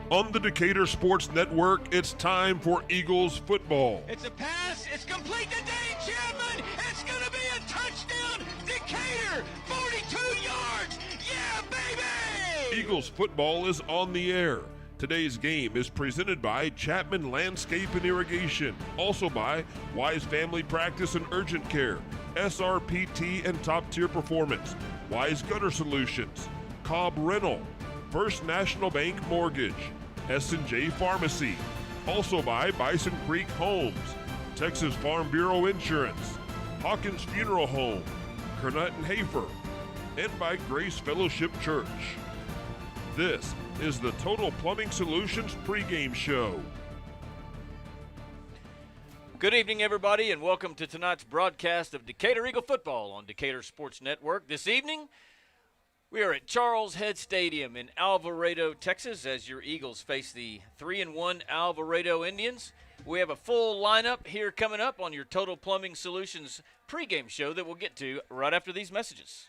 On the Decatur Sports Network, it's time for Eagles football. It's a pass. It's complete to Dane Chapman. It's going to be a touchdown. Decatur, 42 yards. Yeah, baby! Eagles football is on the air. Today's game is presented by Chapman Landscape and Irrigation. Also by Wise Family Practice and Urgent Care, SRPT and Top Tier Performance, Wise Gutter Solutions, Cobb Rental, First National Bank Mortgage, S&J Pharmacy. Also by Bison Creek Homes, Texas Farm Bureau Insurance, Hawkins Funeral Home, Kernut and Hafer, and by Grace Fellowship Church. This is the Total Plumbing Solutions pregame show. Good evening, everybody, and welcome to tonight's broadcast of Decatur Eagle football on Decatur Sports Network. This evening, we are at Charles Head Stadium in Alvarado, Texas, as your Eagles face the 3-1 Alvarado Indians. We have a full lineup here coming up on your Total Plumbing Solutions pregame show that we'll get to right after these messages.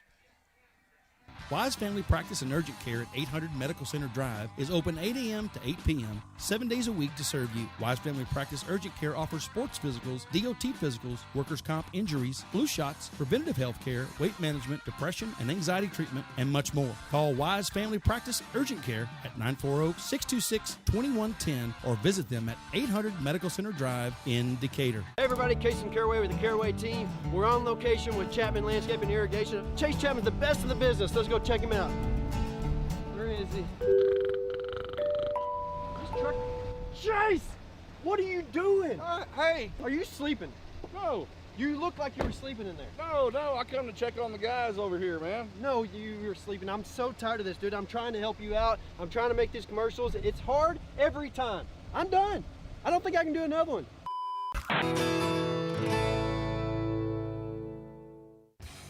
Wise Family Practice and Urgent Care at 800 Medical Center Drive is open 8 a.m. to 8 p.m., 7 days a week to serve you. Wise Family Practice Urgent Care offers sports physicals, DOT physicals, workers' comp injuries, flu shots, preventative health care, weight management, depression and anxiety treatment, and much more. Call Wise Family Practice Urgent Care at 940-626-2110 or visit them at 800 Medical Center Drive in Decatur. Hey everybody, Casey Caraway with the Caraway team. We're on location with Chapman Landscape and Irrigation. Chase Chapman's the best in the business. Let's go check him out. Where is he? This truck. Chase! What are you doing? Hey! Are you sleeping? No! You look like you were sleeping in there. No, I come to check on the guys over here, man. No, you were sleeping. I'm so tired of this, dude. I'm trying to help you out. I'm trying to make these commercials. It's hard every time. I'm done. I don't think I can do another one.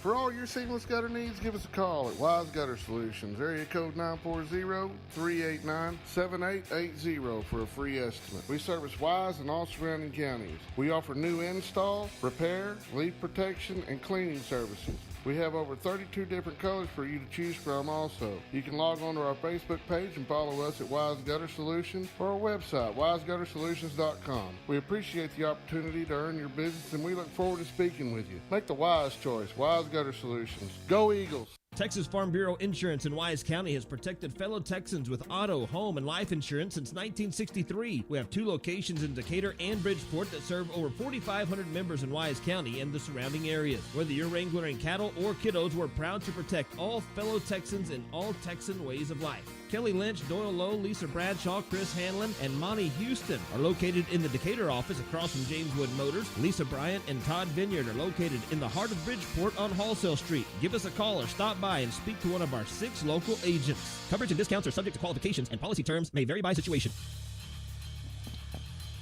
For all your seamless gutter needs, give us a call at Wise Gutter Solutions, area code 940-389-7880 for a free estimate. We service Wise and all surrounding counties. We offer new install, repair, leak protection, and cleaning services. We have over 32 different colors for you to choose from also. You can log on to our Facebook page and follow us at Wise Gutter Solutions or our website, wiseguttersolutions.com. We appreciate the opportunity to earn your business and we look forward to speaking with you. Make the wise choice, Wise Gutter Solutions. Go Eagles! Texas Farm Bureau Insurance in Wise County has protected fellow Texans with auto, home, and life insurance since 1963. We have 2 locations in Decatur and Bridgeport that serve over 4,500 members in Wise County and the surrounding areas. Whether you're wrangling cattle or kiddos, we're proud to protect all fellow Texans in all Texan ways of life. Kelly Lynch, Doyle Lowe, Lisa Bradshaw, Chris Hanlon, and Monty Houston are located in the Decatur office across from James Wood Motors. Lisa Bryant and Todd Vineyard are located in the heart of Bridgeport on Wholesale Street. Give us a call or stop by and speak to one of our 6 local agents. Coverage and discounts are subject to qualifications and policy terms may vary by situation.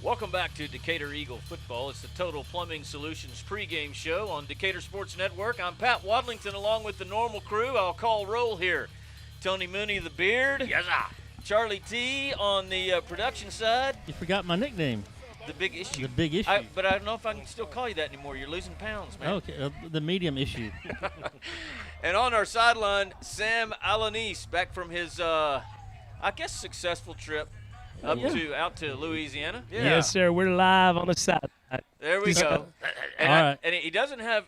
Welcome back to Decatur Eagle football. It's the Total Plumbing Solutions pregame show on Decatur Sports Network. I'm Pat Wadlington along with the normal crew. I'll call roll here. Tony Mooney, the Beard. Yes, sir. Charlie T on the production side. You forgot my nickname. The Big Issue. The Big Issue. But I don't know if I can still call you that anymore. You're losing pounds, man. Okay, the Medium Issue. And on our sideline, Sam Alanis, back from his, I guess, successful trip out to Louisiana. Yeah. Yes, sir. We're live on the sideline. There we go. And, All right. And he doesn't have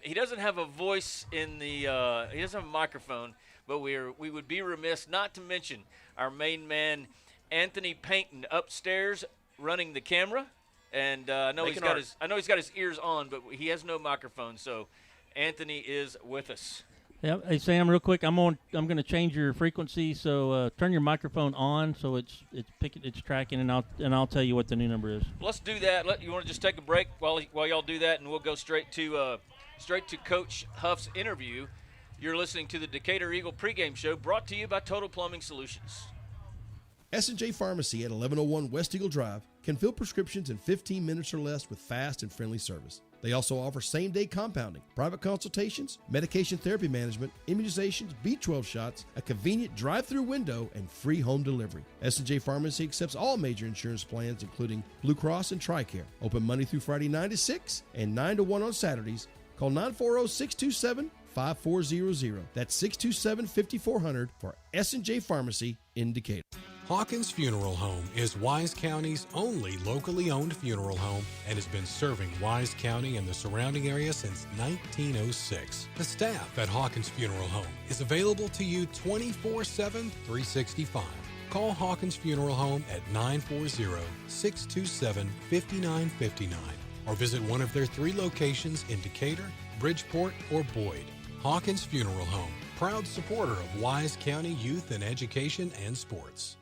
a voice in the. He doesn't have a microphone. But we would be remiss not to mention our main man, Anthony Payton, upstairs running the camera. And I know he's got his ears on, but he has no microphone. So Anthony is with us. Yeah. Hey Sam, real quick, I'm going to change your frequency. So turn your microphone on so it's tracking, and I'll tell you what the new number is. Let's do that. You want to just take a break while y'all do that, and we'll go straight to Coach Huff's interview. You're listening to the Decatur Eagle pregame show brought to you by Total Plumbing Solutions. S&J Pharmacy at 1101 West Eagle Drive can fill prescriptions in 15 minutes or less with fast and friendly service. They also offer same-day compounding, private consultations, medication therapy management, immunizations, B12 shots, a convenient drive-through window, and free home delivery. S&J Pharmacy accepts all major insurance plans, including Blue Cross and TRICARE. Open Monday through Friday 9 to 6 and 9 to 1 on Saturdays. Call 940-627-5400. That's 627-5400 for S&J Pharmacy in Decatur. Hawkins Funeral Home is Wise County's only locally owned funeral home and has been serving Wise County and the surrounding area since 1906. The staff at Hawkins Funeral Home is available to you 24/7, 365. Call Hawkins Funeral Home at 940-627-5959 or visit one of their 3 locations in Decatur, Bridgeport, or Boyd. Hawkins Funeral Home, proud supporter of Wise County youth and education and sports.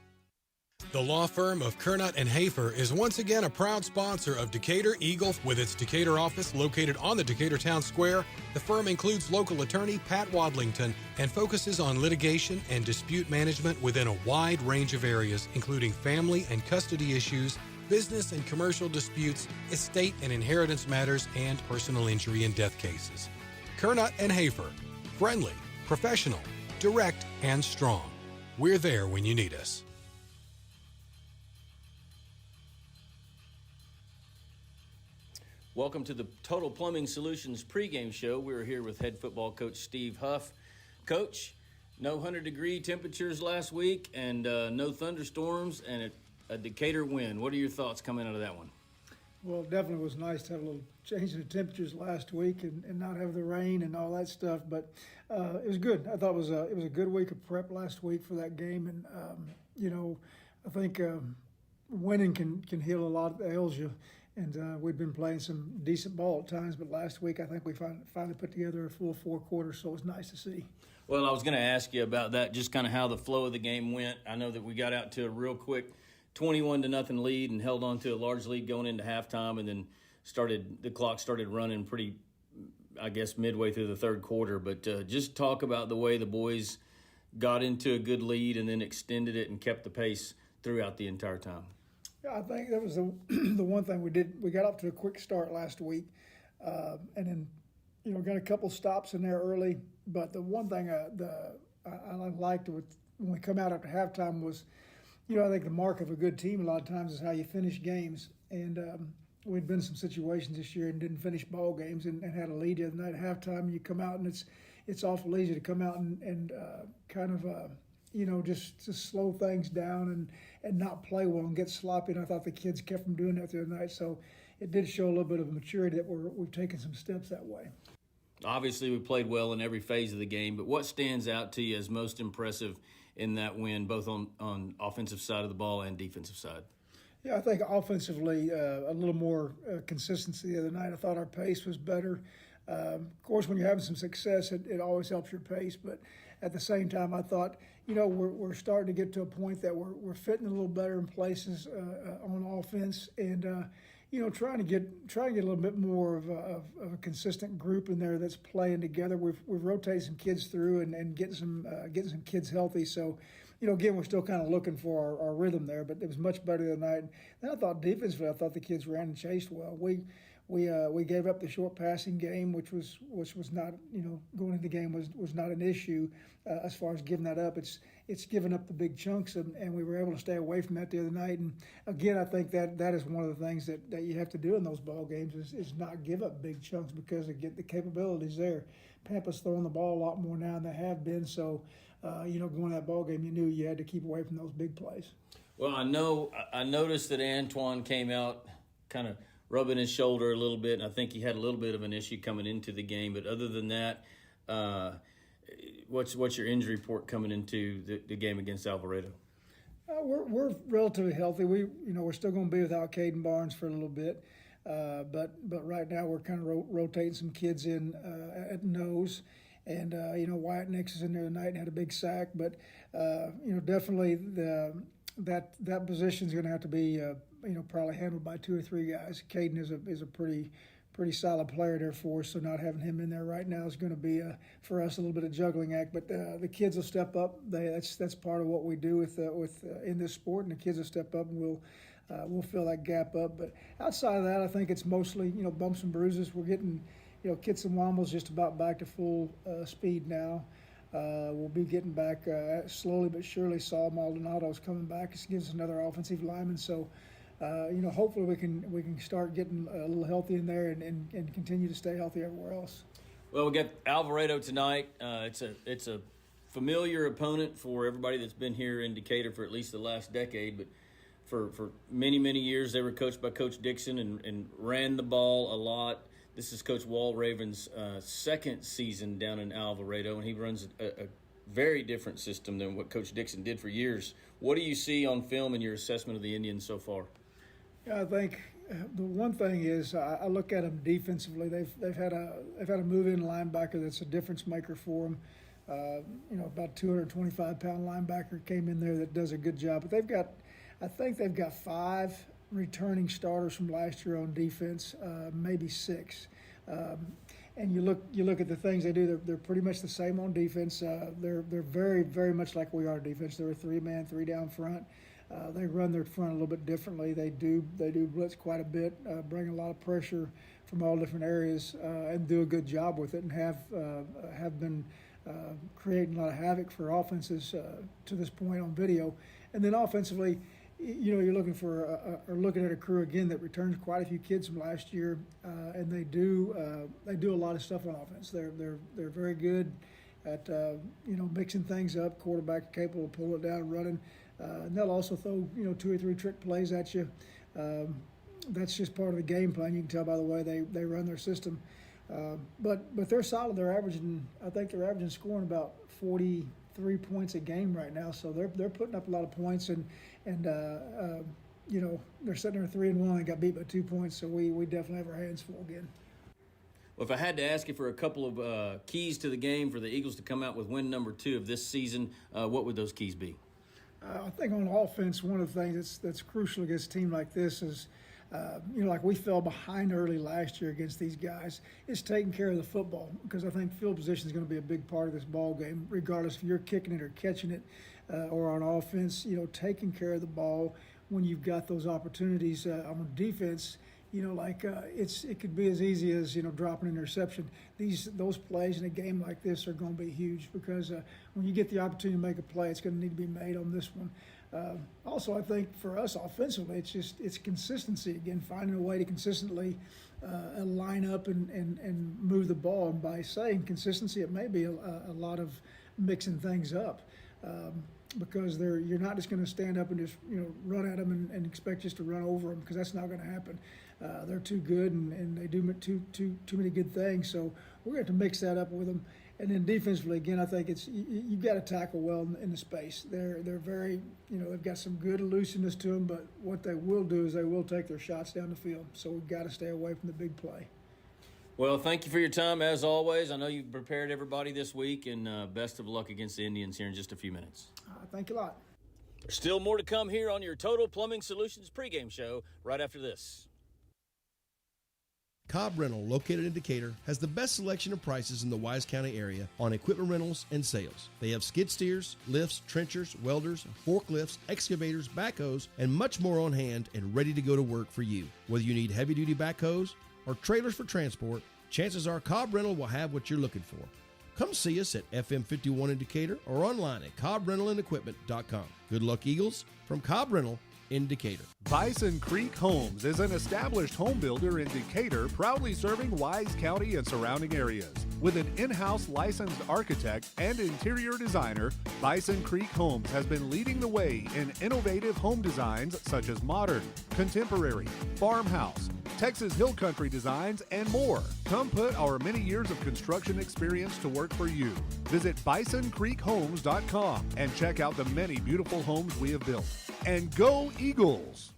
The law firm of Kernot and Hafer is once again a proud sponsor of Decatur Eagle with its Decatur office located on the Decatur Town Square. The firm includes local attorney Pat Wadlington and focuses on litigation and dispute management within a wide range of areas, including family and custody issues, business and commercial disputes, estate and inheritance matters, and personal injury and death cases. Kernot and Hafer, friendly, professional, direct, and strong. We're there when you need us. Welcome to the Total Plumbing Solutions pregame show. We're here with head football coach Steve Huff. Coach, no 100-degree temperatures last week and no thunderstorms and a Decatur win. What are your thoughts coming out of that one? Well, it definitely was nice to have a little change in the temperatures last week and not have the rain and all that stuff. But it was good. I thought it was a good week of prep last week for that game. And, I think winning can heal a lot that ails you. And we've been playing some decent ball at times, but last week I think we finally put together a full 4 quarters, so it was nice to see. Well, I was going to ask you about that, just kind of how the flow of the game went. I know that we got out to a real quick 21-0 lead and held on to a large lead going into halftime, and then the clock started running pretty, I guess, midway through the third quarter. But just talk about the way the boys got into a good lead and then extended it and kept the pace throughout the entire time. I think that was the one thing we did. We got off to a quick start last week, and then got a couple stops in there early. But the one thing I liked when we come out after halftime was, I think the mark of a good team a lot of times is how you finish games. And we'd been in some situations this year and didn't finish ball games and had a lead the other night at halftime. You come out and it's awful easy to come out and kind of just slow things down and not play well and get sloppy. And I thought the kids kept from doing that the other night. So it did show a little bit of maturity that we've taken some steps that way. Obviously, we played well in every phase of the game, but what stands out to you as most impressive in that win, both on offensive side of the ball and defensive side? Yeah, I think offensively a little more consistency the other night. I thought our pace was better. Of course, when you're having some success, it always helps your pace. But at the same time, I thought, we're starting to get to a point that we're fitting a little better in places on offense, and trying to get a little bit more of a consistent group in there that's playing together. We've rotated some kids through and getting some kids healthy. So, again, we're still kind of looking for our rhythm there, but it was much better tonight. And then I thought defensively, I thought the kids ran and chased well. We gave up the short passing game, which was not, going into the game was not an issue as far as giving that up. It's giving up the big chunks, and we were able to stay away from that the other night. And again, I think that is one of the things that you have to do in those ball games is not give up big chunks because the capabilities there. Pampa's throwing the ball a lot more now than they have been. So, going to that ball game, you knew you had to keep away from those big plays. Well, I noticed that Antoine came out kind of rubbing his shoulder a little bit, and I think he had a little bit of an issue coming into the game. But other than that, what's your injury report coming into the game against Alvarado? We're relatively healthy. We're still going to be without Caden Barnes for a little bit, but right now we're kind of rotating some kids in at nose, and Wyatt Nix is in there tonight and had a big sack. But definitely that position is going to have to be probably handled by 2 or 3 guys. Caden is a pretty solid player there for us, so not having him in there right now is going to be for us a little bit of juggling act. But the kids will step up. That's part of what we do with in this sport, and the kids will step up and we'll fill that gap up. But outside of that, I think it's mostly bumps and bruises. We're getting Kits and Wombles just about back to full speed now. We'll be getting back slowly but surely. Saul Maldonado's coming back. This gives us another offensive lineman. So, hopefully we can start getting a little healthy in there and continue to stay healthy everywhere else. Well, we got Alvarado tonight. It's a familiar opponent for everybody that's been here in Decatur for at least the last decade, but for many, many years they were coached by Coach Dixon and ran the ball a lot. This is Coach Walraven's second season down in Alvarado, and he runs a very different system than what Coach Dixon did for years. What do you see on film in your assessment of the Indians so far? Yeah, I think the one thing is I look at them defensively. They've had a move-in linebacker that's a difference maker for them. About 225-pound linebacker came in there that does a good job. But I think they've got 5 returning starters from last year on defense, maybe 6. And you look at the things they do. They're pretty much the same on defense. They're very, very much like we are on defense. They're a 3-man, 3 down front. They run their front a little bit differently. They do blitz quite a bit, bring a lot of pressure from all different areas, and do a good job with it, and have been creating a lot of havoc for offenses to this point on video. And then offensively, you're looking at a crew again that returns quite a few kids from last year, and they do a lot of stuff on offense. They're very good at mixing things up. Quarterback capable of pulling it down, running. And they'll also throw 2 or 3 trick plays at you. That's just part of the game plan. You can tell by the way they run their system. But they're solid. They're averaging scoring about 43 points a game right now. So they're putting up a lot of points, and they're sitting there 3-1 and got beat by 2 points. So we definitely have our hands full again. Well, if I had to ask you for a couple of keys to the game for the Eagles to come out with win number 2 of this season, what would those keys be? I think on offense, one of the things that's crucial against a team like this is, like we fell behind early last year against these guys, is taking care of the football, because I think field position is going to be a big part of this ball game, regardless if you're kicking it or catching it, or on offense. Taking care of the ball when you've got those opportunities. On defense, it could be as easy as dropping an interception. Those plays in a game like this are going to be huge, because when you get the opportunity to make a play, it's going to need to be made on this one. Also, I think for us offensively, it's consistency again, finding a way to consistently line up and move the ball. And by saying consistency, it may be a lot of mixing things up. Because you're not just going to stand up and just run at them and expect just to run over them, because that's not going to happen. They're too good and they do too many good things. So we're going to have to mix that up with them. And then defensively, again, I think you've got to tackle well in the space. They're very they've got some good elusiveness to them, but what they will do is they will take their shots down the field. So we've got to stay away from the big play. Well, thank you for your time, as always. I know you've prepared everybody this week, and best of luck against the Indians here in just a few minutes. Thank you a lot. There's still more to come here on your Total Plumbing Solutions pregame show right after this. Cobb Rental, located in Decatur, has the best selection of prices in the Wise County area on equipment rentals and sales. They have skid steers, lifts, trenchers, welders, forklifts, excavators, backhoes, and much more on hand and ready to go to work for you. Whether you need heavy-duty backhoes or trailers for transport, chances are Cobb Rental will have what you're looking for. Come see us at FM 51 in Decatur or online at CobbRentalAndEquipment.com. Good luck, Eagles, from Cobb Rental in Decatur. Bison Creek Homes is an established home builder in Decatur, proudly serving Wise County and surrounding areas. With an in-house licensed architect and interior designer, Bison Creek Homes has been leading the way in innovative home designs such as modern, contemporary, farmhouse, Texas Hill Country designs, and more. Come put our many years of construction experience to work for you. Visit BisonCreekHomes.com and check out the many beautiful homes we have built. And go Eagles!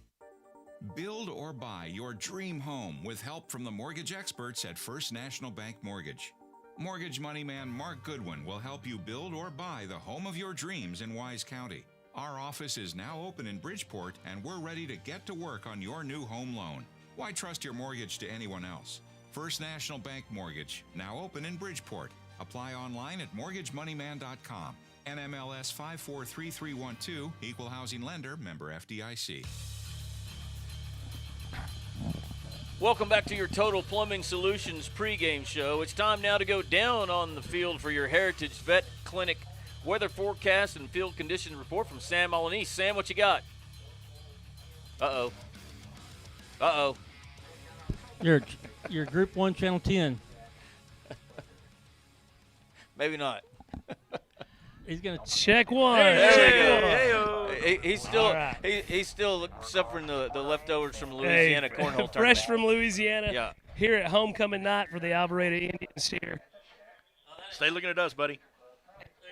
Build or buy your dream home with help from the mortgage experts at First National Bank Mortgage. Mortgage money man Mark Goodwin will help you build or buy the home of your dreams in Wise County. Our office is now open in Bridgeport, and we're ready to get to work on your new home loan. Why trust your mortgage to anyone else? First National Bank Mortgage, now open in Bridgeport. Apply online at mortgagemoneyman.com. NMLS 543312, Equal Housing Lender, member FDIC. Welcome back to your Total Plumbing Solutions pregame show. It's time now to go down on the field for your Heritage Vet Clinic weather forecast and field condition report from Sam Alanice. Sam, what you got? Uh-oh. Your Group 1, Channel 10. Maybe not. He's gonna check one. He's still suffering the leftovers from Louisiana cornhole tournament. Fresh from Louisiana. Yeah. Here at homecoming night for the Alvarado Indians here. Stay looking at us, buddy.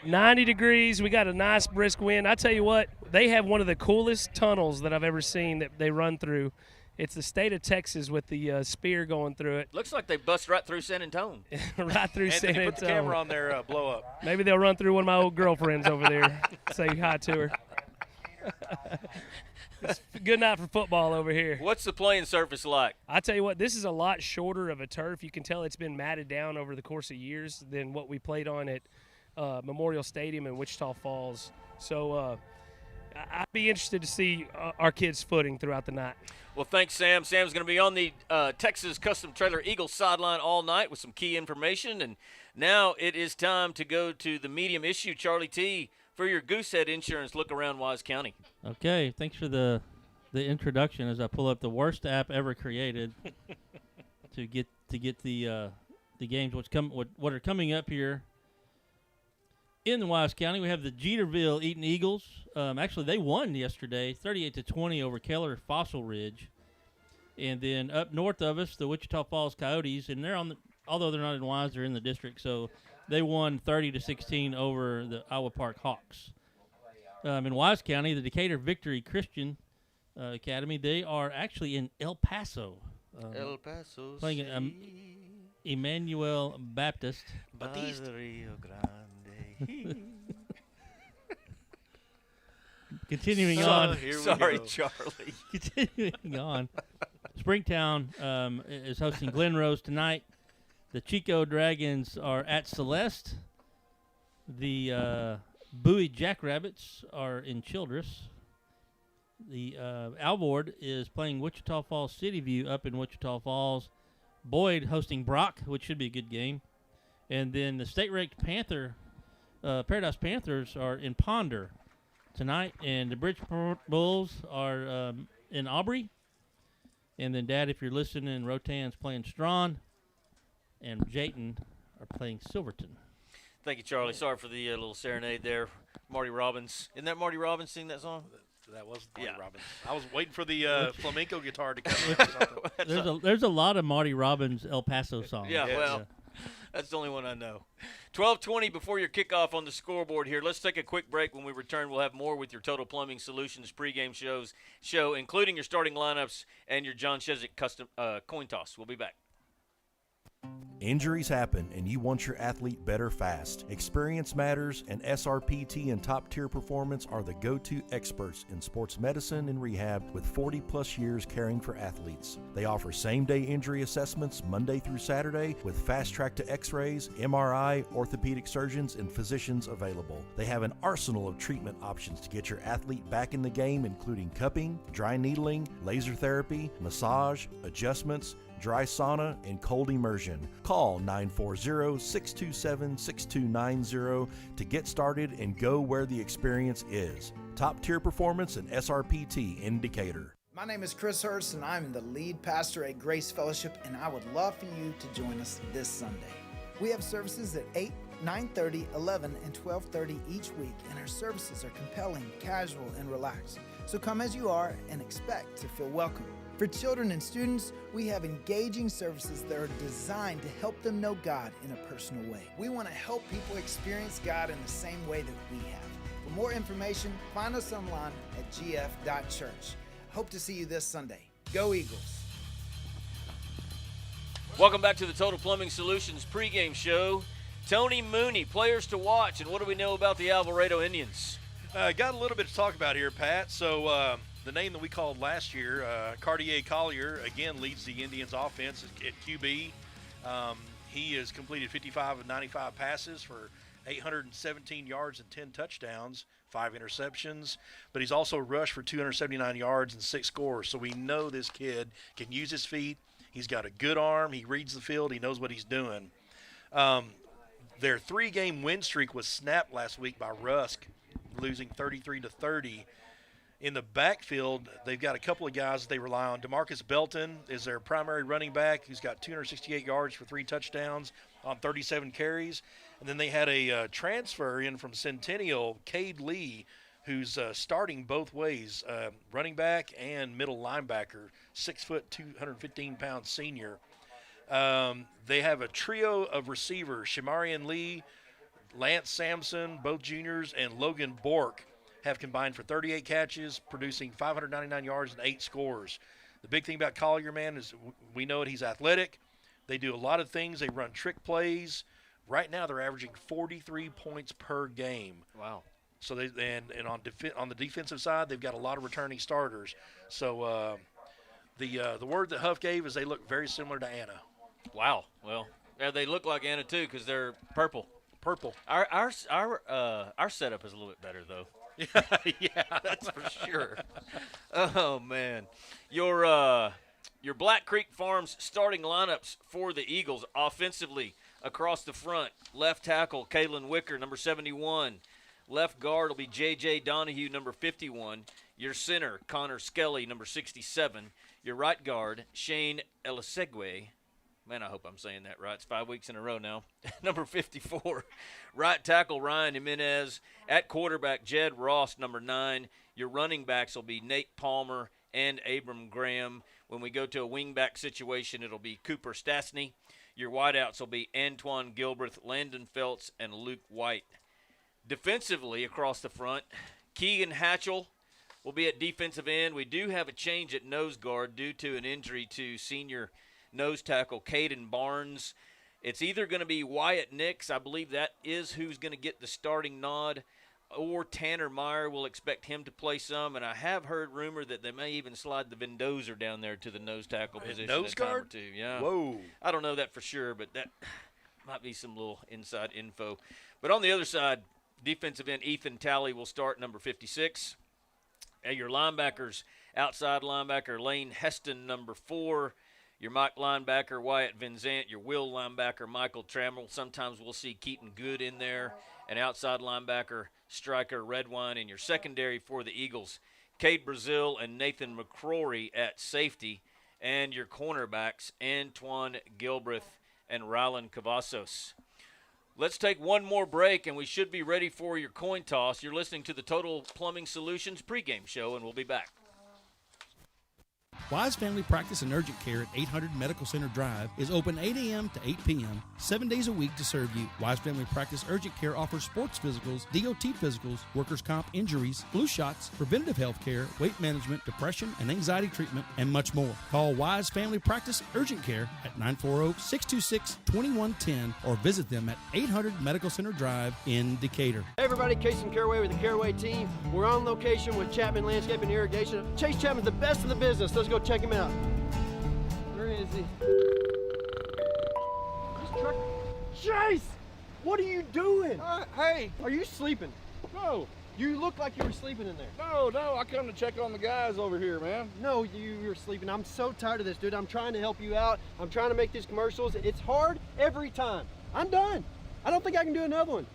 90 degrees. We got a nice brisk wind. I tell you what, they have one of the coolest tunnels that I've ever seen that they run through. It's the state of Texas with the spear going through it. Looks like they bust right through San Antonio. Right through San Antonio. Put the camera on there, blow up. Maybe they'll run through one of my old girlfriends over there. Say hi to her. It's a good night for football over here. What's the playing surface like? I tell you what, this is a lot shorter of a turf. You can tell it's been matted down over the course of years than what we played on at Memorial Stadium in Wichita Falls. So I'd be interested to see our kids' footing throughout the night. Well, thanks, Sam. Sam's going to be on the Texas Custom Trailer Eagles sideline all night with some key information. And now it is time to go to the medium issue, Charlie T., for your Goosehead Insurance Look Around Wise County. Okay, thanks for the introduction as I pull up the worst app ever created to get the games what are coming up here in Wise County. We have the Jeterville Eaton Eagles. Actually, they won yesterday, 38-20 over Keller Fossil Ridge. And then up north of us, the Wichita Falls Coyotes, and although they're not in Wise, they're in the district, so they won 30-16 over the Iowa Park Hawks. In Wise County, the Decatur Victory Christian Academy, they are actually in El Paso. El Paso. Playing Emmanuel Baptist. Continuing on. Sorry, Charlie. Continuing on. Springtown is hosting Glen Rose tonight. The Chico Dragons are at Celeste. The Bowie Jackrabbits are in Childress. The Alvord is playing Wichita Falls City View up in Wichita Falls. Boyd hosting Brock, which should be a good game. And then the state-ranked Paradise Panthers are in Ponder tonight. And the Bridgeport Bulls are in Aubrey. And then, Dad, if you're listening, Rotan's playing Strawn. And Jayton are playing Silverton. Thank you, Charlie. Sorry for the little serenade there. Marty Robbins. Isn't that Marty Robbins singing that song? That was Marty Robbins. I was waiting for the flamenco guitar to come in or something. There's a lot of Marty Robbins El Paso songs. Yeah, well, that's the only one I know. 12:20 before your kickoff on the scoreboard here. Let's take a quick break. When we return, we'll have more with your Total Plumbing Solutions pregame show, including your starting lineups and your John Chezik custom coin toss. We'll be back. Injuries happen, and you want your athlete better fast. Experience matters, and SRPT and Top Tier Performance are the go-to experts in sports medicine and rehab with 40-plus years caring for athletes. They offer same-day injury assessments Monday through Saturday with fast-track to X-rays, MRI, orthopedic surgeons, and physicians available. They have an arsenal of treatment options to get your athlete back in the game, including cupping, dry needling, laser therapy, massage, adjustments, dry sauna, and cold immersion. Call 940-627-6290 to get started and go where the experience is. Top Tier Performance and SRPT in Decatur. My name is Chris Hurst, and I'm the lead pastor at Grace Fellowship, and I would love for you to join us this Sunday. We have services at 8, 9:30, 11, and 12:30 each week, and our services are compelling, casual, and relaxed. So come as you are and expect to feel welcome. For children and students, we have engaging services that are designed to help them know God in a personal way. We want to help people experience God in the same way that we have. For more information, find us online at gf.church. Hope to see you this Sunday. Go Eagles! Welcome back to the Total Plumbing Solutions pregame show. Tony Mooney, players to watch, and what do we know about the Alvarado Indians? Got a little bit to talk about here, Pat. So the name that we called last year, Cartier Collier, again leads the Indians offense at QB. He has completed 55 of 95 passes for 817 yards and 10 touchdowns, 5 interceptions. But he's also rushed for 279 yards and 6 scores. So we know this kid can use his feet. He's got a good arm. He reads the field. He knows what he's doing. Their 3-game win streak was snapped last week by Rusk, losing 33-30. In the backfield, they've got a couple of guys that they rely on. DeMarcus Belton is their primary running back, who's got 268 yards for 3 touchdowns on 37 carries. And then they had a transfer in from Centennial, Cade Lee, who's starting both ways, running back and middle linebacker, 6 foot, 215-pound senior. They have a trio of receivers, Shamarian Lee, Lance Sampson, both juniors, and Logan Bork have combined for 38 catches, producing 599 yards and 8 scores. The big thing about Collier, man, is we know it. He's athletic. They do a lot of things. They run trick plays. Right now, they're averaging 43 points per game. Wow. So they and on the defensive side, they've got a lot of returning starters. So the word that Huff gave is they look very similar to Anna. Wow. Well, yeah, they look like Anna too because they're purple. Purple. Our setup is a little bit better though. Yeah, that's for sure. Oh man, your Black Creek Farms starting lineups for the Eagles offensively across the front: left tackle Kalen Wicker, number 71. Left guard will be J.J. Donahue, number 51. Your center, Connor Skelly, number 67. Your right guard, Shane Elisegwe. Man, I hope I'm saying that right. It's 5 weeks in a row now. Number 54. Right tackle, Ryan Jimenez. At quarterback, Jed Ross, number 9. Your running backs will be Nate Palmer and Abram Graham. When we go to a wingback situation, it'll be Cooper Stastny. Your wideouts will be Antoine Gilbreth, Landon Feltz, and Luke White. Defensively across the front, Keegan Hatchell will be at defensive end. We do have a change at nose guard due to an injury to senior nose tackle Caden Barnes. It's either going to be Wyatt Nix, I believe that is who's going to get the starting nod, or Tanner Meyer. Will expect him to play some, and I have heard rumor that they may even slide the Vendozer down there to the nose tackle position. Nose guard? Too. Yeah. Whoa. I don't know that for sure, but that might be some little inside info. But on the other side, defensive end Ethan Talley will start, number 56. Your linebackers, outside linebacker Lane Heston, number 4. Your Mike linebacker Wyatt Vinzant. Your will linebacker Michael Trammell. Sometimes we'll see Keaton Good in there. And outside linebacker Striker Redwine. And your secondary for the Eagles, Cade Brazil and Nathan McCrory at safety. And your cornerbacks, Antoine Gilbreth and Rylan Cavazos. Let's take one more break, and we should be ready for your coin toss. You're listening to the Total Plumbing Solutions pregame show, and we'll be back. Wise Family Practice and Urgent Care at 800 Medical Center Drive is open 8 a.m. to 8 p.m., 7 days a week to serve you. Wise Family Practice Urgent Care offers sports physicals, DOT physicals, workers' comp injuries, flu shots, preventative health care, weight management, depression and anxiety treatment, and much more. Call Wise Family Practice Urgent Care at 940-626-2110 or visit them at 800 Medical Center Drive in Decatur. Hey everybody, Casey Caraway with the Caraway team. We're on location with Chapman Landscape and Irrigation. Chase Chapman's the best in the business. Let's go check him out. Where is he? This truck. Chase! What are you doing? Hey! Are you sleeping? No. You look like you were sleeping in there. No, I come to check on the guys over here, man. No, you were sleeping. I'm so tired of this, dude. I'm trying to help you out. I'm trying to make these commercials. It's hard every time. I'm done. I don't think I can do another one.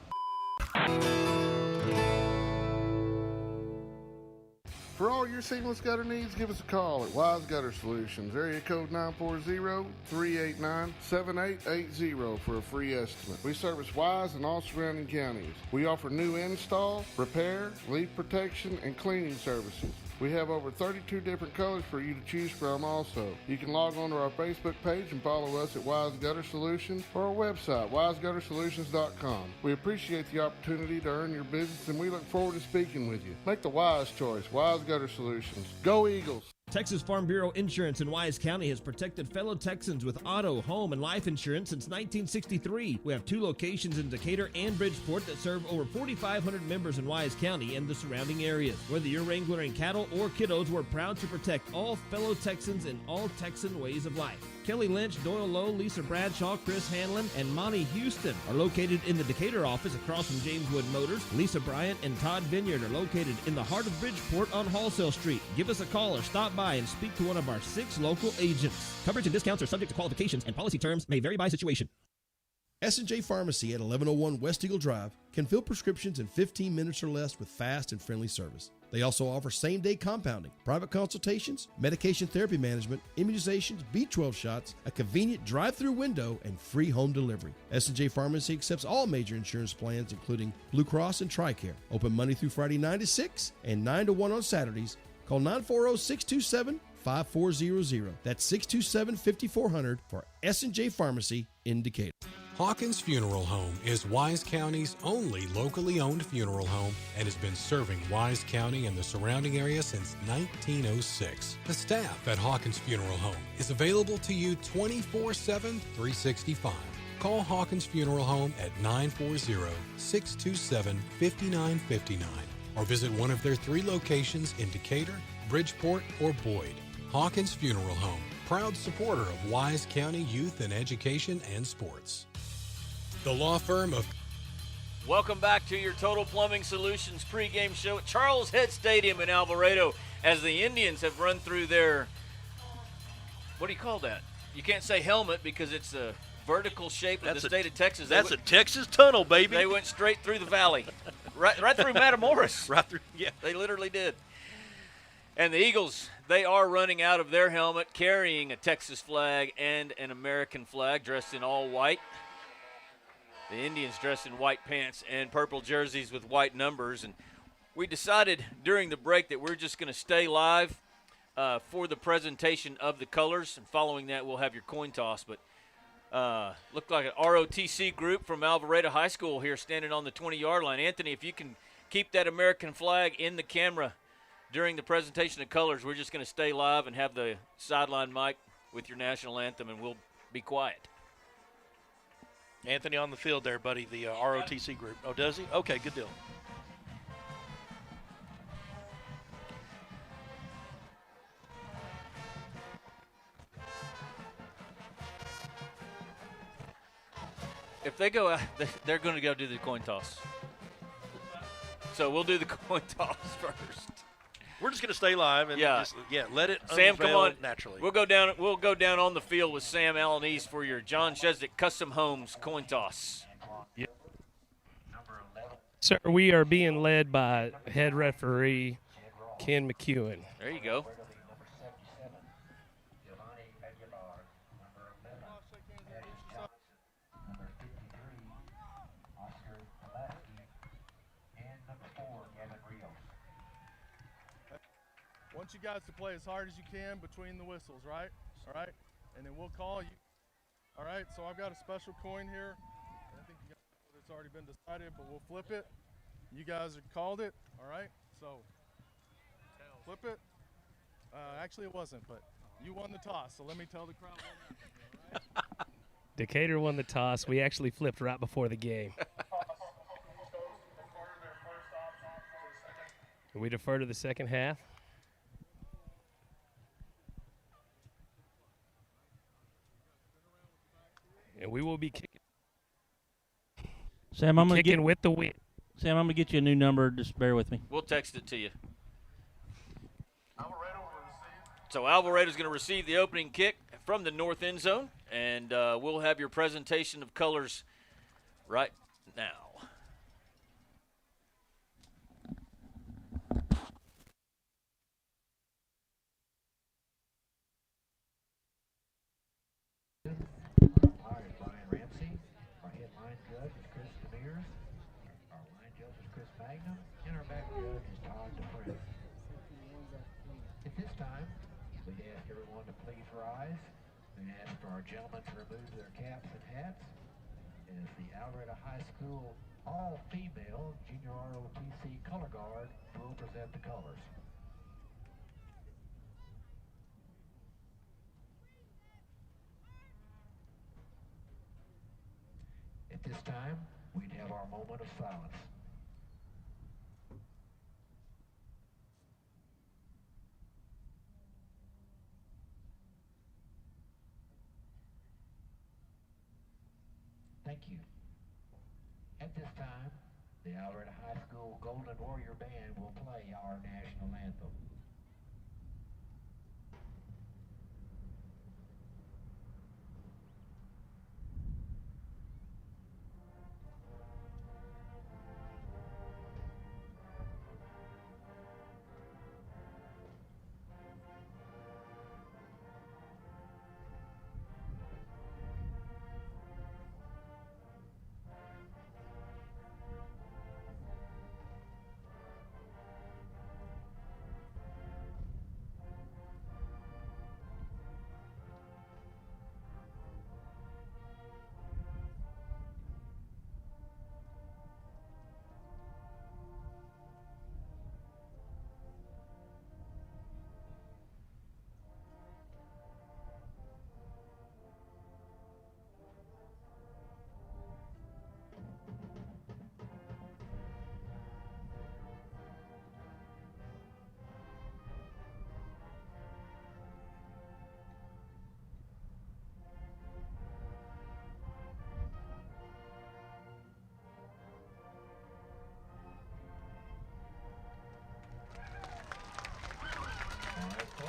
For all your seamless gutter needs, give us a call at Wise Gutter Solutions, area code 940-389-7880 for a free estimate. We service Wise and all surrounding counties. We offer new install, repair, leak protection, and cleaning services. We have over 32 different colors for you to choose from also. You can log on to our Facebook page and follow us at Wise Gutter Solutions or our website, wiseguttersolutions.com. We appreciate the opportunity to earn your business, and we look forward to speaking with you. Make the wise choice. Wise Gutter Solutions. Go Eagles! Texas Farm Bureau Insurance in Wise County has protected fellow Texans with auto, home, and life insurance since 1963. We have 2 locations in Decatur and Bridgeport that serve over 4,500 members in Wise County and the surrounding areas. Whether you're wrangling cattle or kiddos, we're proud to protect all fellow Texans in all Texan ways of life. Kelly Lynch, Doyle Lowe, Lisa Bradshaw, Chris Hanlon, and Monty Houston are located in the Decatur office across from James Wood Motors. Lisa Bryant and Todd Vineyard are located in the heart of Bridgeport on Wholesale Street. Give us a call or stop by and speak to one of our 6 local agents. Coverage and discounts are subject to qualifications, and policy terms may vary by situation. S&J Pharmacy at 1101 West Eagle Drive can fill prescriptions in 15 minutes or less with fast and friendly service. They also offer same-day compounding, private consultations, medication therapy management, immunizations, B12 shots, a convenient drive-through window, and free home delivery. S&J Pharmacy accepts all major insurance plans, including Blue Cross and TRICARE. Open Monday through Friday 9 to 6 and 9 to 1 on Saturdays. Call 940-627-5400. That's 627-5400 for S&J Pharmacy in Decatur. Hawkins Funeral Home is Wise County's only locally owned funeral home and has been serving Wise County and the surrounding area since 1906. The staff at Hawkins Funeral Home is available to you 24/7, 365. Call Hawkins Funeral Home at 940-627-5959 or visit one of their 3 locations in Decatur, Bridgeport, or Boyd. Hawkins Funeral Home, proud supporter of Wise County youth and education and sports. The law firm of... Welcome back to your Total Plumbing Solutions pregame show at Charles Head Stadium in Alvarado as the Indians have run through their, what do you call that? You can't say helmet because it's a vertical shape of the state of Texas. That's a Texas tunnel, baby. They went straight through the valley, right through Matamoros. Right through, yeah. They literally did. And the Eagles, they are running out of their helmet, carrying a Texas flag and an American flag, dressed in all white. The Indians dressed in white pants and purple jerseys with white numbers. And we decided during the break that we're just going to stay live for the presentation of the colors. And following that, we'll have your coin toss. But looked like an ROTC group from Alvarado High School here standing on the 20-yard line. Anthony, if you can keep that American flag in the camera during the presentation of colors, we're just going to stay live and have the sideline mic with your national anthem, and we'll be quiet. Anthony on the field there, buddy, the ROTC group. Oh, does he? Okay, good deal. If they go out, they're going to go do the coin toss. So we'll do the coin toss first. We're just going to stay live and just let it Sam, come on. Naturally. We'll go down on the field with Sam Allen-East for your John Cheswick Custom Homes coin toss. Yep. Sir, we are being led by head referee Ken McEwen. There you go. I want you guys to play as hard as you can between the whistles, right? All right? And then we'll call you. All right, so I've got a special coin here. I think you guys know it's already been decided, but we'll flip it. You guys have called it, all right? So flip it. Actually, it wasn't, but you won the toss, so let me tell the crowd what happened, all right? Decatur won the toss. We actually flipped right before the game. We defer to the second half. And we will be kicking. Sam, I'm going to with the win. Sam, I'm going to get you a new number. Just bear with me. We'll text it to you. So Alvarado's going to receive the opening kick from the north end zone, and we'll have your presentation of colors right now. Our gentlemen to remove their caps and hats as the Alvarado High School all-female junior ROTC color guard will present the colors. At this time, we'd have our moment of silence. Thank you. At this time, the Alvarado High School Golden Warrior Band will play our national anthem.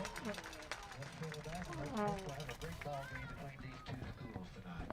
We'll have a great ball game between these two schools tonight.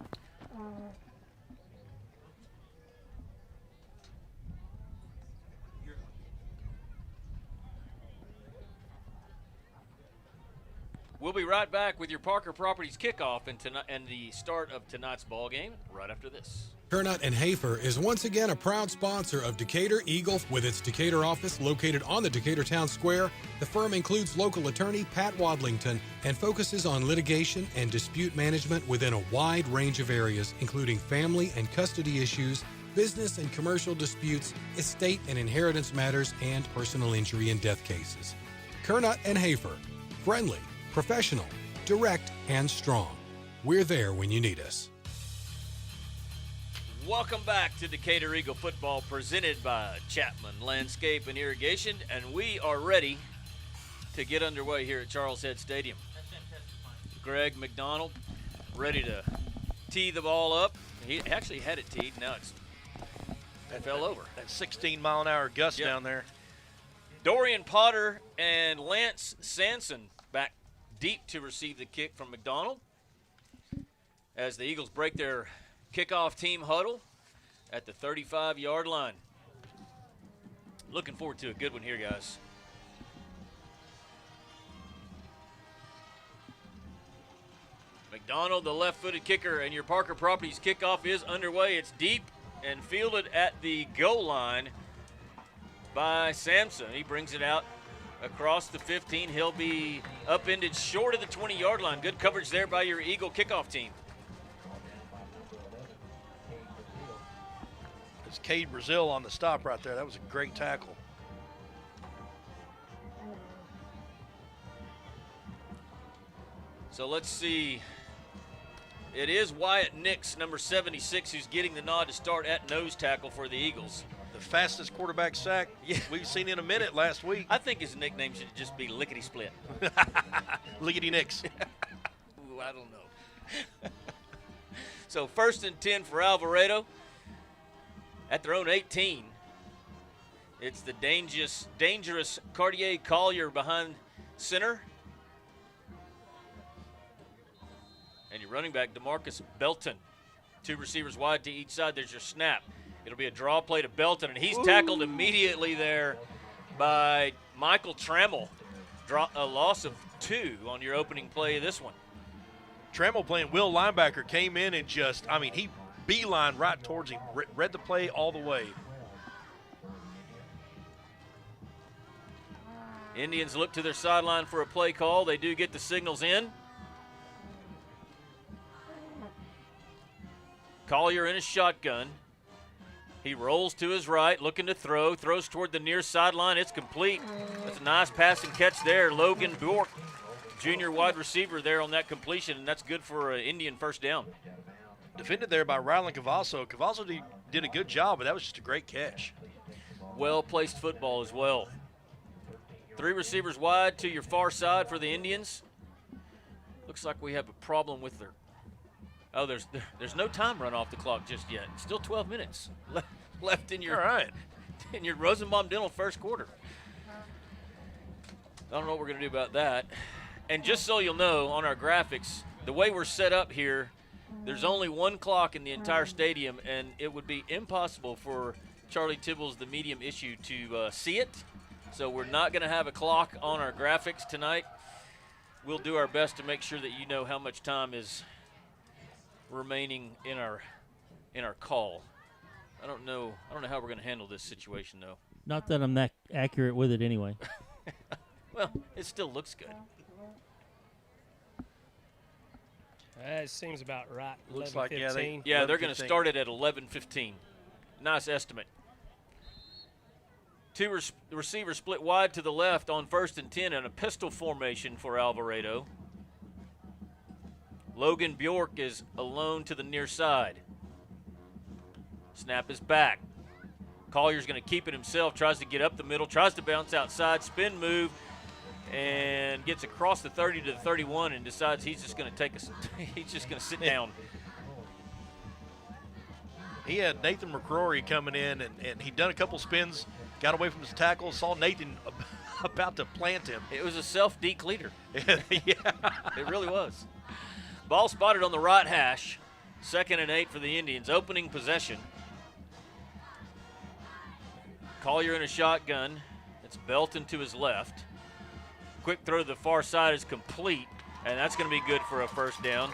We'll be right back with your Parker Properties kickoff and the start of tonight's ball game right after this. Kernot and Hafer is once again a proud sponsor of Decatur Eagle. With its Decatur office located on the Decatur Town Square, the firm includes local attorney Pat Wadlington and focuses on litigation and dispute management within a wide range of areas, including family and custody issues, business and commercial disputes, estate and inheritance matters, and personal injury and death cases. Kernot and Hafer, friendly, professional, direct, and strong. We're there when you need us. Welcome back to Decatur Eagle football, presented by Chapman Landscape and Irrigation, and we are ready to get underway here at Charles Head Stadium. Greg McDonald ready to tee the ball up. He actually had it teed. Now it fell over. That 16-mile-an-hour gust down there. Dorian Potter and Lance Sanson back deep to receive the kick from McDonald as the Eagles break their kickoff team huddle at the 35-yard line. Looking forward to a good one here, guys. McDonald, the left-footed kicker, and your Parker Properties kickoff is underway. It's deep and fielded at the goal line by Sampson. He brings it out across the 15. He'll be upended short of the 20-yard line. Good coverage there by your Eagle kickoff team. It's Cade Brazil on the stop right there. That was a great tackle. So let's see. It is Wyatt Nix, number 76, who's getting the nod to start at nose tackle for the Eagles. The fastest quarterback sack we've seen in a minute last week. I think his nickname should just be Lickety Split. Lickety Nix. Ooh, I don't know. So 1st and 10 for Alvarado at their own 18. It's the dangerous Cartier Collier behind center. And your running back, DeMarcus Belton. 2 receivers wide to each side. There's your snap. It'll be a draw play to Belton, and he's tackled immediately there by Michael Trammell. A loss of 2 on your opening play of this one. Trammell playing Will linebacker came in and he beeline right towards him, read the play all the way. Indians look to their sideline for a play call. They do get the signals in. Collier in his shotgun. He rolls to his right, looking to throw. Throws toward the near sideline. It's complete. That's a nice pass and catch there. Logan Bjork, junior wide receiver there on that completion, and that's good for an Indian first down. Defended there by Rylan Cavasso. Cavasso did a good job, but that was just a great catch. Well-placed football as well. 3 receivers wide to your far side for the Indians. Looks like we have a problem with their... Oh, there's no time run off the clock just yet. Still 12 minutes left in your in your Rosenbaum Dental first quarter. I don't know what we're going to do about that. And just so you'll know, on our graphics, the way we're set up here, there's only 1 clock in the entire stadium, and it would be impossible for Charlie Tibble's the medium issue to see it. So we're not going to have a clock on our graphics tonight. We'll do our best to make sure that you know how much time is remaining in our call. I don't know how we're going to handle this situation, though. Not that I'm that accurate with it anyway. Well, it still looks good. That seems about right. Looks like, they're going to start it at 11:15. Nice estimate. 2 receivers split wide to the left on 1st and 10 in a pistol formation for Alvarado. Logan Bjork is alone to the near side. Snap is back. Collier's going to keep it himself, tries to get up the middle, tries to bounce outside, spin move, and gets across the 30 to the 31 and decides he's just going to sit down. He had Nathan McCrory coming in, and he'd done a couple spins, got away from his tackle, saw Nathan about to plant him. It was a self-decleater. Yeah. It really was. Ball spotted on the right hash. 2nd and 8 for the Indians. Opening possession. Collier in a shotgun. It's Belton to his left. Quick throw to the far side is complete, and that's going to be good for a first down.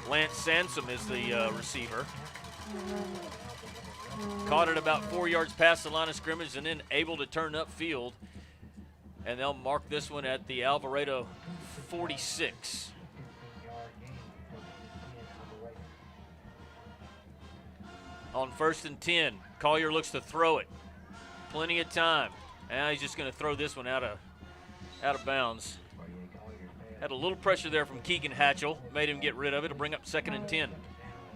Lance Sansom is the receiver. Caught it about 4 yards past the line of scrimmage and then able to turn upfield. And they'll mark this one at the Alvarado 46. On 1st and 10, Collier looks to throw it. Plenty of time. Now he's just going to throw this one out of bounds. Had a little pressure there from Keegan Hatchell. Made him get rid of it to bring up 2nd and 10.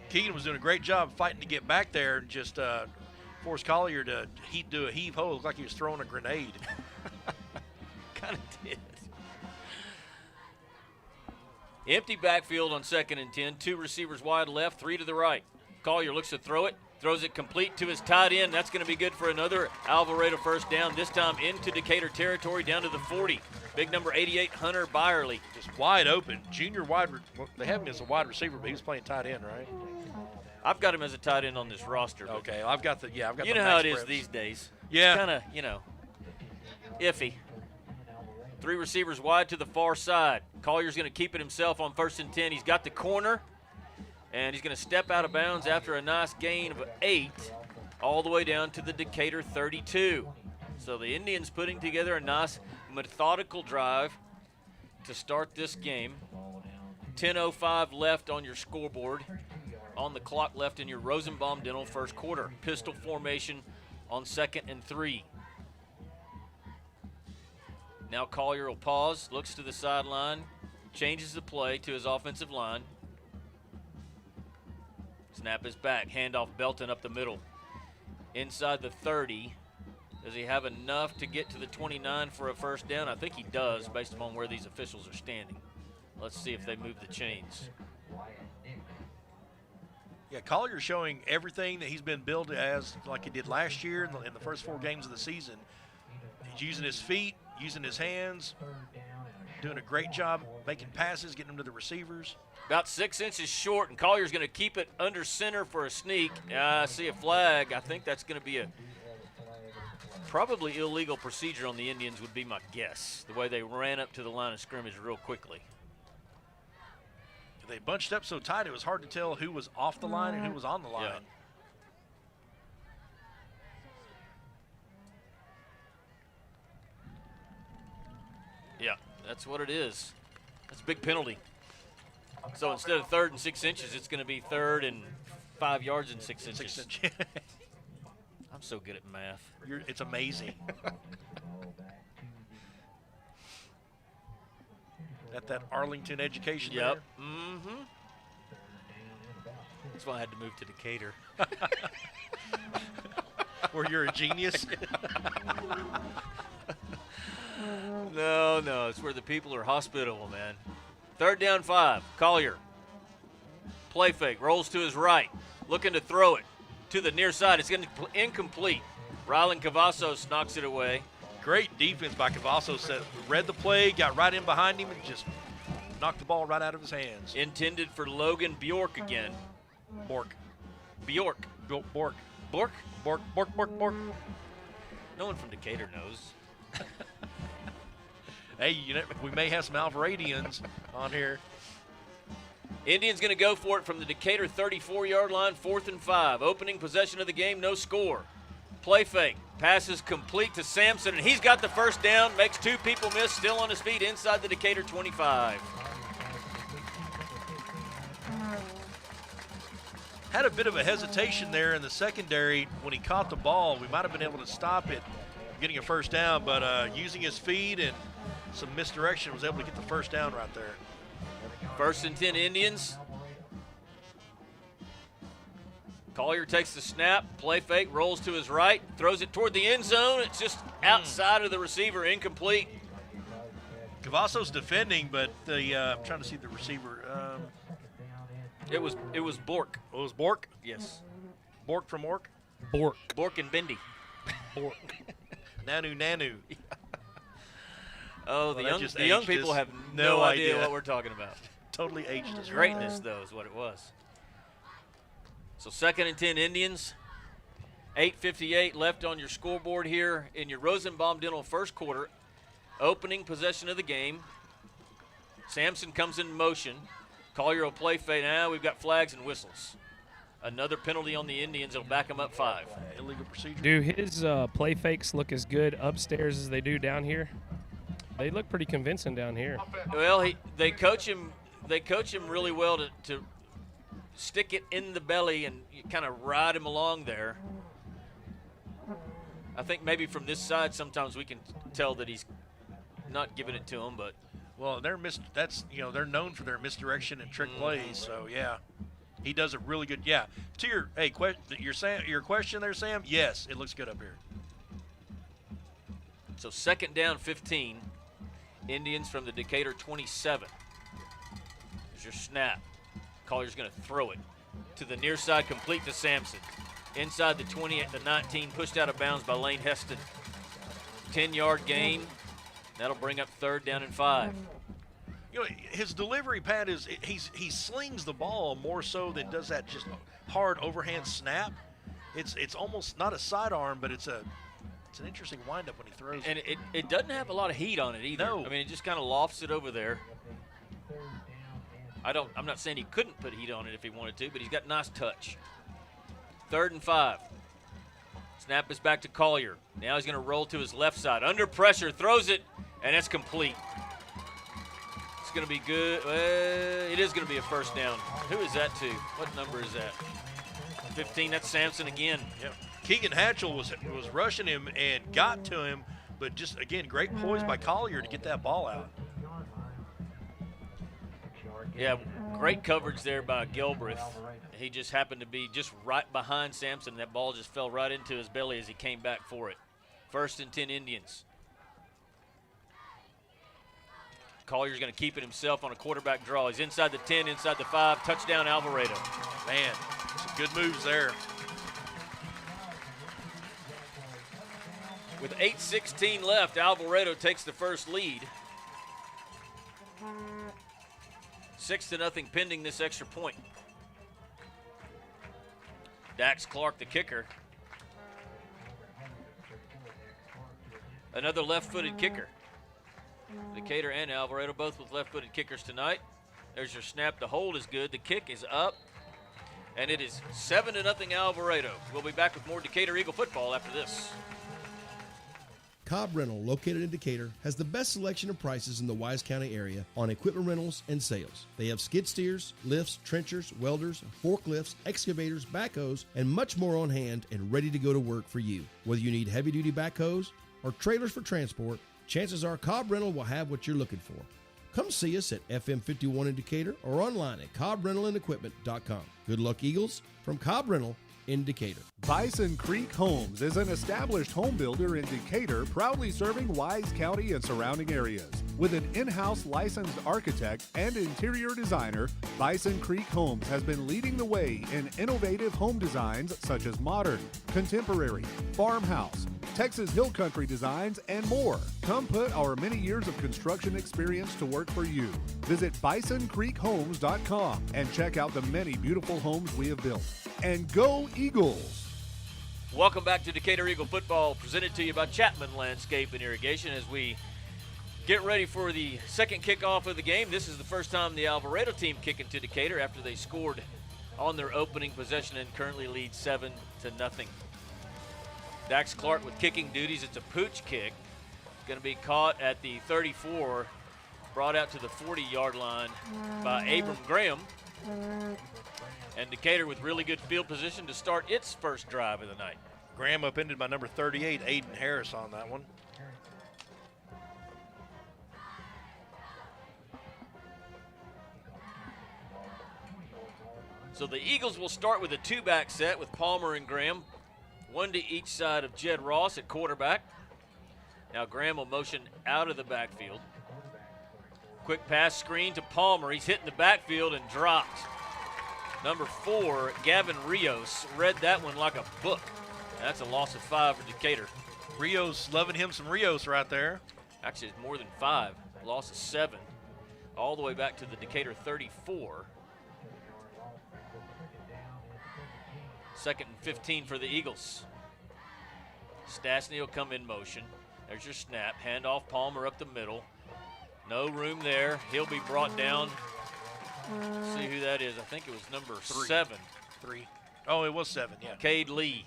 Keegan was doing a great job fighting to get back there and just forced Collier to do a heave-ho. It looked like he was throwing a grenade. Kind of did. Empty backfield on 2nd and 10. 2 receivers wide left, 3 to the right. Collier looks to throw it. Throws it complete to his tight end. That's going to be good for another Alvarado first down, this time into Decatur territory, down to the 40. Big number 88, Hunter Byerly. Just wide open. Junior wide. Well, they have him as a wide receiver, but he was playing tight end, right? I've got him as a tight end on this roster. Okay, I've got the You know how it is these days. Yeah. Kind of, iffy. 3 receivers wide to the far side. Collier's going to keep it himself on 1st and 10. He's got the corner. And he's going to step out of bounds after a nice gain of 8 all the way down to the Decatur 32. So the Indians putting together a nice methodical drive to start this game. 10:05 left on your scoreboard. On the clock left in your Rosenbaum Dental first quarter. Pistol formation on 2nd and 3. Now Collier will pause, looks to the sideline, changes the play to his offensive line. Snap is back. Handoff Belton up the middle. Inside the 30. Does he have enough to get to the 29 for a first down? I think he does, based upon where these officials are standing. Let's see if they move the chains. Yeah, Collier showing everything that he's been billed as, like he did last year in the first 4 games of the season. He's using his feet, using his hands, doing a great job making passes, getting them to the receivers. About 6 inches short, and Collier's going to keep it under center for a sneak. I see a flag. I think that's going to be a probably illegal procedure on the Indians would be my guess, the way they ran up to the line of scrimmage real quickly. They bunched up so tight it was hard to tell who was off the line and who was on the line. Yeah, that's what it is. That's a big penalty. So instead of 3rd and 6 inches, it's going to be 3rd and 5 yards and 6 inches. I'm so good at math. It's amazing. At that Arlington education. Yep. Mm-hmm. That's why I had to move to Decatur. Where you're a genius. No, it's where the people are hospitable, man. 3rd down 5. Collier. Play fake. Rolls to his right. Looking to throw it to the near side. It's incomplete. Rylan Cavazos knocks it away. Great defense by Cavazos. Read the play, got right in behind him, and just knocked the ball right out of his hands. Intended for Logan Bjork again. Bork. Bjork. Bork. Bork? Bork. No one from Decatur knows. Hey, we may have some Alvaradians on here. Indians going to go for it from the Decatur 34-yard line, 4th and 5. Opening possession of the game, no score. Play fake. Passes complete to Sampson, and he's got the first down. Makes 2 people miss, still on his feet inside the Decatur 25. Had a bit of a hesitation there in the secondary when he caught the ball. We might have been able to stop it, getting a first down, but using his feet and some misdirection was able to get the first down right there. 1st and 10 Indians. Collier takes the snap, play fake, rolls to his right, throws it toward the end zone. It's just outside of the receiver, incomplete. Cavazos defending, but I'm trying to see the receiver. It was Bork. Oh, it was Bork? Yes. Bork from Ork? Bork and Bendy. Bork. Nanu. Oh, Well, the young people have no idea what we're talking about. Totally aged us. Greatness, though, is what it was. So 2nd and 10 Indians. 8:58 left on your scoreboard here in your Rosenbaum Dental first quarter. Opening possession of the game. Sampson comes in motion. Collier will play fade. Now we've got flags and whistles. Another penalty on the Indians. It'll back them up 5. Illegal procedure. Do his play fakes look as good upstairs as they do down here? They look pretty convincing down here. Well, they coach him really well to stick it in the belly and kind of ride him along there. I think maybe from this side sometimes we can tell that he's not giving it to him, but well, they're known for their misdirection and trick plays. So yeah, he does it really good. Yeah. To your question there, Sam. Yes, it looks good up here. So 2nd down, 15. Indians from the Decatur 27. There's your snap. Collier's going to throw it to the near side, complete to Sampson. Inside the 20 at the 19, pushed out of bounds by Lane Heston. 10-yard gain. That'll bring up 3rd down and 5. You know, his delivery, Pat, is he slings the ball more so than does that just hard overhand snap. It's almost not a sidearm, but it's an interesting windup when he throws and it. it doesn't have a lot of heat on it either. No. I mean, it just kind of lofts it over there. I'm not saying he couldn't put heat on it if he wanted to, but he's got nice touch. 3rd and 5. Snap is back to Collier. Now he's going to roll to his left side. Under pressure, throws it, and it's complete. It's going to be good. It is going to be a 1st down. Who is that to? What number is that? 15, that's Sampson again. Yep. Keegan Hatchell was rushing him and got to him, but just, again, great poise by Collier to get that ball out. Yeah, great coverage there by Gilbreth. He just happened to be just right behind Sampson. That ball just fell right into his belly as he came back for it. 1st and 10 Indians. Collier's going to keep it himself on a quarterback draw. He's inside the 10, inside the 5. Touchdown, Alvarado. Man, some good moves there. With 8:16 left, Alvarado takes the first lead. 6-0 pending this extra point. Dax Clark, the kicker. Another left-footed kicker. Decatur and Alvarado both with left-footed kickers tonight. There's your snap. The hold is good. The kick is up. And it is 7-0 Alvarado. We'll be back with more Decatur Eagle football after this. Cobb Rental, located in Decatur, has the best selection of prices in the Wise County area on equipment rentals and sales. They have skid steers, lifts, trenchers, welders, forklifts, excavators, backhoes, and much more on hand and ready to go to work for you. Whether you need heavy-duty backhoes or trailers for transport, chances are Cobb Rental will have what you're looking for. Come see us at FM 51 in Decatur or online at CobbRentalAndEquipment.com. Good luck, Eagles, from Cobb Rental in Decatur. Bison Creek Homes is an established home builder in Decatur, proudly serving Wise County and surrounding areas. With an in-house licensed architect and interior designer, Bison Creek Homes has been leading the way in innovative home designs such as modern, contemporary, farmhouse, Texas Hill Country designs, and more. Come put our many years of construction experience to work for you. Visit BisonCreekHomes.com and check out the many beautiful homes we have built. And go Eagles! Welcome back to Decatur Eagle football, presented to you by Chapman Landscape and Irrigation as we get ready for the second kickoff of the game. This is the first time the Alvarado team kicking to Decatur after they scored on their opening possession and currently lead 7-0. Dax Clark with kicking duties. It's a pooch kick. Going to be caught at the 34, brought out to the 40-yard line by Abram Graham. And Decatur with really good field position to start its first drive of the night. Graham upended by number 38, Aiden Harris, on that one. So the Eagles will start with a two-back set with Palmer and Graham, one to each side of Jed Ross at quarterback. Now Graham will motion out of the backfield. Quick pass screen to Palmer. He's hitting the backfield and dropped. Number 4, Gavin Rios, read that one like a book. That's a loss of 5 for Decatur. Rios, loving him some Rios right there. Actually, it's more than 5. Loss of 7. All the way back to the Decatur 34. 2nd and 15 for the Eagles. Stastny will come in motion. There's your snap. Handoff, Palmer up the middle. No room there. He'll be brought down. Let's see who that is. I think it was number 7. 3. Oh, it was 7, yeah. Cade Lee.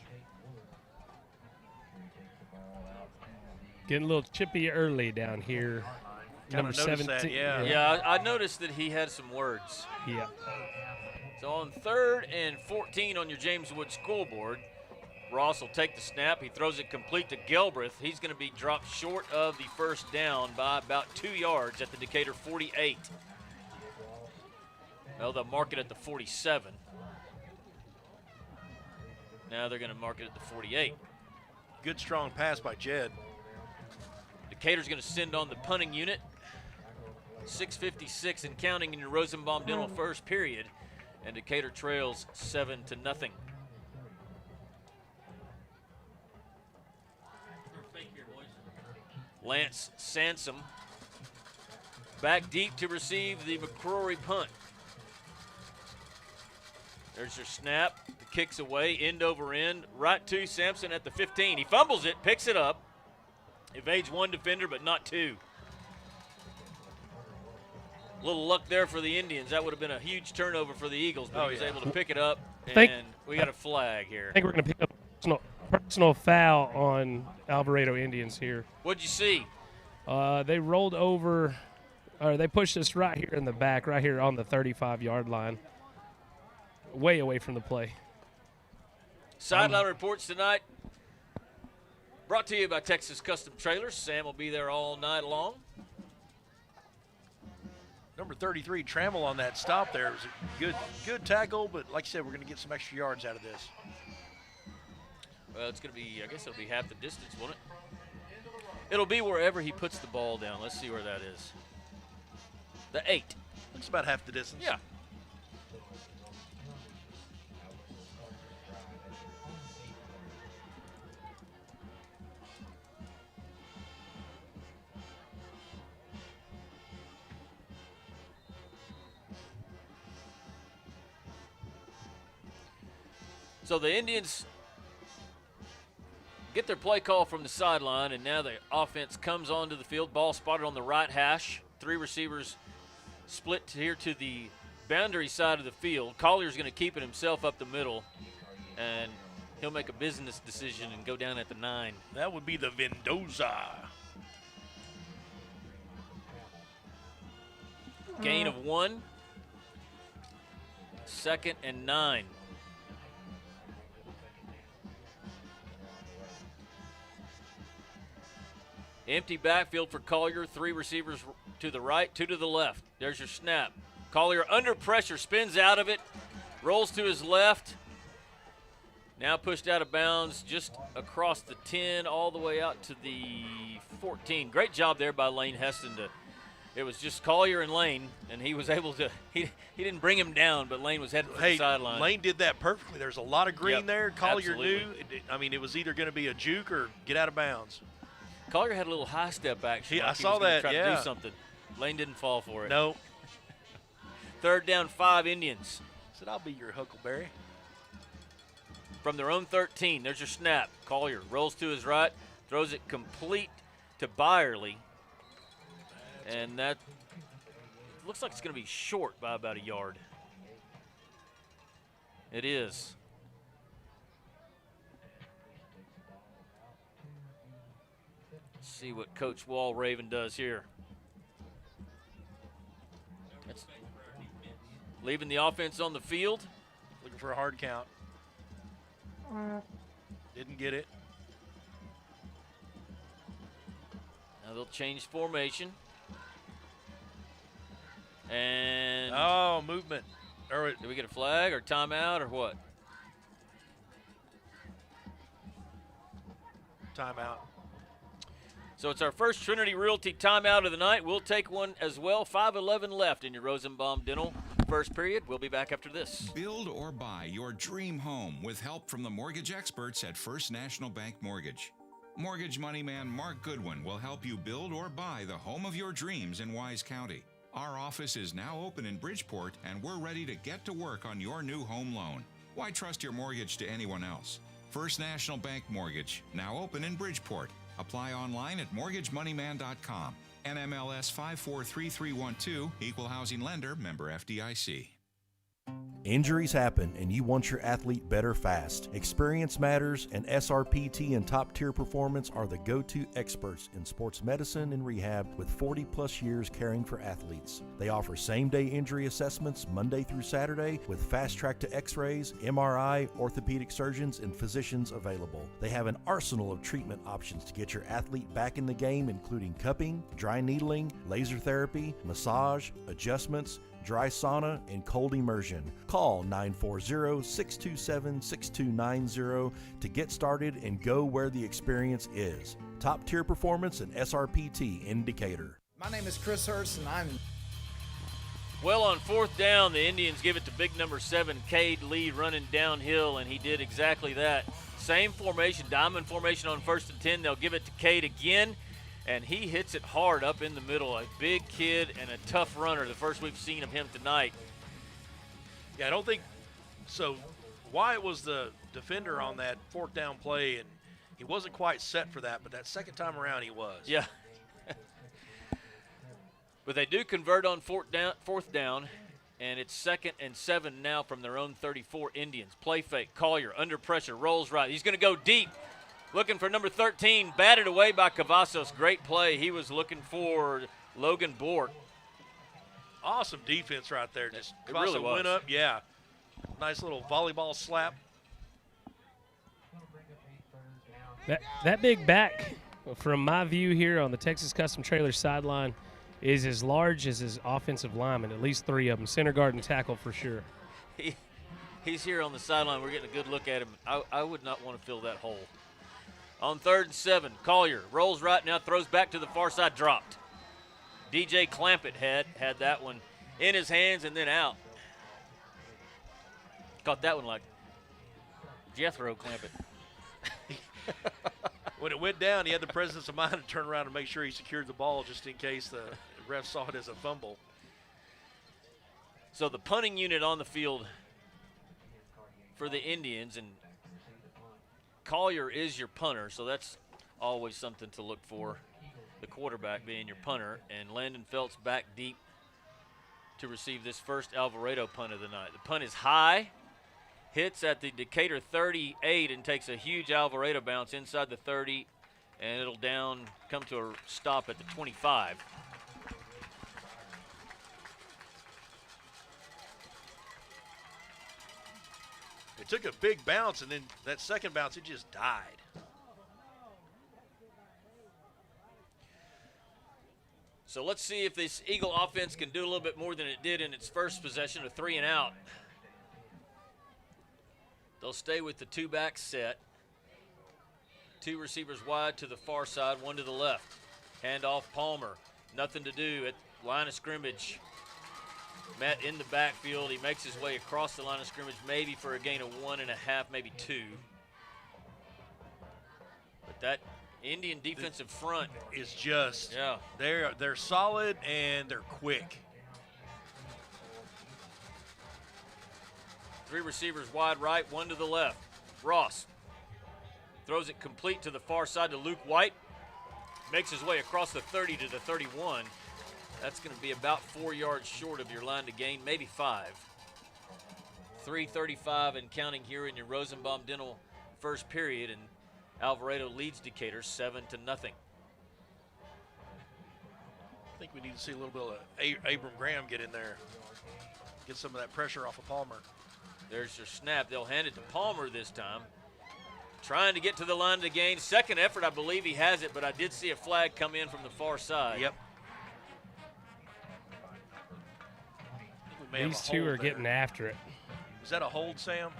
Getting a little chippy early down here. Number 17. That, yeah. Yeah, I noticed that he had some words. Yeah. So on 3rd and 14 on your James Wood scoreboard, Ross will take the snap. He throws it complete to Gelbreth. He's going to be dropped short of the first down by about 2 yards at the Decatur 48. Well, they'll mark it at the 47. Now they're going to mark it at the 48. Good strong pass by Jed. Decatur's going to send on the punting unit. 6:56 and counting in your Rosenbaum Dental first period. And Decatur trails 7-0. Lance Sansom back deep to receive the McCrory punt. There's your snap. The kick's away, end over end, right to Sampson at the 15. He fumbles it, picks it up, evades one defender, but not 2. A little luck there for the Indians. That would have been a huge turnover for the Eagles, but he was able to pick it up, and we got a flag here. I think we're going to pick up a personal foul on Alvarado Indians here. What'd you see? They rolled over, or they pushed us right here in the back, right here on the 35-yard line, way away from the play. Sideline reports tonight brought to you by Texas Custom Trailers. Sam will be there all night long. Number 33, Trammell on that stop there. It was a good tackle, but like I said, we're going to get some extra yards out of this. Well, it's going to be, I guess it'll be half the distance, won't it? It'll be wherever he puts the ball down. Let's see where that is. The 8. Looks about half the distance. Yeah. So the Indians get their play call from the sideline, and now the offense comes onto the field. Ball spotted on the right hash. 3 receivers split here to the boundary side of the field. Collier's going to keep it himself up the middle, and he'll make a business decision and go down at the 9. That would be the Mendoza. Gain of 1. 2nd and 9. Empty backfield for Collier. 3 receivers to the right, 2 to the left. There's your snap. Collier under pressure, spins out of it, rolls to his left. Now pushed out of bounds just across the 10 all the way out to the 14. Great job there by Lane Heston. It was just Collier and Lane, and he was able to – he didn't bring him down, but Lane was heading for the sideline. Lane did that perfectly. There's a lot of green there. Collier absolutely. knew. It was either going to be a juke or get out of bounds. Collier had a little high step action. I saw that, try to do something. Lane didn't fall for it. No. 3rd down, 5 Indians. Said, I'll be your Huckleberry. From their own 13, there's your snap. Collier rolls to his right, throws it complete to Byerly. And that looks like it's going to be short by about a yard. It is. See what Coach Walraven does here. That's leaving the offense on the field. Looking for a hard count. Didn't get it. Now they'll change formation. And movement. Did we get a flag or timeout or what? Timeout. So it's our first Trinity Realty timeout of the night. We'll take one as well. 5:11 left in your Rosenbaum Dental first period. We'll be back after this. Build or buy your dream home with help from the mortgage experts at First National Bank Mortgage. Mortgage money man Mark Goodwin will help you build or buy the home of your dreams in Wise County. Our office is now open in Bridgeport, and we're ready to get to work on your new home loan. Why trust your mortgage to anyone else? First National Bank Mortgage, now open in Bridgeport. Apply online at mortgagemoneyman.com. NMLS 543312, Equal Housing Lender, member FDIC. Injuries happen and you want your athlete better fast. Experience matters, and SRPT and Top Tier Performance are the go-to experts in sports medicine and rehab with 40 plus years caring for athletes. They offer same-day injury assessments Monday through Saturday with fast track to x-rays, MRI, orthopedic surgeons, and physicians available. They have an arsenal of treatment options to get your athlete back in the game, including cupping, dry needling, laser therapy, massage, adjustments, dry sauna, and cold immersion. Call 940-627-6290 to get started and go where the experience is. Top Tier Performance and SRPT in Decatur. My name is Chris Hurst, and I'm... Well, on fourth down, the Indians give it to big number 7, Cade Lee, running downhill, and he did exactly that. Same formation, diamond formation on 1st and 10. They'll give it to Cade again, and he hits it hard up in the middle. A big kid and a tough runner, the first we've seen of him tonight. Yeah, I don't think so. Wyatt was the defender on that fourth down play, and he wasn't quite set for that, but that second time around he was. Yeah. But they do convert on fourth down, and it's 2nd and 7 now from their own 34 Indians. Play fake, Collier under pressure, rolls right. He's going to go deep. Looking for number 13, batted away by Cavazos. Great play. He was looking for Logan Bork. Awesome defense right there. Just It really was. Went up, yeah. Nice little volleyball slap. That big back, from my view here on the Texas Custom Trailer sideline, is as large as his offensive lineman, at least 3 of them, center guard and tackle for sure. He's here on the sideline. We're getting a good look at him. I would not want to fill that hole. On 3rd and 7, Collier rolls right now, throws back to the far side, dropped. DJ Clampett had that one in his hands and then out. Caught that one like Jethro Clampett. When it went down, he had the presence of mind to turn around and make sure he secured the ball just in case the ref saw it as a fumble. So the punting unit on the field for the Indians, and Collier is your punter, so that's always something to look for, the quarterback being your punter, and Landon Feltz back deep to receive this first Alvarado punt of the night. The punt is high, hits at the Decatur 38 and takes a huge Alvarado bounce inside the 30, and it'll come to a stop at the 25. It took a big bounce, and then that second bounce, it just died. So let's see if this Eagle offense can do a little bit more than it did in its first possession, a 3 and out. They'll stay with the 2-back set. 2 receivers wide to the far side, 1 to the left. Handoff Palmer, nothing to do at line of scrimmage. Matt in the backfield. He makes his way across the line of scrimmage, maybe for a gain of 1.5, maybe 2. But that Indian defensive front is just, they're solid and they're quick. 3 receivers wide right, 1 to the left. Ross throws it complete to the far side to Luke White. Makes his way across the 30 to the 31. That's going to be about 4 yards short of your line to gain, maybe 5. 3:35 and counting here in your Rosenbaum Dental first period, and Alvarado leads Decatur 7-0. I think we need to see a little bit of Abram Graham get in there, get some of that pressure off of Palmer. There's your snap. They'll hand it to Palmer this time. Trying to get to the line to gain. Second effort, I believe he has it, but I did see a flag come in from the far side. Yep. These 2 are getting after it. Was that a hold, Sam?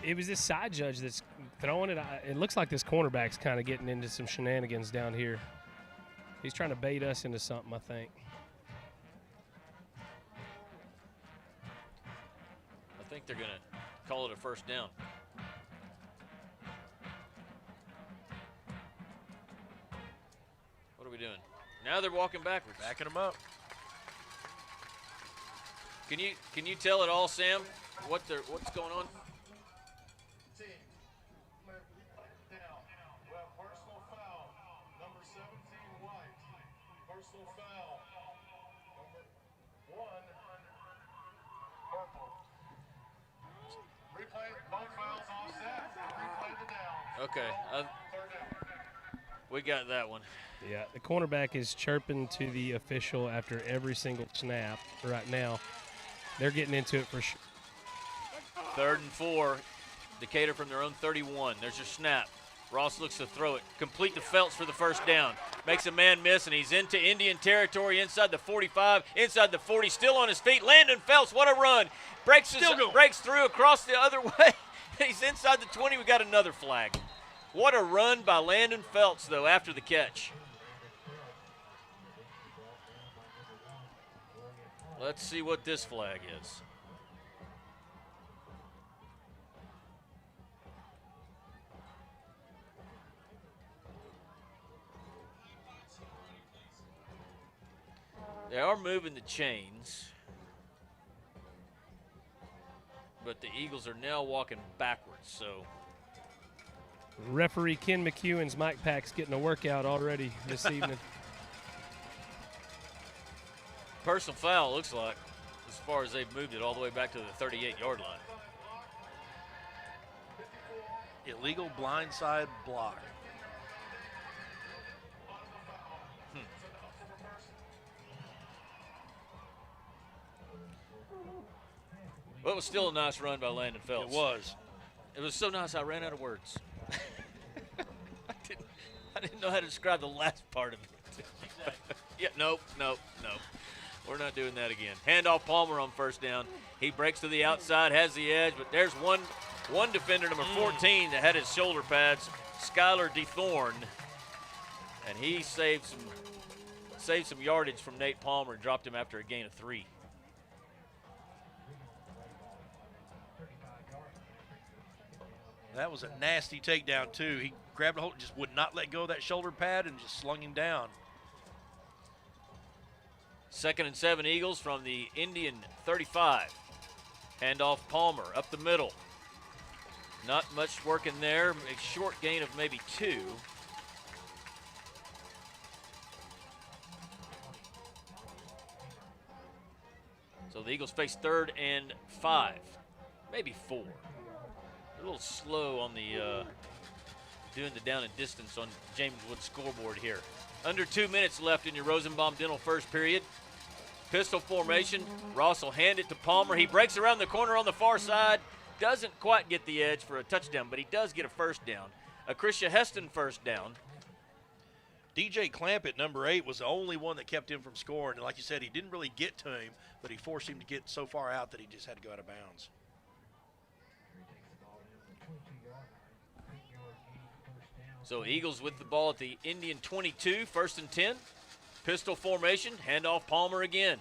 It was this side judge that's throwing it. It looks like this cornerback's kind of getting into some shenanigans down here. He's trying to bait us into something, I think. I think they're going to call it a first down. doing? Now they're walking backwards. Backing them up. Can you tell it all, Sam? What's going on? Okay, we got that one. Yeah, the cornerback is chirping to the official after every single snap right now. They're getting into it for sure. 3rd and 4, Decatur from their own 31. There's your snap. Ross looks to throw it. Complete to Phelps for the first down. Makes a man miss, and he's into Indian territory inside the 45, inside the 40, still on his feet. Landon Phelps, what a run. Breaks through across the other way. He's inside the 20. We got another flag. What a run by Landon Phelps, though, after the catch. Let's see what this flag is. They are moving the chains, but the Eagles are now walking backwards, so. Referee Ken McEwen's Mike Pack's getting a workout already this evening. Personal foul, looks like, as far as they've moved it all the way back to the 38-yard line. Illegal blindside block. Well, it was still a nice run by Landon Phelps. It was. It was so nice I ran out of words. I didn't know how to describe the last part of it. Yeah, nope. We're not doing that again. Handoff Palmer on first down. He breaks to the outside, has the edge, but there's one defender, number 14, that had his shoulder pads, Skylar DeThorne, and he saved some yardage from Nate Palmer and dropped him after a gain of 3. That was a nasty takedown, too. He grabbed a hold, just would not let go of that shoulder pad and just slung him down. 2nd and 7 Eagles from the Indian 35. Handoff Palmer up the middle. Not much working there. A short gain of maybe 2. So the Eagles face 3rd and 5, maybe 4. A little slow on the doing the down and distance on James Wood's scoreboard here. Under 2 minutes left in your Rosenbaum Dental first period. Pistol formation. Ross will hand it to Palmer. He breaks around the corner on the far side. Doesn't quite get the edge for a touchdown, but he does get a first down. A Christian Heston first down. DJ Clamp at number 8 was the only one that kept him from scoring. And like you said, he didn't really get to him, but he forced him to get so far out that he just had to go out of bounds. So Eagles with the ball at the Indian 22, 1st and 10. Pistol formation, handoff Palmer again.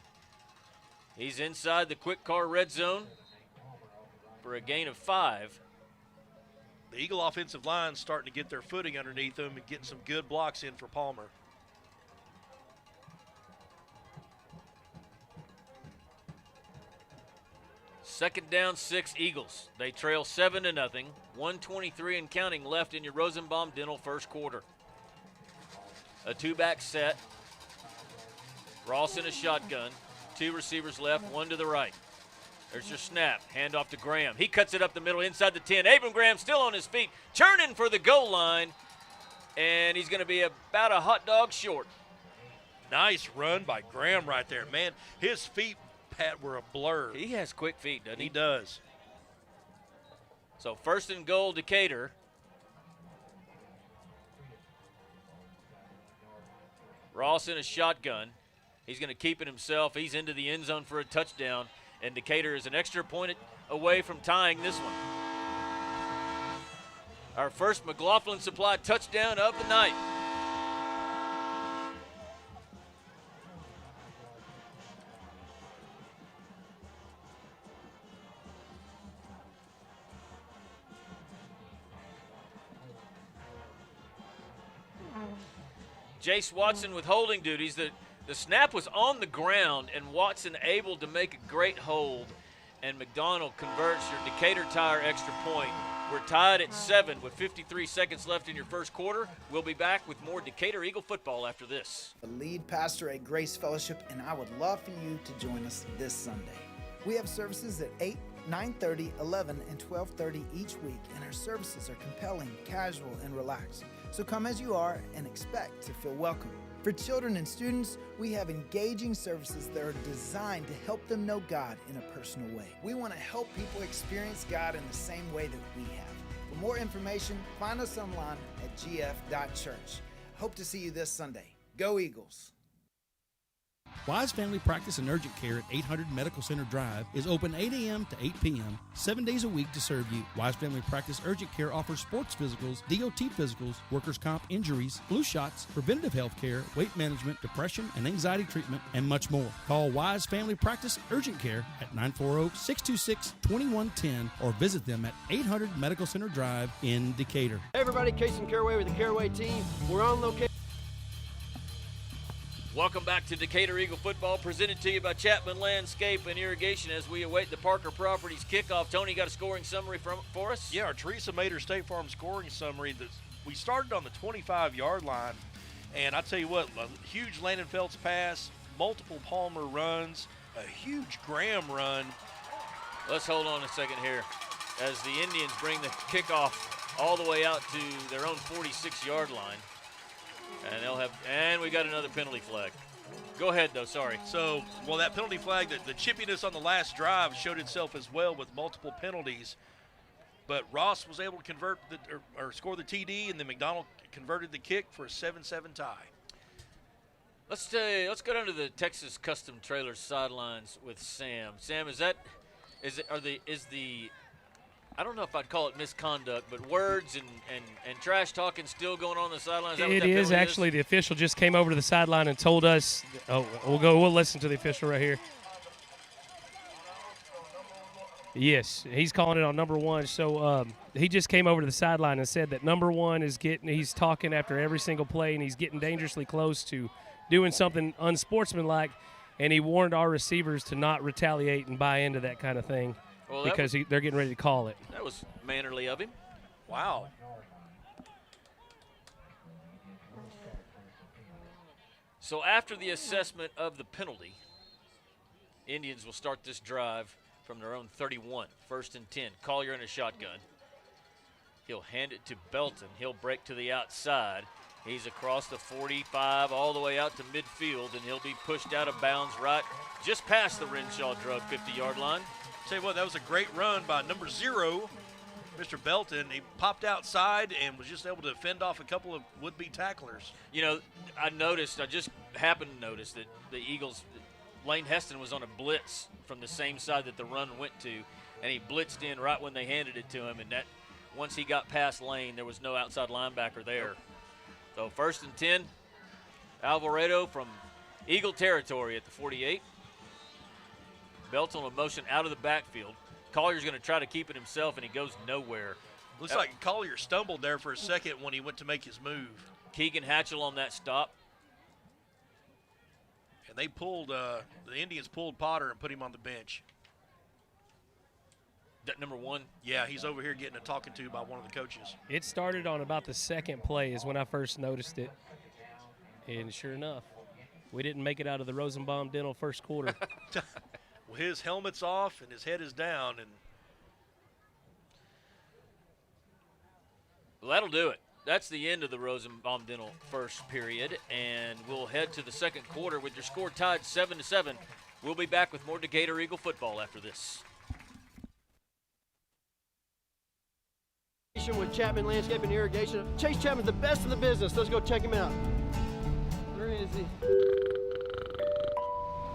He's inside the quick car red zone for a gain of 5. The Eagle offensive line starting to get their footing underneath them and getting some good blocks in for Palmer. Second down, 6 Eagles. They trail 7-0. 1:23 and counting left in your Rosenbaum Dental first quarter. A 2-back set. Ross in a shotgun. 2 receivers left, 1 to the right. There's your snap. Hand off to Graham. He cuts it up the middle inside the 10. Abram Graham still on his feet, churning for the goal line. And he's going to be about a hot dog short. Nice run by Graham right there. Man, his feet, Pat, were a blur. He has quick feet, doesn't he? He does. So 1st and goal, Decatur. Ross in a shotgun. He's going to keep it himself. He's into the end zone for a touchdown. And Decatur is an extra point away from tying this one. Our first McLaughlin Supply touchdown of the night. Jace Watson with holding duties. The snap was on the ground, and Watson able to make a great hold, and McDonald converts your Decatur Tire extra point. We're tied at 7 with 53 seconds left in your first quarter. We'll be back with more Decatur Eagle football after this. The lead pastor at Grace Fellowship, and I would love for you to join us this Sunday. We have services at 8, 9:30, 11, and 12:30 each week, and our services are compelling, casual, and relaxed. So come as you are and expect to feel welcome. For children and students, we have engaging services that are designed to help them know God in a personal way. We want to help people experience God in the same way that we have. For more information, find us online at gf.church. Hope to see you this Sunday. Go Eagles! Wise Family Practice and Urgent Care at 800 Medical Center Drive is open 8 a.m. to 8 p.m., 7 days a week to serve you. Wise Family Practice Urgent Care offers sports physicals, DOT physicals, workers' comp injuries, flu shots, preventative health care, weight management, depression and anxiety treatment, and much more. Call Wise Family Practice Urgent Care at 940-626-2110 or visit them at 800 Medical Center Drive in Decatur. Hey everybody, Casey Caraway with the Caraway team. We're on location. Welcome back to Decatur Eagle football, presented to you by Chapman Landscape and Irrigation as we await the Parker Properties kickoff. Tony, got a scoring summary for us? Yeah, our Teresa Mater State Farm scoring summary. We started on the 25-yard line, and I tell you what, a huge Landon Phelps pass, multiple Palmer runs, a huge Graham run. Let's hold on a second here as the Indians bring the kickoff all the way out to their own 46-yard line. And we got another penalty flag. Go ahead, though. Sorry. So, well, that penalty flag, the chippiness on the last drive showed itself as well with multiple penalties. But Ross was able to convert or score the TD, and then McDonald converted the kick for a 7-7 tie. Let's go down to the Texas Custom Trailers sidelines with Sam. Sam, I don't know if I'd call it misconduct, but words and trash talking still going on the sidelines? It is actually. The official just came over to the sideline and told us. Oh, we'll listen to the official right here. Yes, he's calling it on number 1. So he just came over to the sideline and said that number 1 he's talking after every single play, and he's getting dangerously close to doing something unsportsmanlike, and he warned our receivers to not retaliate and buy into that kind of thing. Well, because they're getting ready to call it. That was mannerly of him. Wow. So after the assessment of the penalty, Indians will start this drive from their own 31, 1st and 10. Collier in a shotgun. He'll hand it to Belton. He'll break to the outside. He's across the 45 all the way out to midfield, and he'll be pushed out of bounds right just past the Renshaw Drug 50-yard line. Tell you what, that was a great run by number 0, Mr. Belton. He popped outside and was just able to fend off a couple of would-be tacklers. You know, I just happened to notice that the Eagles, Lane Heston was on a blitz from the same side that the run went to, and he blitzed in right when they handed it to him, and that once he got past Lane, there was no outside linebacker there. So 1st and 10, Alvarado from Eagle territory at the 48. Belton on a motion out of the backfield. Collier's going to try to keep it himself, and he goes nowhere. Looks like Collier stumbled there for a second when he went to make his move. Keegan Hatchell on that stop. And they pulled, the Indians pulled Potter and put him on the bench. That number 1? Yeah, he's over here getting a talking to by one of the coaches. It started on about the second play is when I first noticed it. And sure enough, we didn't make it out of the Rosenbaum Dental first quarter. Well, his helmet's off and his head is down. And well, that'll do it. That's the end of the Rosenbaum Dental first period, and we'll head to the second quarter with your score tied 7-7. We'll be back with more Decatur Eagle football after this. With Chapman Landscape and Irrigation. Chase Chapman's the best in the business. Let's go check him out. Where is he?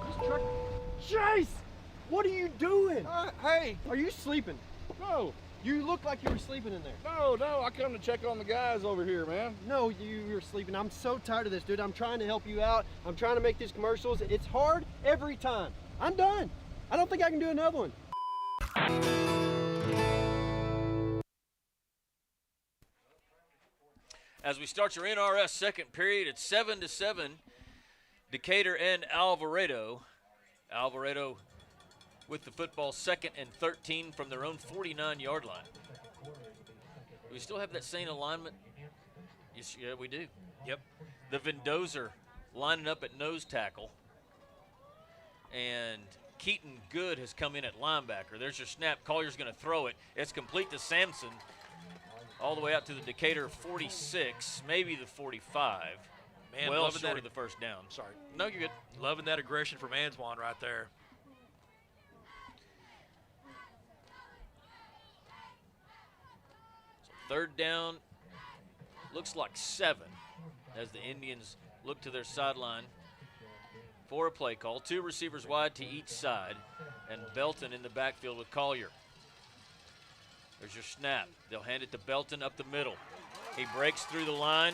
This truck. Chase! What are you doing? Hey! Are you sleeping? No. You look like you were sleeping in there. No, I come to check on the guys over here, man. No, you're sleeping. I'm so tired of this, dude. I'm trying to help you out. I'm trying to make these commercials. It's hard every time. I'm done. I don't think I can do another one. As we start your NRS second period, it's 7-7. Decatur and Alvarado. Alvarado with the football, 2nd and 13 from their own 49-yard line. Do we still have that same alignment? Yes, yeah, we do. Yep. The Vendozer lining up at nose tackle. And Keaton Good has come in at linebacker. There's your snap. Collier's going to throw it. It's complete to Sampson. All the way out to the Decatur 46, maybe the 45. Man, well loving short that. of the first down. Sorry. No, you're good. Loving that aggression from Antoine right there. So 3rd down, looks like 7 as the Indians look to their sideline for a play call. 2 receivers wide to each side, and Belton in the backfield with Collier. There's your snap. They'll hand it to Belton up the middle. He breaks through the line,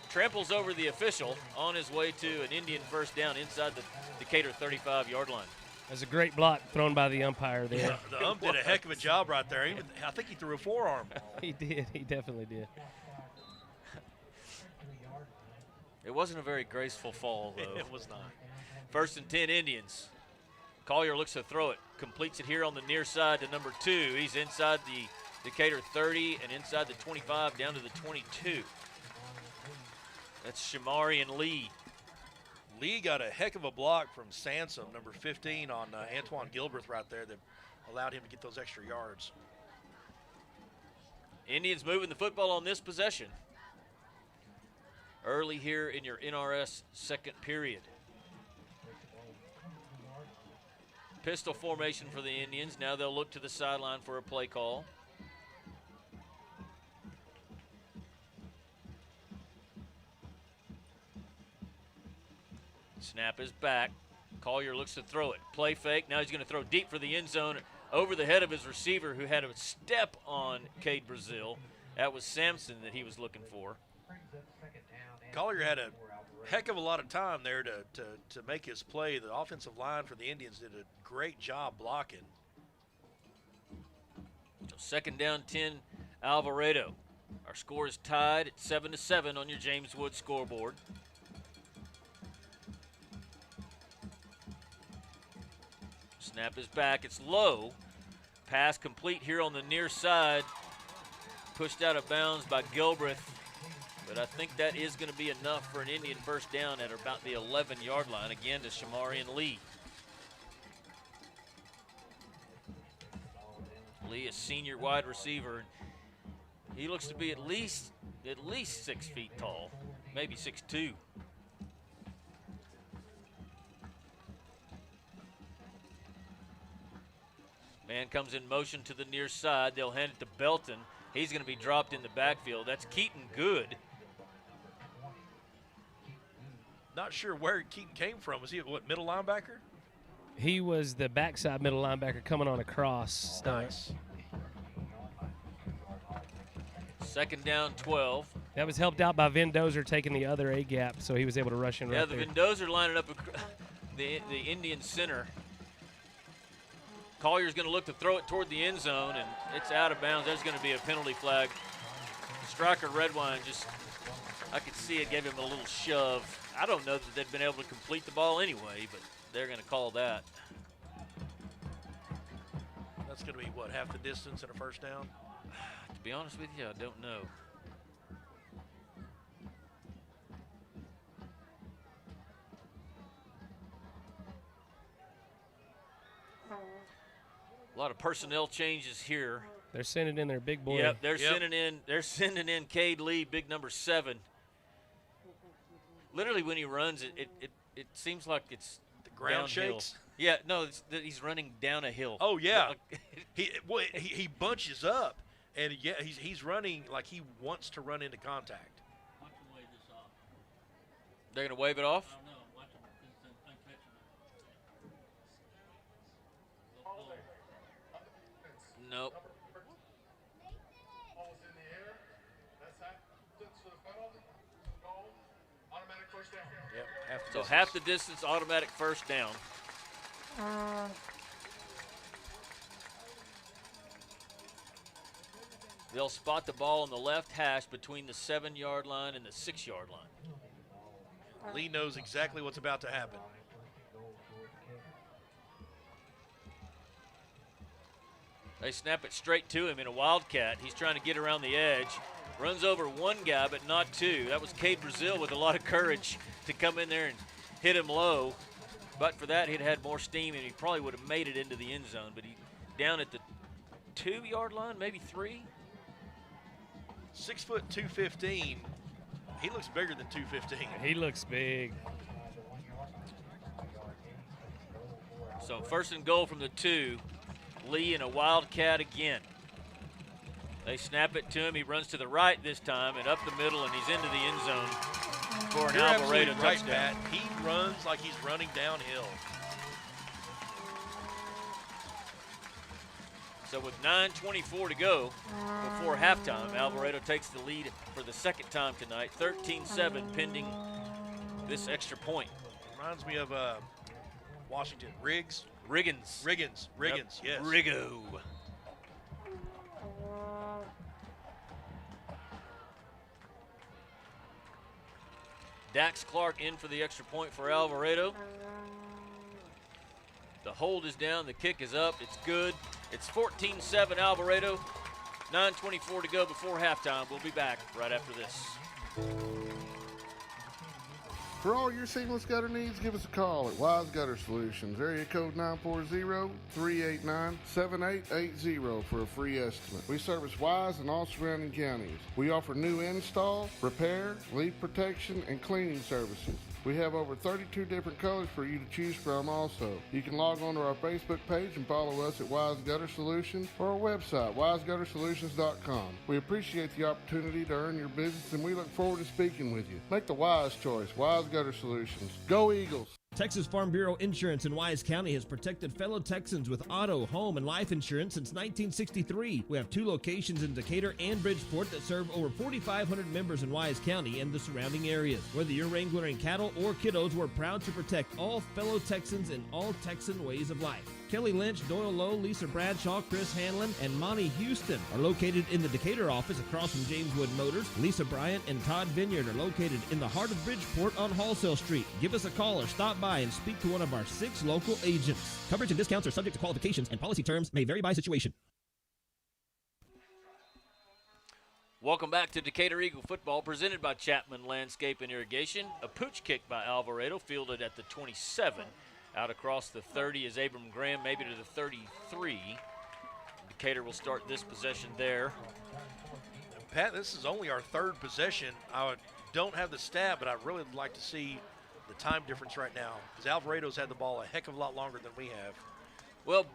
tramples over the official on his way to an Indian first down inside the Decatur 35-yard line. That's a great block thrown by the umpire there. Yeah, the ump did a heck of a job right there. I think he threw a forearm. He did. He definitely did. It wasn't a very graceful fall, though. It was not. 1st and 10 Indians. Collier looks to throw it, completes it here on the near side to number 2. He's inside the Decatur 30 and inside the 25 down to the 22. That's Shamari and Lee. Lee got a heck of a block from Sansom, number 15, on Antoine Gilbreth right there that allowed him to get those extra yards. Indians moving the football on this possession. Early here in your NRS second period. Pistol formation for the Indians. Now they'll look to the sideline for a play call. Snap is back. Collier looks to throw it. Play fake. Now he's going to throw deep for the end zone over the head of his receiver, who had a step on Cade Brazil. That was Sampson that he was looking for. Collier had a heck of a lot of time there to make his play. The offensive line for the Indians did a great job blocking. So 2nd down 10, Alvarado. Our score is tied at 7-7 on your James Wood scoreboard. Snap is back. It's low. Pass complete here on the near side. Pushed out of bounds by Gilbreth. But I think that is going to be enough for an Indian first down at about the 11-yard line. Again to Shamari and Lee. Lee, a senior wide receiver. He looks to be at least 6 feet tall, maybe 6'2". Man comes in motion to the near side. They'll hand it to Belton. He's going to be dropped in the backfield. That's Keaton Good. Not sure where Keaton came from. Was he what, middle linebacker? He was the backside middle linebacker coming on a cross. Nice. 2nd down 12. That was helped out by Vendozer taking the other A gap, so he was able to rush in right the there. Vendozer lining up the Indian center. Collier's going to look to throw it toward the end zone, and it's out of bounds. There's going to be a penalty flag. Striker Redwine I could see it gave him a little shove. I don't know that they'd been able to complete the ball anyway, but they're going to call that. That's going to be, what, half the distance and a first down? To be honest with you, I don't know. A lot of personnel changes here. They're sending in their big boy. Yep, they're sending in Cade Lee, big number 7. Literally, when he runs, it seems like it's the ground downhill. shakes. Yeah, no, he's running down a hill. Oh yeah, he bunches up, and yeah, he's running like he wants to run into contact. They're gonna wave it off. Nope. Yep, so half the distance, automatic first down. They'll spot the ball on the left hash between the 7-yard line and the 6-yard line. Lee knows exactly what's about to happen. They snap it straight to him in a wildcat. He's trying to get around the edge. Runs over one guy, but not two. That was Cade Brazil with a lot of courage to come in there and hit him low. But for that, he'd had more steam, and he probably would have made it into the end zone. But he down at the 2-yard line, maybe 3. 6 foot 215. He looks bigger than 215. He looks big. So 1st and goal from the 2. Lee in a wildcat again. They snap it to him. He runs to the right this time and up the middle, and he's into the end zone for an Alvarado touchdown. Pat. He runs like he's running downhill. So with 9:24 to go before halftime, Alvarado takes the lead for the 2nd time tonight, 13-7 pending this extra point. Reminds me of Washington. Riggins, Yep. yes. Riggo. Dax Clark in for the extra point for Alvarado. The hold is down, the kick is up, it's good. It's 14-7 Alvarado. 9:24 to go before halftime. We'll be back right after this. For all your seamless gutter needs, give us a call at Wise Gutter Solutions, area code 940-389-7880 for a free estimate. We service Wise and all surrounding counties. We offer new install, repair, leak protection, and cleaning services. We have over 32 different colors for you to choose from also. You can log on to our Facebook page and follow us at Wise Gutter Solutions or our website, wiseguttersolutions.com. We appreciate the opportunity to earn your business, and we look forward to speaking with you. Make the wise choice, Wise Gutter Solutions. Go Eagles! Texas Farm Bureau Insurance in Wise County has protected fellow Texans with auto, home, and life insurance since 1963. We have 2 locations in Decatur and Bridgeport that serve over 4,500 members in Wise County and the surrounding areas. Whether you're wrangling cattle or kiddos, we're proud to protect all fellow Texans in all Texan ways of life. Kelly Lynch, Doyle Lowe, Lisa Bradshaw, Chris Hanlon, and Monty Houston are located in the Decatur office across from James Wood Motors. Lisa Bryant and Todd Vineyard are located in the heart of Bridgeport on Wholesale Street. Give us a call or stop by and speak to one of our 6 local agents. Coverage and discounts are subject to qualifications, and policy terms may vary by situation. Welcome back to Decatur Eagle football, presented by Chapman Landscape and Irrigation. A pooch kick by Alvarado, fielded at the 27. Out across the 30 is Abram Graham, maybe to the 33. Decatur will start this possession there. Pat, this is only our 3rd possession. I don't have the stat, but I'd really like to see the time difference right now, because Alvarado's had the ball a heck of a lot longer than we have. Well,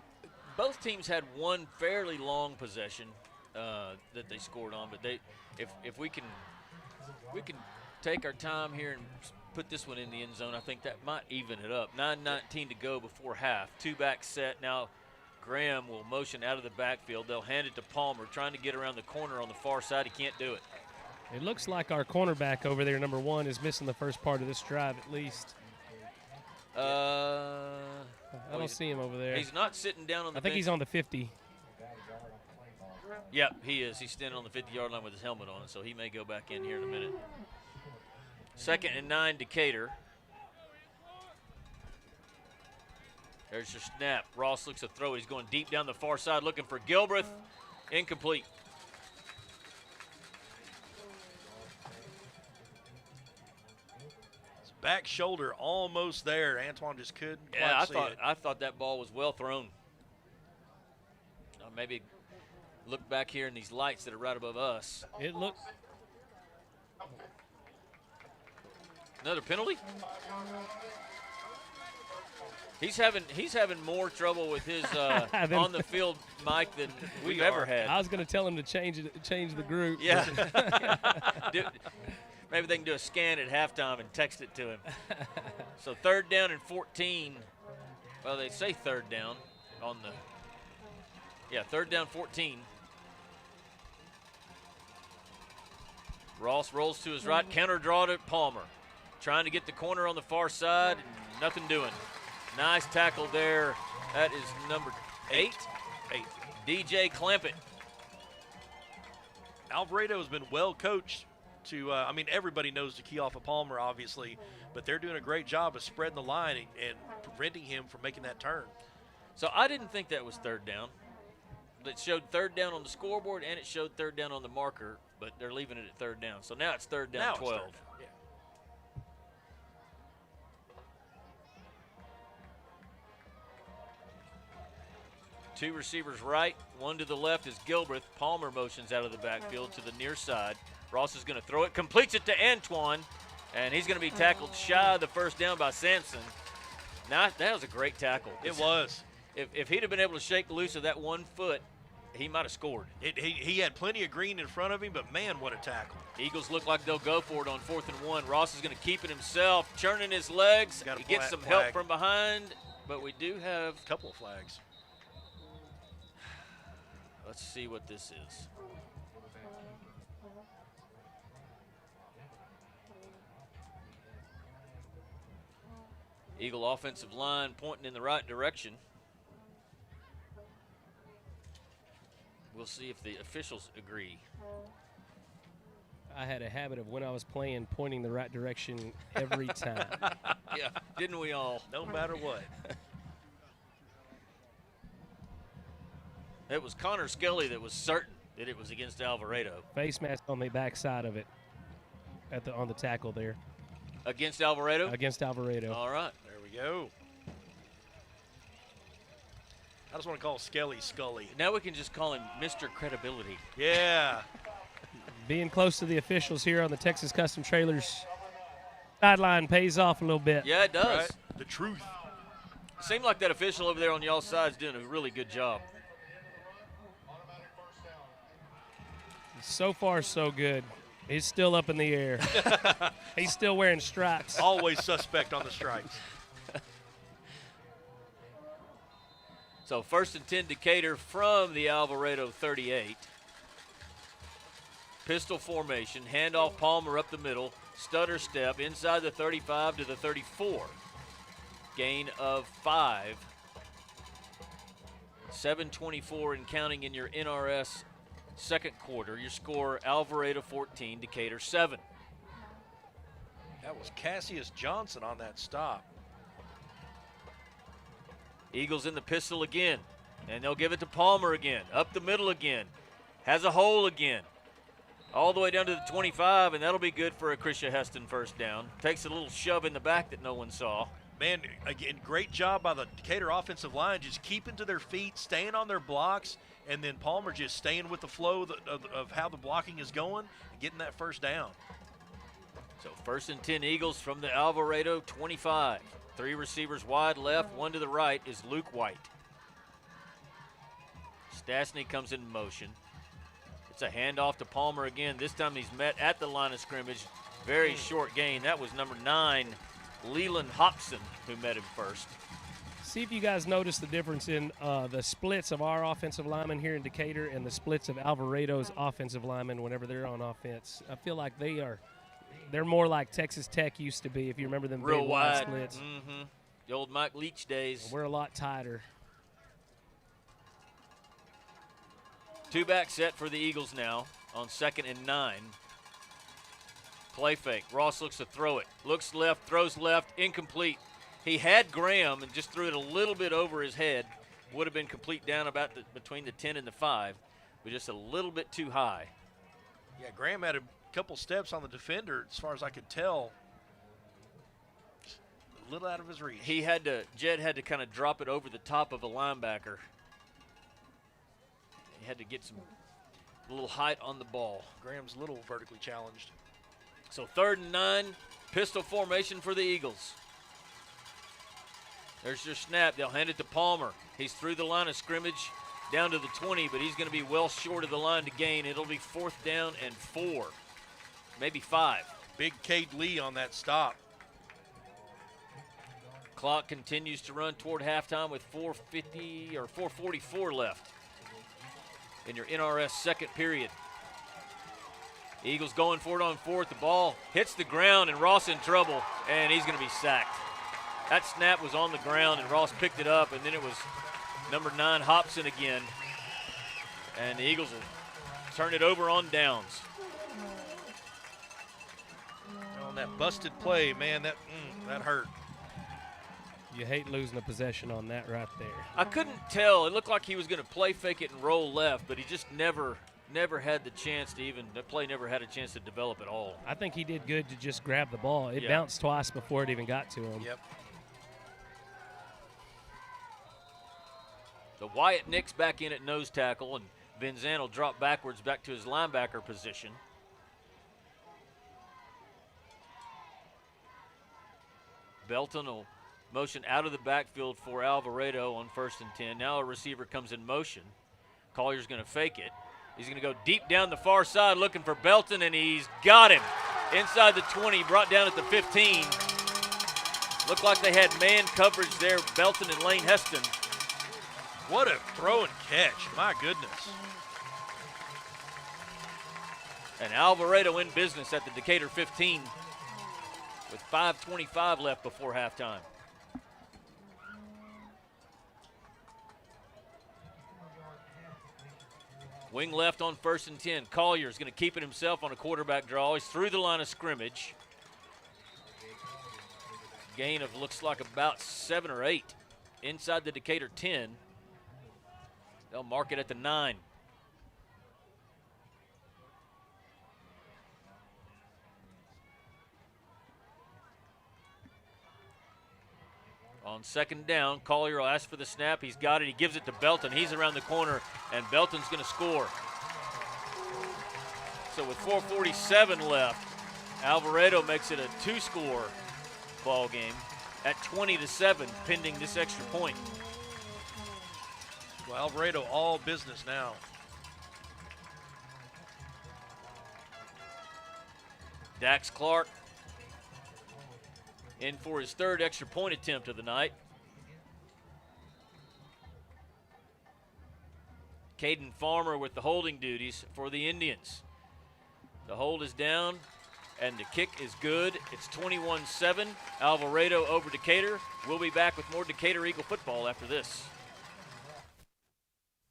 both teams had one fairly long possession that they scored on, but if we can take our time here and put this one in the end zone, I think that might even it up. 9:19 to go before half. 2-back set. Now Graham will motion out of the backfield. They'll hand it to Palmer, trying to get around the corner on the far side. He can't do it. It looks like our cornerback over there, number 1, is missing the first part of this drive at least. I don't see him over there. He's not sitting down on the I think bench. he's on the 50. Yep, he is. He's standing on the 50-yard line with his helmet on, so he may go back in here in a minute. 2nd and 9, Decatur. There's your snap. Ross looks to throw. He's going deep down the far side looking for Gilbreth. Incomplete. His back shoulder almost there. Antoine just couldn't Yeah, quite see it. I thought that ball was well thrown. Maybe look back here in these lights that are right above us. It looked. Another penalty? He's having more trouble with his on the field mic than we've ever had. I was going to tell him to change the group. Yeah. Maybe they can do a scan at halftime and text it to him. So 3rd down and 14. Well, they say 3rd down on the. Yeah, 3rd down 14. Ross rolls to his right, counter draw to Palmer. Trying to get the corner on the far side, and nothing doing. Nice tackle there. That is number 8. DJ Clampett. Alvarado has been well coached to, everybody knows to key off of Palmer, obviously, but they're doing a great job of spreading the line and preventing him from making that turn. So I didn't think that was third down. It showed third down on the scoreboard, and it showed third down on the marker, but they're leaving it at third down. So now it's third down, 12. It's third down. Yeah. Two receivers right, one to the left is Gilbreth. Palmer motions out of the backfield to the near side. Ross is going to throw it, completes it to Antoine, and he's going to be tackled shy of the first down by Sampson. Now, that was a great tackle. It was. If he'd have been able to shake loose of that 1 foot, he might have scored. He had plenty of green in front of him, but man, what a tackle. Eagles look like they'll go for it on 4th and 1. Ross is going to keep it himself, churning his legs. He gets some help from behind, but we do have a couple of flags. Let's see what this is. Eagle offensive line pointing in the right direction. We'll see if the officials agree. I had a habit of when I was playing pointing the right direction every time. Yeah, didn't we all? No matter what. It was Connor Skelly that was certain that it was against Alvarado. Face mask on the backside of it on the tackle there. Against Alvarado? Against Alvarado. All right. There we go. I just want to call Skelly Scully. Now we can just call him Mr. Credibility. Yeah. Being close to the officials here on the Texas Custom Trailers sideline pays off a little bit. Yeah, it does. Right. The truth. Seemed like that official over there on y'all's side is doing a really good job. So far, so good. He's still up in the air. He's still wearing stripes. Always suspect on the stripes. So 1st and 10 Decatur from the Alvarado 38. Pistol formation, handoff Palmer up the middle, stutter step inside the 35 to the 34. Gain of 5. 7:24 and counting in your NRS second quarter. Your score, Alvarado 14, Decatur 7. That was Cassius Johnson on that stop. Eagles in the pistol again, and they'll give it to Palmer again, up the middle again, has a hole again, all the way down to the 25, and that'll be good for a Krisha Heston first down. Takes a little shove in the back that no one saw. Man, again, great job by the Decatur offensive line, just keeping to their feet, staying on their blocks, and then Palmer just staying with the flow of how the blocking is going and getting that first down. So 1st and 10 Eagles from the Alvarado 25. 3 receivers wide left, 1 to the right is Luke White. Stastny comes in motion. It's a handoff to Palmer again. This time he's met at the line of scrimmage. Very short gain. That was number 9, Leland Hobson, who met him first. See if you guys notice the difference in the splits of our offensive linemen here in Decatur and the splits of Alvarado's offensive linemen whenever they're on offense. I feel like they're more like Texas Tech used to be, if you remember them real big wide splits. Mm-hmm. The old Mike Leach days. We're a lot tighter. 2-back set for the Eagles now on 2nd and 9. Play fake. Ross looks to throw it. Looks left, throws left, incomplete. He had Graham and just threw it a little bit over his head. Would have been complete down about between the 10 and the 5, but just a little bit too high. Yeah, Graham had a couple steps on the defender, as far as I could tell. A little out of his reach. Jed had to kind of drop it over the top of a linebacker. He had to get a little height on the ball. Graham's a little vertically challenged. So 3rd and 9, pistol formation for the Eagles. There's your snap. They'll hand it to Palmer. He's through the line of scrimmage down to the 20, but he's going to be well short of the line to gain. It'll be 4th down and 4, maybe 5. Big Cade Lee on that stop. Clock continues to run toward halftime with 4:50 or 4:44 left in your NRS second period. Eagles going for it on 4th. The ball hits the ground, and Ross in trouble, and he's going to be sacked. That snap was on the ground, and Ross picked it up, and then it was number 9, Hobson again. And the Eagles will turn it over on downs. On that busted play, man, that hurt. You hate losing a possession on that right there. I couldn't tell. It looked like he was going to play fake it and roll left, but he just never had the chance to the play never had a chance to develop at all. I think he did good to just grab the ball. It bounced twice before it even got to him. Yep. The Wyatt Nix back in at nose tackle, and Benzan will drop backwards back to his linebacker position. Belton will motion out of the backfield for Alvarado on 1st and 10. Now a receiver comes in motion. Collier's going to fake it. He's going to go deep down the far side looking for Belton, and he's got him. Inside the 20, brought down at the 15. Looked like they had man coverage there, Belton and Lane Heston. What a throw and catch, my goodness. And Alvarado in business at the Decatur 15 with 5:25 left before halftime. Wing left on 1st and 10. Collier's going to keep it himself on a quarterback draw. He's through the line of scrimmage. Gain of looks like about 7 or 8 inside the Decatur 10. They'll mark it at the 9. On 2nd down, Collier will ask for the snap. He's got it. He gives it to Belton. He's around the corner, and Belton's going to score. So with 4:47 left, Alvarado makes it a 2-score ball game at 20-7, pending this extra point. Well, Alvarado all business now. Dax Clark in for his 3rd extra point attempt of the night. Caden Farmer with the holding duties for the Indians. The hold is down, and the kick is good. It's 21-7. Alvarado over Decatur. We'll be back with more Decatur Eagle football after this.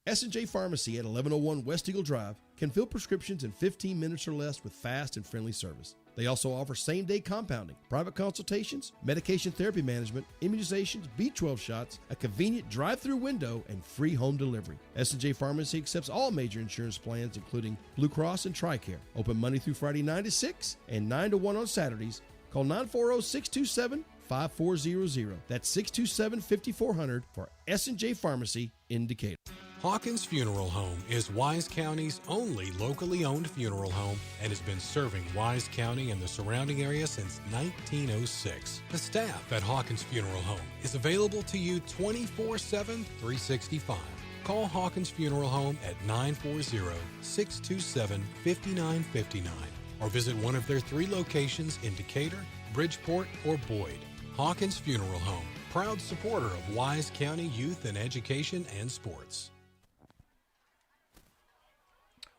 S&J Pharmacy at 1101 West Eagle Drive can fill prescriptions in 15 minutes or less with fast and friendly service. They also offer same-day compounding, private consultations, medication therapy management, immunizations, B12 shots, a convenient drive-through window, and free home delivery. S&J Pharmacy accepts all major insurance plans, including Blue Cross and TRICARE. Open Monday through Friday 9 to 6 and 9 to 1 on Saturdays. Call 940-627-5400. That's 627-5400 for S&J Pharmacy in Decatur. Hawkins Funeral Home is Wise County's only locally owned funeral home and has been serving Wise County and the surrounding area since 1906. The staff at Hawkins Funeral Home is available to you 24/7, 365. Call Hawkins Funeral Home at 940-627-5959 or visit one of their 3 locations in Decatur, Bridgeport, or Boyd. Hawkins Funeral Home, proud supporter of Wise County youth and education and sports.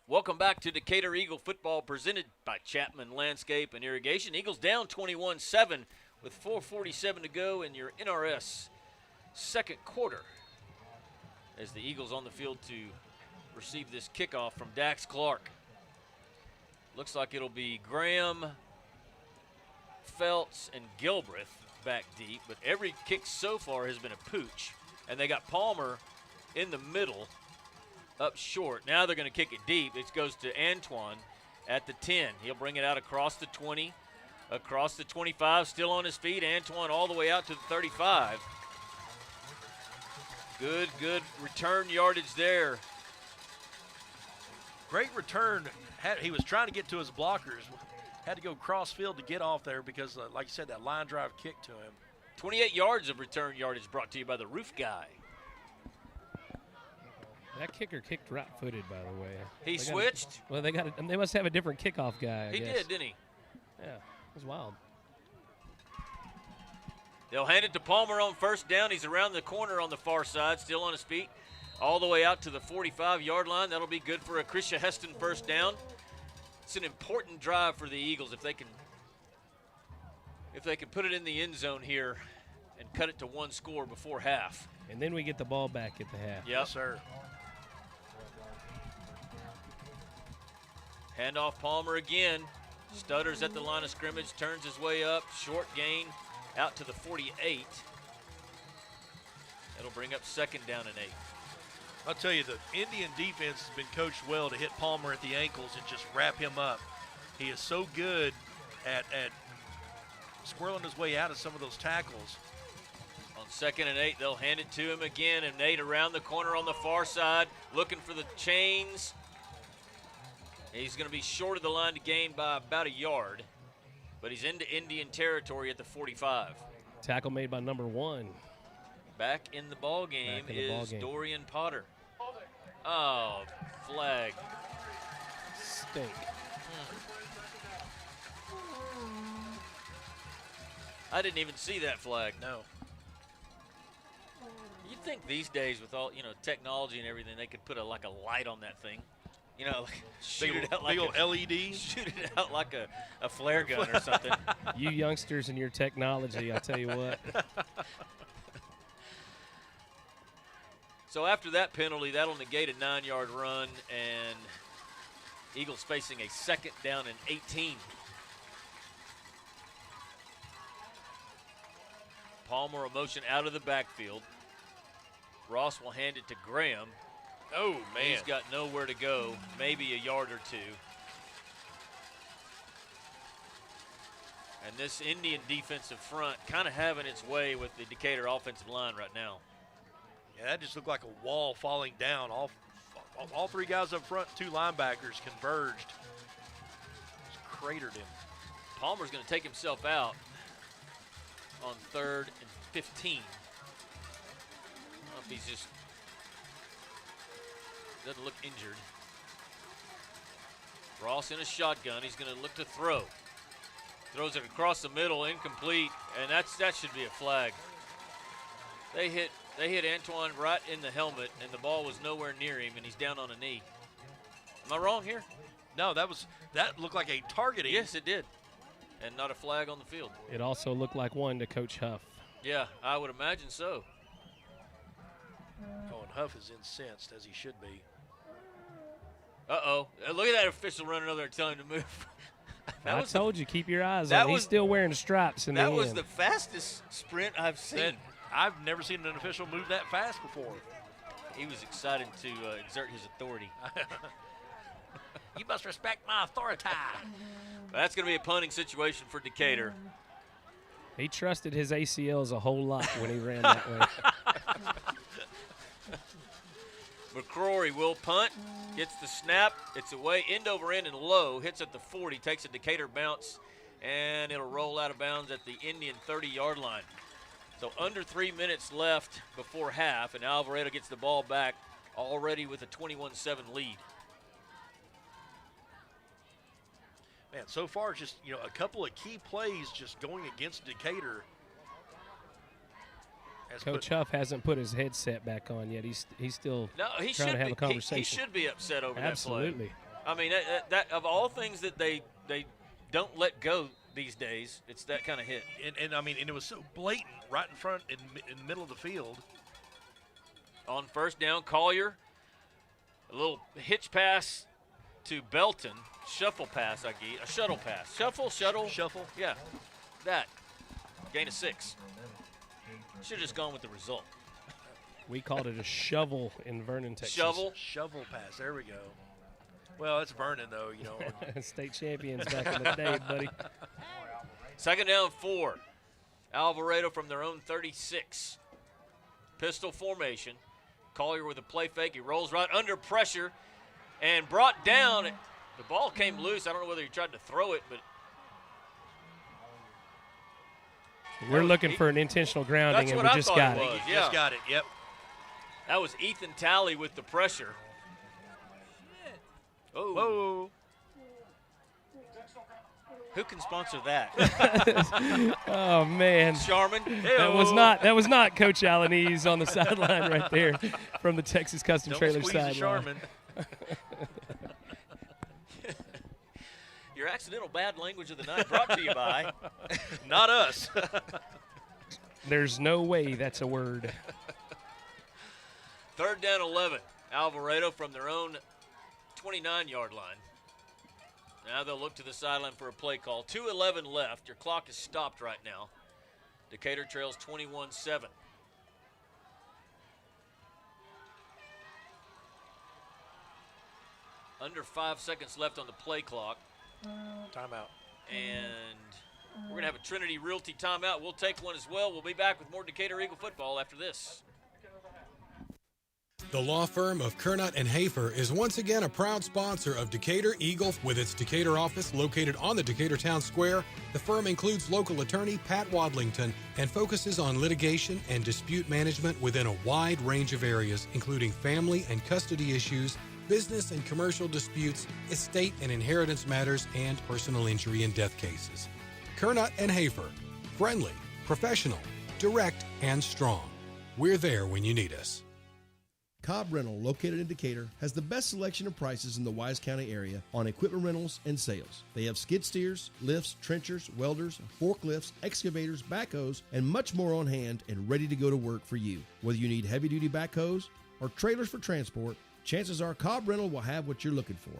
Welcome back to Decatur Eagle football presented by Chapman Landscape and Irrigation. Eagles down 21-7 with 4:47 to go in your NRS second quarter as the Eagles on the field to receive this kickoff from Dax Clark. Looks like it'll be Graham, Feltz, and Gilbreth back deep, but every kick so far has been a pooch, and they got Palmer in the middle up short. Now they're going to kick it deep. It goes to Antoine at the 10. He'll bring it out across the 20, across the 25, still on his feet. Antoine all the way out to the 35. Good return yardage there. Great return. He was trying to get to his blockers. Had to go cross field to get off there because, like you said, that line drive kick to him. 28 yards of return yardage brought to you by the Roof Guy. That kicker kicked right-footed, by the way. He switched? They must have a different kickoff guy, I He guess. did, didn't he? Yeah, it was wild. They'll hand it to Palmer on 1st down. He's around the corner on the far side, still on his feet, all the way out to the 45-yard line. That'll be good for a Krisha Heston 1st down. It's an important drive for the Eagles if they can put it in the end zone here and cut it to 1 score before half. And then we get the ball back at the half. Yes, sir. Handoff Palmer again. Stutters at the line of scrimmage, turns his way up. Short gain out to the 48. That'll bring up 2nd down and 8. I'll tell you, the Indian defense has been coached well to hit Palmer at the ankles and just wrap him up. He is so good at squirreling his way out of some of those tackles. On 2nd and 8, they'll hand it to him again, and Nate around the corner on the far side, looking for the chains. He's going to be short of the line to gain by about a yard, but he's into Indian territory at the 45. Tackle made by number 1. Back in the ball game is Dorian Potter. Oh, flag. Stink. I didn't even see that flag. No. You'd think these days with all, technology and everything, they could put a light on that thing. Shoot it out like big old LED. Shoot it out like a flare gun or something. You youngsters and your technology, I tell you what. So after that penalty, that'll negate a 9-yard run, and Eagles facing a 2nd down and 18. Palmer a motion out of the backfield. Ross will hand it to Graham. Oh, man. He's got nowhere to go, maybe a yard or 2. And this Indian defensive front kind of having its way with the Decatur offensive line right now. Yeah, that just looked like a wall falling down. All 3 guys up front, 2 linebackers converged. Just cratered him. Palmer's going to take himself out on 3rd and 15. I don't know if he's just doesn't look injured. Ross in a shotgun. He's going to look to throw. Throws it across the middle, incomplete, and that should be a flag. They hit Antoine right in the helmet, and the ball was nowhere near him, and he's down on a knee. Am I wrong here? No, that looked like a targeting. Yes, it did, and not a flag on the field. It also looked like one to Coach Huff. Yeah, I would imagine so. Oh, and Huff is incensed, as he should be. Uh-oh. Look at that official running over there telling him to move. I told you, keep your eyes on him. He's still wearing stripes in the end. That was the fastest sprint I've seen. I've never seen an official move that fast before. He was excited to exert his authority. You must respect my authority. That's going to be a punting situation for Decatur. He trusted his ACLs a whole lot when he ran that way. McCrory will punt, gets the snap, it's away, end over end and low, hits at the 40, takes a Decatur bounce, and it'll roll out of bounds at the Indian 30-yard line. So under 3 minutes left before half, and Alvarado gets the ball back already with a 21-7 lead. Man, so far just, a couple of key plays just going against Decatur. Coach Huff hasn't put his headset back on yet. He's still trying to have a conversation. He should be upset over Absolutely. that play. I mean, that of all things that they don't let go these days, it's that kind of hit. And I mean, it was so blatant right in front in the middle of the field. On 1st down, Collier, a little hitch pass to Belton. Shuffle pass, a shuttle pass. Shuttle. Yeah, that. Gain of 6. Should have just gone with the result. We called it a shovel in Vernon, Texas. Shovel pass. There we go. Well, it's Vernon, though, State champions back in the day, buddy. 2nd down, 4. Alvarado from their own 36. Pistol formation. Collier with a play fake. He rolls right under pressure and brought down. The ball came loose. I don't know whether he tried to throw it, but we're looking for an intentional grounding, and we just got it. Yeah. Just got it, yep. That was Ethan Talley with the pressure. Oh. Whoa. Who can sponsor that? Oh, man. Sharman? That was not Coach Alaniz on the sideline right there from the Texas Custom Trailer sideline. Sharman. Your accidental bad language of the night brought to you by not us. There's no way that's a word. 3rd down, 11. Alvarado from their own 29-yard line. Now they'll look to the sideline for a play call. 2:11 left. Your clock is stopped right now. Decatur trails 21-7. Under 5 seconds left on the play clock. Timeout. And we're going to have a Trinity Realty timeout. We'll take one as well. We'll be back with more Decatur Eagle football after this. The law firm of Kernot and Hafer is once again a proud sponsor of Decatur Eagle. With its Decatur office located on the Decatur Town Square, the firm includes local attorney Pat Wadlington and focuses on litigation and dispute management within a wide range of areas, including family and custody issues, business and commercial disputes, estate and inheritance matters, and personal injury and death cases. Kernot and Hafer, friendly, professional, direct, and strong. We're there when you need us. Cobb Rental, located in Decatur, has the best selection of prices in the Wise County area on equipment rentals and sales. They have skid steers, lifts, trenchers, welders, forklifts, excavators, backhoes, and much more on hand and ready to go to work for you. Whether you need heavy-duty backhoes or trailers for transport, chances are Cobb Rental will have what you're looking for.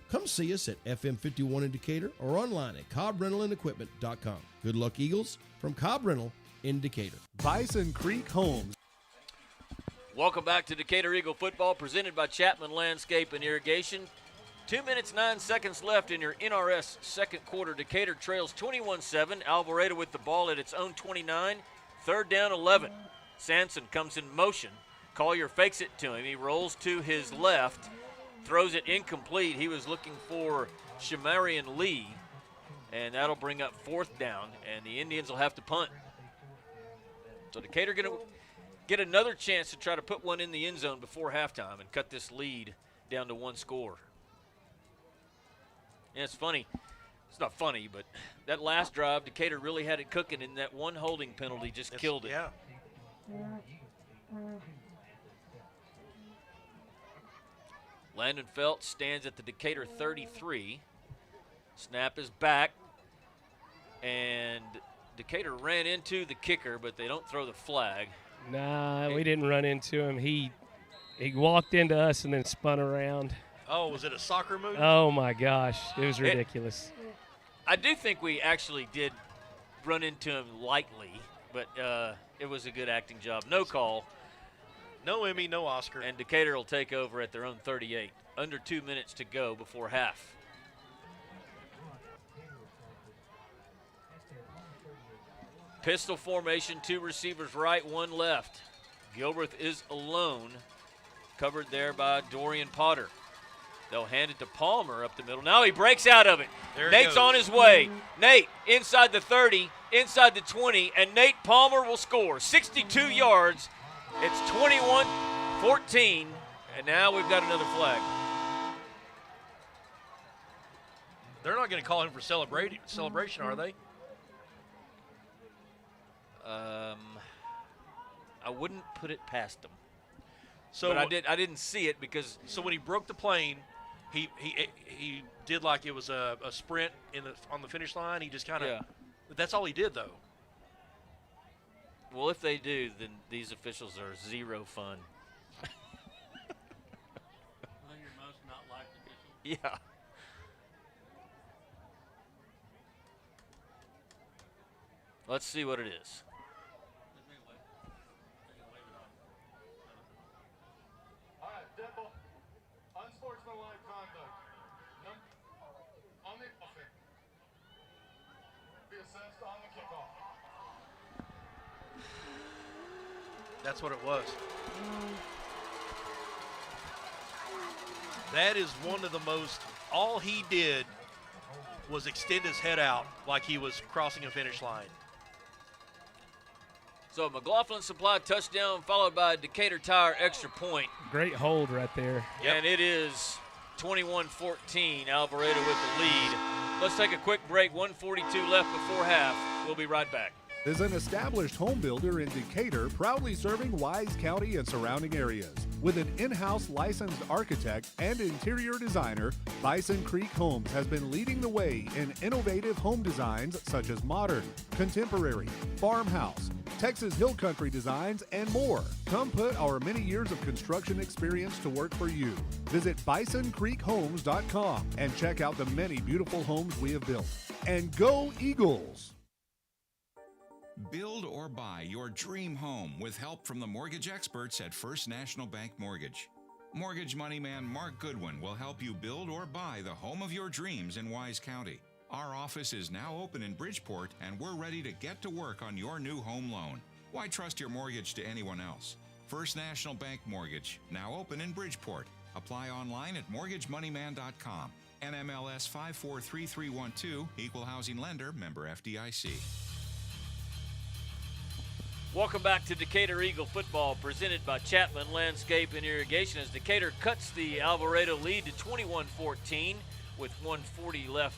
Come see us at FM 51 in Decatur or online at CobbRentalAndEquipment.com. Good luck, Eagles, from Cobb Rental in Decatur. Bison Creek Homes. Welcome back to Decatur Eagle football, presented by Chapman Landscape and Irrigation. 2 minutes, 9 seconds left in your NRS second quarter. Decatur trails 21-7. Alvarado with the ball at its own 29. 3rd down, 11. Sanson comes in motion. Collier fakes it to him. He rolls to his left, throws it incomplete. He was looking for Shamarian Lee, and that'll bring up 4th down, and the Indians will have to punt. So Decatur going to get another chance to try to put one in the end zone before halftime and cut this lead down to 1 score. And it's funny. It's not funny, but that last drive, Decatur really had it cooking, and that one holding penalty just killed it. Yeah. Landon Felt stands at the Decatur 33. Snap is back, and Decatur ran into the kicker, but they don't throw the flag. Nah, we didn't run into him. He walked into us and then spun around. Oh, was it a soccer move? Oh, my gosh. It was ridiculous. I do think we actually did run into him lightly, but it was a good acting job. No call. No Emmy, no Oscar. And Decatur will take over at their own 38. Under 2 minutes to go before half. Pistol formation, 2 receivers right, 1 left. Gilbreth is alone, covered there by Dorian Potter. They'll hand it to Palmer up the middle. Now he breaks out of it. Nate's on his way. Nate inside the 30, inside the 20, and Nate Palmer will score. 62 yards. It's 21-14, and now we've got another flag. They're not going to call him for celebration, are they? I wouldn't put it past them. So but I didn't see it because. So when he broke the plane, he did like it was a sprint on the finish line. He just kind of. Yeah. That's all he did though. Well, if they do, then these officials are zero fun. Your most not liked official. Yeah. Let's see what it is. All right, Devil, unsportsmanlike conduct. On the offense. Be assessed on the kickoff. That's what it was. That is one of the most, all he did was extend his head out like he was crossing a finish line. So McLaughlin Supply touchdown followed by a Decatur Tire extra point. Great hold right there. Yep. And it is 21-14, Alvarado with the lead. Let's take a quick break, 1:42 left before half. We'll be right back. Is an established home builder in Decatur, proudly serving Wise County and surrounding areas. With an in-house licensed architect and interior designer, Bison Creek Homes has been leading the way in innovative home designs such as modern, contemporary, farmhouse, Texas Hill Country designs, and more. Come put our many years of construction experience to work for you. Visit BisonCreekHomes.com and check out the many beautiful homes we have built. And go Eagles! Build or buy your dream home with help from the mortgage experts at First National Bank Mortgage. Mortgage money man Mark Goodwin will help you build or buy the home of your dreams in Wise County. Our office is now open in Bridgeport, and we're ready to get to work on your new home loan. Why trust your mortgage to anyone else? First National Bank Mortgage, now open in Bridgeport. Apply online at mortgagemoneyman.com. NMLS 543312, Equal Housing Lender, member FDIC. Welcome back to Decatur Eagle football, presented by Chapman Landscape and Irrigation, as Decatur cuts the Alvarado lead to 21-14 with 142 left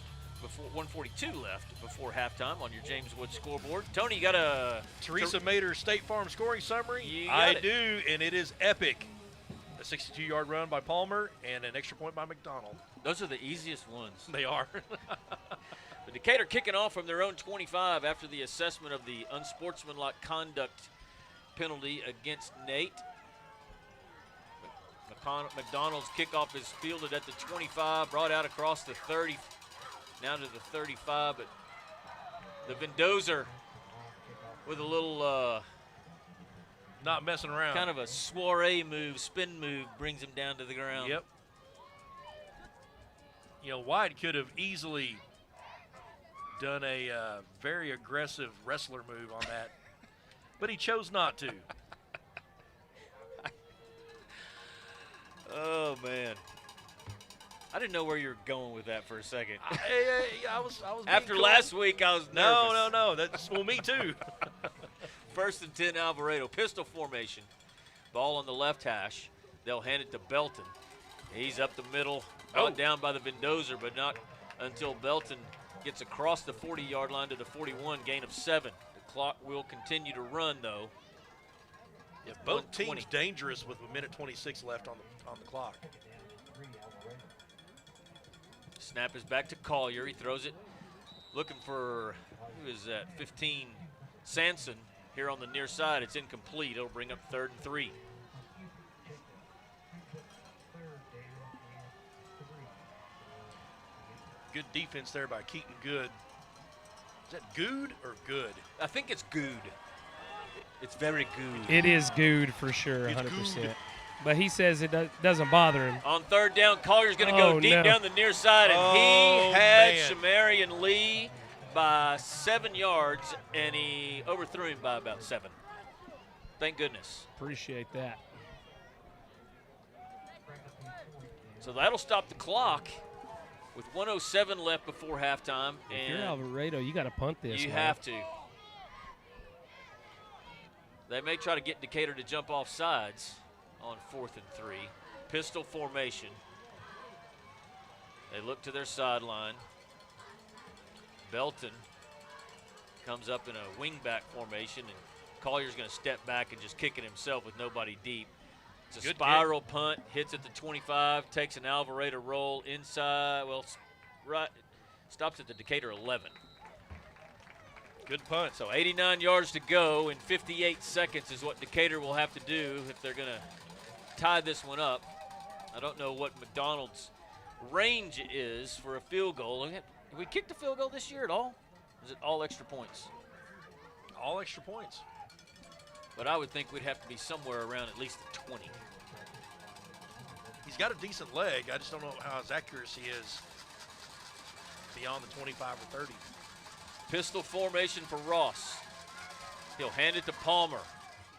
before halftime on your James Wood scoreboard. Tony, you got a Teresa Mater State Farm scoring summary? I do, and it is epic. A 62-yard run by Palmer and an extra point by McDonald. Those are the easiest ones. They are. The Decatur kicking off from their own 25 after the assessment of the unsportsmanlike conduct penalty against Nate. McDonald's kickoff is fielded at the 25, brought out across the 30, now to the 35, but the Vendozer with a little not messing around. Kind of a soiree move, spin move, brings him down to the ground. Yep. You know, White could have easily done a very aggressive wrestler move on that, but he chose not to. Oh, man. I didn't know where you were going with that for a second. I was After last week, I was nervous. No. That's, well, me too. First and 10, Alvarado. Pistol formation. Ball on the left hash. They'll hand it to Belton. He's up the middle, brought down by the Vendozer, but not until Belton gets across the 40-yard line to the 41, gain of 7. The clock will continue to run, though. Yeah, both teams dangerous with a minute 26 left on the clock. Snap is back to Collier. He throws it, looking for, who is that, 15, Sanson. Here on the near side, it's incomplete. It'll bring up 3rd and 3. Good defense there by Keaton Good. Is that Good or Good? I think it's Good. It's very good. It is good for sure, 100%. But he says it doesn't bother him. On 3rd down, Collier's going to go deep down the near side, and he had Shamarian Lee by 7 yards, and he overthrew him by about 7. Thank goodness. Appreciate that. So that'll stop the clock with 1:07 left before halftime. If you're Alvarado, you got to punt this. You have to. They may try to get Decatur to jump off sides on 4th and 3. Pistol formation. They look to their sideline. Belton comes up in a wingback formation, and Collier's going to step back and just kick it himself with nobody deep. It's a spiral punt, hits at the 25, takes an Alvarado roll inside. Well, right, stops at the Decatur 11. Good punt. So 89 yards to go, and 58 seconds is what Decatur will have to do if they're going to tie this one up. I don't know what McDonald's range is for a field goal. Have we kicked a field goal this year at all? Is it all extra points? All extra points. But I would think we'd have to be somewhere around at least the 20. He's got a decent leg. I just don't know how his accuracy is beyond the 25 or 30. Pistol formation for Ross. He'll hand it to Palmer.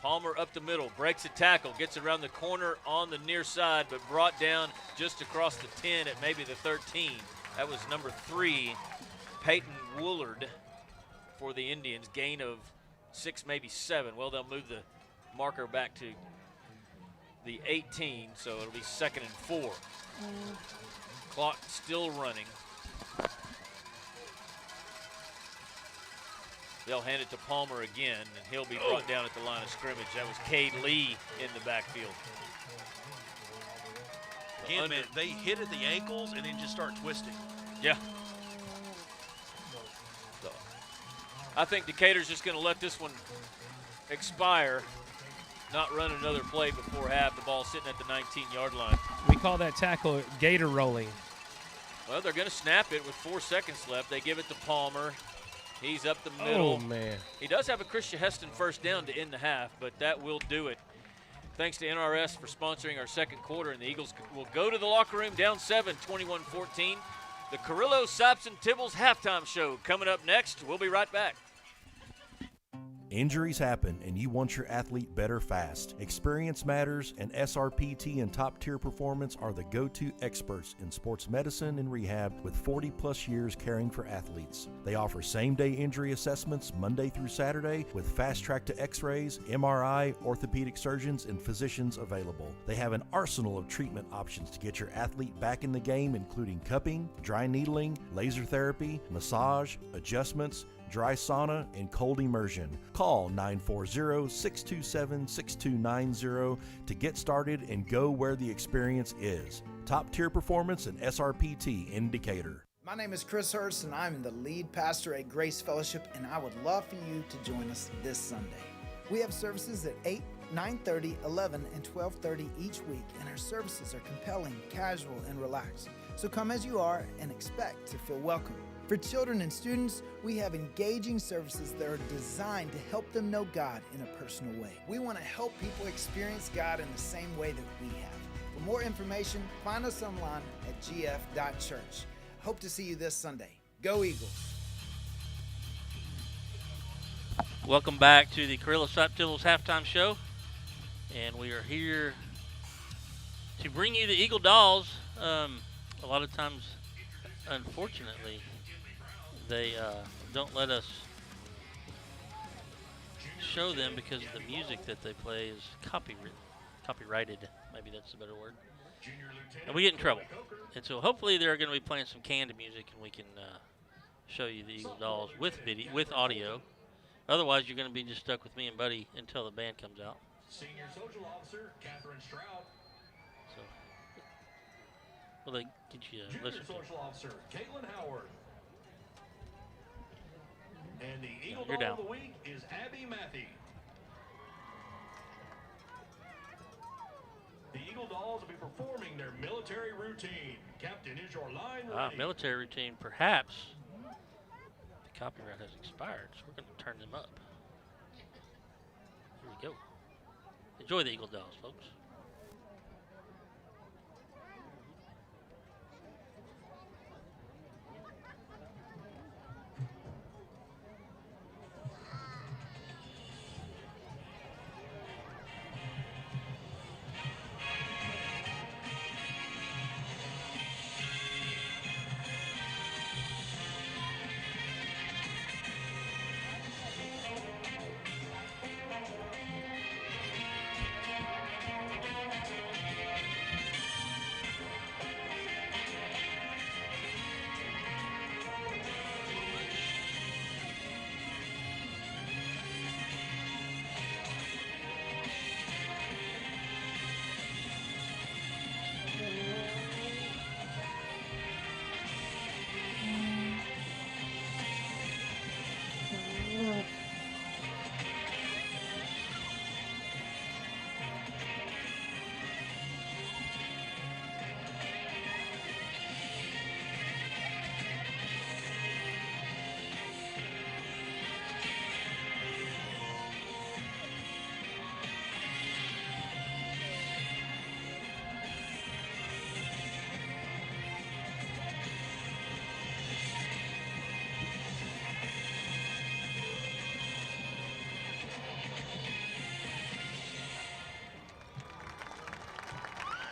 Palmer up the middle, breaks a tackle, gets around the corner on the near side, but brought down just across the 10 at maybe the 13. That was number 3, Peyton Woolard for the Indians. Gain of 6, maybe 7. Well, they'll move the marker back to the 18, so it'll be 2nd and 4. Clock still running. They'll hand it to Palmer again, and he'll be brought down at the line of scrimmage. That was Cade Lee in the backfield. Again, man, they hit at the ankles and then just start twisting. Yeah. So, I think Decatur's just going to let this one expire, not run another play before half. The ball sitting at the 19-yard line. We call that tackle gator rolling. Well, they're going to snap it with 4 seconds left. They give it to Palmer. He's up the middle. Oh, man. He does have a Christian Heston first down to end the half, but that will do it. Thanks to NRS for sponsoring our second quarter, and the Eagles will go to the locker room down 7, 21-14. The Carrillo, Sapson, Tibbles halftime show coming up next. We'll be right back. Injuries happen, and you want your athlete better fast. Experience matters, and SRPT and Top Tier Performance are the go-to experts in sports medicine and rehab with 40-plus years caring for athletes. They offer same-day injury assessments Monday through Saturday with fast-track to X-rays, MRI, orthopedic surgeons, and physicians available. They have an arsenal of treatment options to get your athlete back in the game, including cupping, dry needling, laser therapy, massage, adjustments, dry sauna, and cold immersion. Call 940-627-6290 to get started and go where the experience is. Top Tier Performance and SRPT in Decatur. My name is Chris Hurst, and I'm the lead pastor at Grace Fellowship, and I would love for you to join us this Sunday. We have services at 8, 9:30, 11, and 12:30 each week, and our services are compelling, casual, and relaxed. So come as you are and expect to feel welcome. For children and students, we have engaging services that are designed to help them know God in a personal way. We want to help people experience God in the same way that we have. For more information, find us online at gf.church. Hope to see you this Sunday. Go Eagles! Welcome back to the Carrillo Tibbles halftime show. And we are here to bring you the Eagle Dolls. A lot of times, unfortunately, they don't let us show them because the music that they play is copyrighted. Maybe that's a better word. And we get in trouble. And so hopefully they're going to be playing some canned music, and we can show you the Eagle Dolls with video, with audio. Otherwise, you're going to be just stuck with me and Buddy until the band comes out. Senior Social Officer Catherine Stroud. So, well, they get you listen Junior Social Officer Caitlin Howard. And the Eagle You're Doll down. of the Week is Abby Matthew. The Eagle Dolls will be performing their military routine. Captain, is your line ready? Military routine, perhaps. The copyright has expired, so we're going to turn them up. Here we go. Enjoy the Eagle Dolls, folks.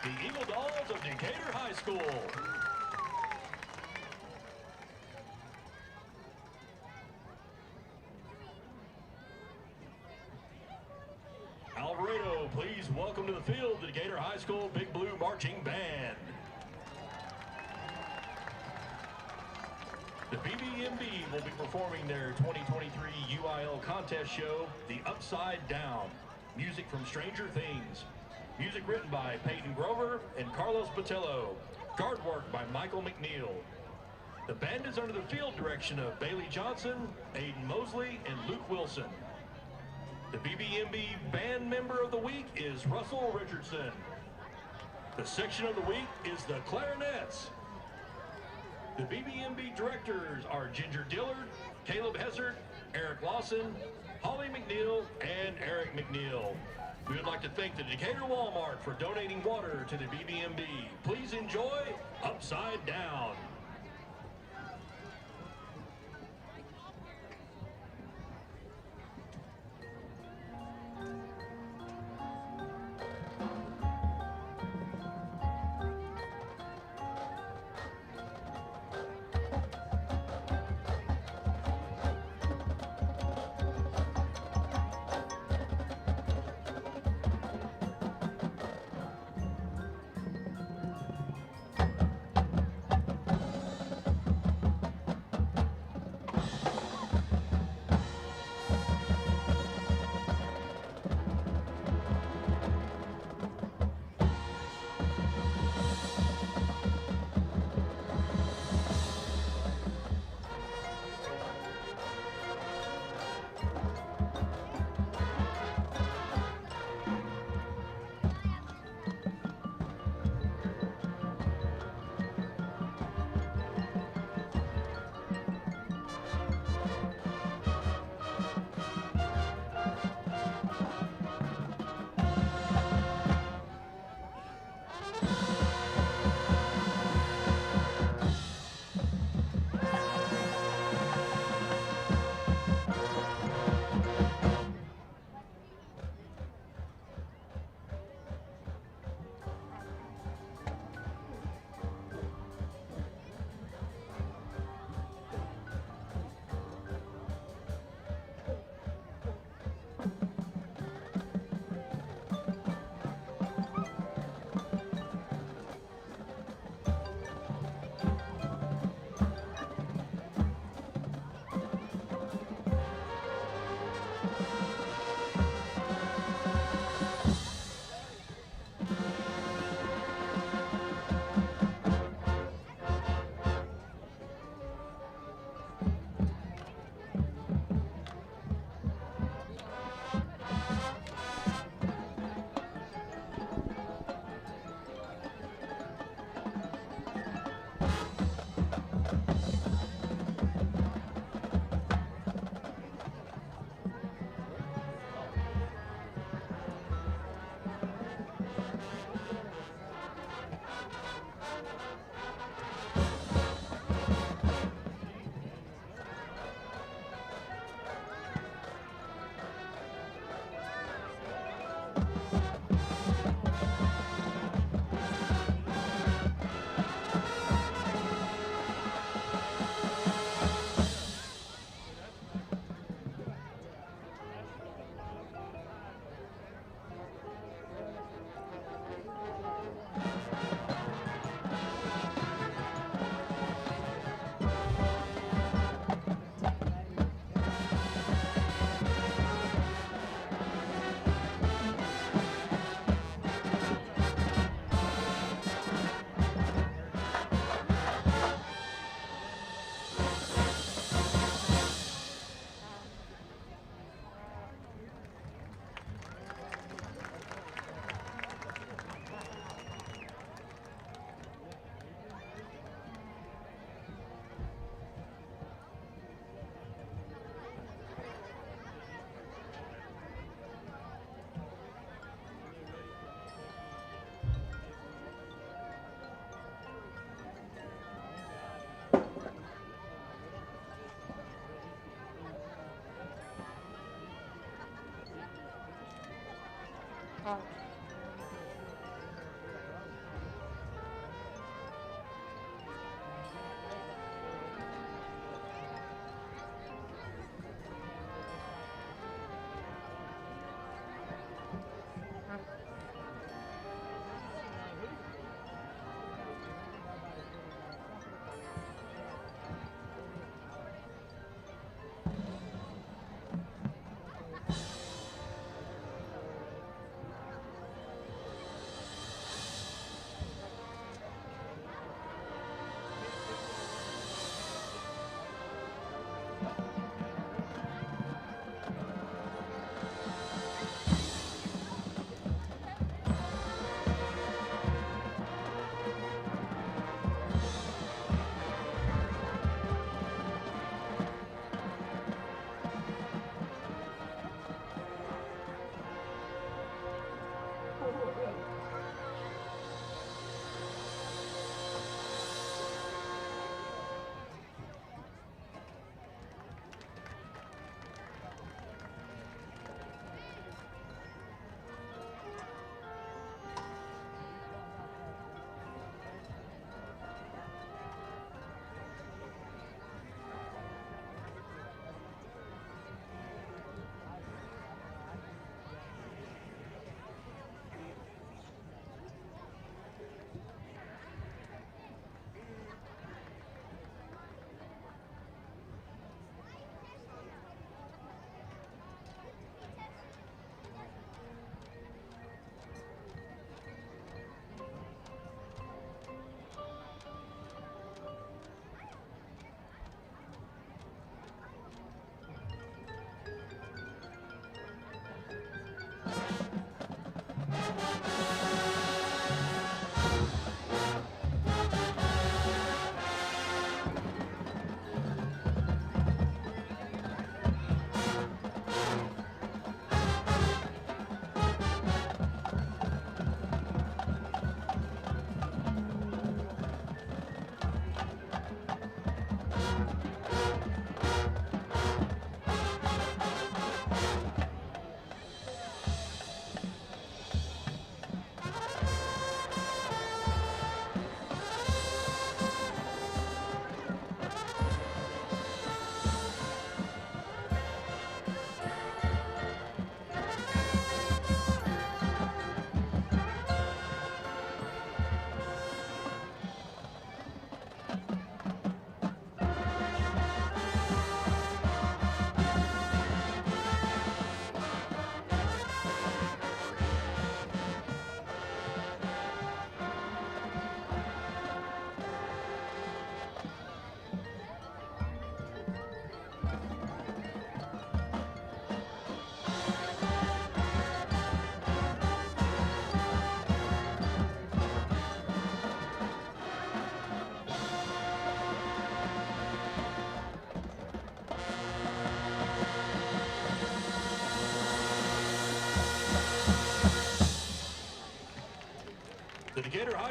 The Eagle Dolls of Decatur High School. Alvarado, please welcome to the field the Decatur High School Big Blue Marching Band. The BBMB will be performing their 2023 UIL contest show, The Upside Down. Music from Stranger Things. Music written by Peyton Grover and Carlos Botello. Guard work by Michael McNeil. The band is under the field direction of Bailey Johnson, Aiden Mosley, and Luke Wilson. The BBMB Band Member of the Week is Russell Richardson. The Section of the Week is the Clarinets. The BBMB Directors are Ginger Dillard, Caleb Hezard, Eric Lawson, Holly McNeil, and Eric McNeil. We would like to thank the Decatur Walmart for donating water to the BBMB. Please enjoy Upside Down.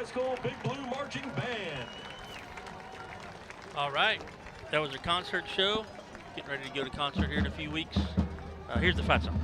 School Big Blue Marching Band. All right. That was a concert show. Getting ready to go to concert here in a few weeks. Here's the fight song.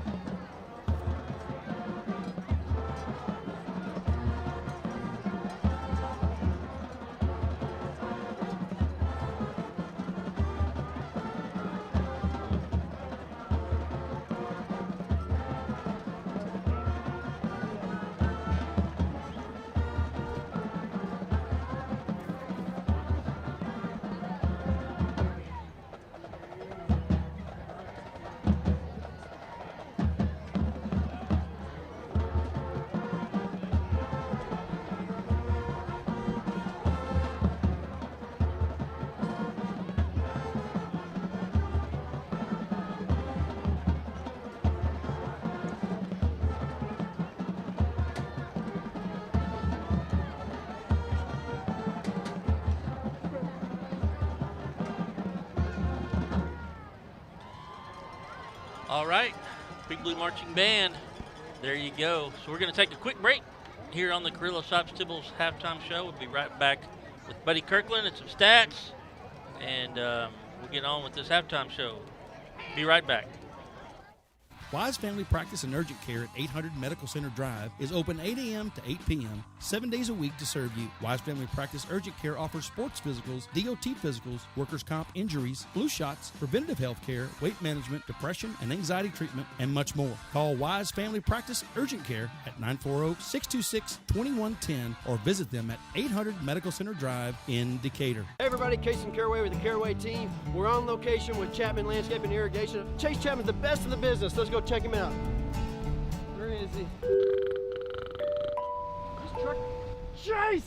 All right, Big Blue Marching Band. There you go. So we're going to take a quick break here on the Carrillo Sops Tibbles halftime show. We'll be right back with Buddy Kirkland and some stats, and we'll get on with this halftime show. Be right back. Wise Family Practice and Urgent Care at 800 Medical Center Drive is open 8 a.m. to 8 p.m., 7 days a week to serve you. Wise Family Practice Urgent Care offers sports physicals, DOT physicals, workers' comp injuries, flu shots, preventative health care, weight management, depression and anxiety treatment, and much more. Call Wise Family Practice Urgent Care at 940-626-2110 or visit them at 800 Medical Center Drive in Decatur. Hey everybody, Casey Caraway with the Caraway team. We're on location with Chapman Landscape and Irrigation. Chase Chapman's the best in the business. Let's go check him out. Where is he? Chase!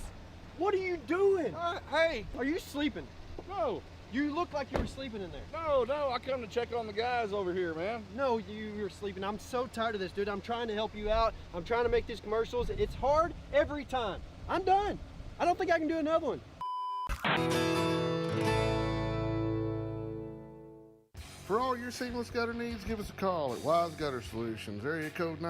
What are you doing? Hey! Are you sleeping? No. You look like you were sleeping in there. No, I come to check on the guys over here, man. No, you were sleeping. I'm so tired of this, dude. I'm trying to help you out. I'm trying to make these commercials. It's hard every time. I'm done. I don't think I can do another one. For all your seamless gutter needs, give us a call at Wise Gutter Solutions, area code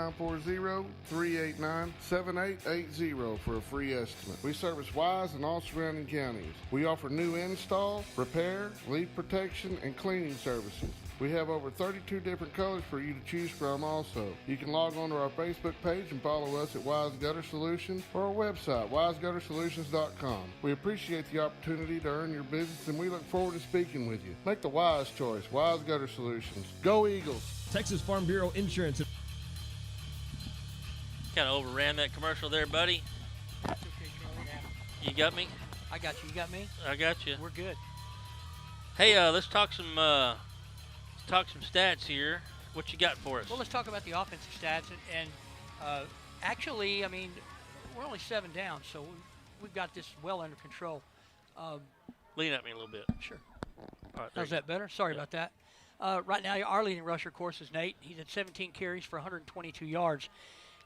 940-389-7880 for a free estimate. We service Wise and all surrounding counties. We offer new install, repair, leak protection, and cleaning services. We have over 32 different colors for you to choose from also. You can log on to our Facebook page and follow us at Wise Gutter Solutions or our website, wiseguttersolutions.com. We appreciate the opportunity to earn your business and we look forward to speaking with you. Make the wise choice, Wise Gutter Solutions. Go Eagles! Texas Farm Bureau Insurance. Kind of overran that commercial there, buddy. You got me? I got you. You got me? I got you. We're good. Hey, let's talk some stats here. What you got for us? Well, let's talk about the offensive stats. And actually, I mean, we're only 7 down, so we've got this well under control. Lean at me a little bit. Sure. All right, how's that better? Sorry about that. Right now, our leading rusher, of course, is Nate. He's at 17 carries for 122 yards.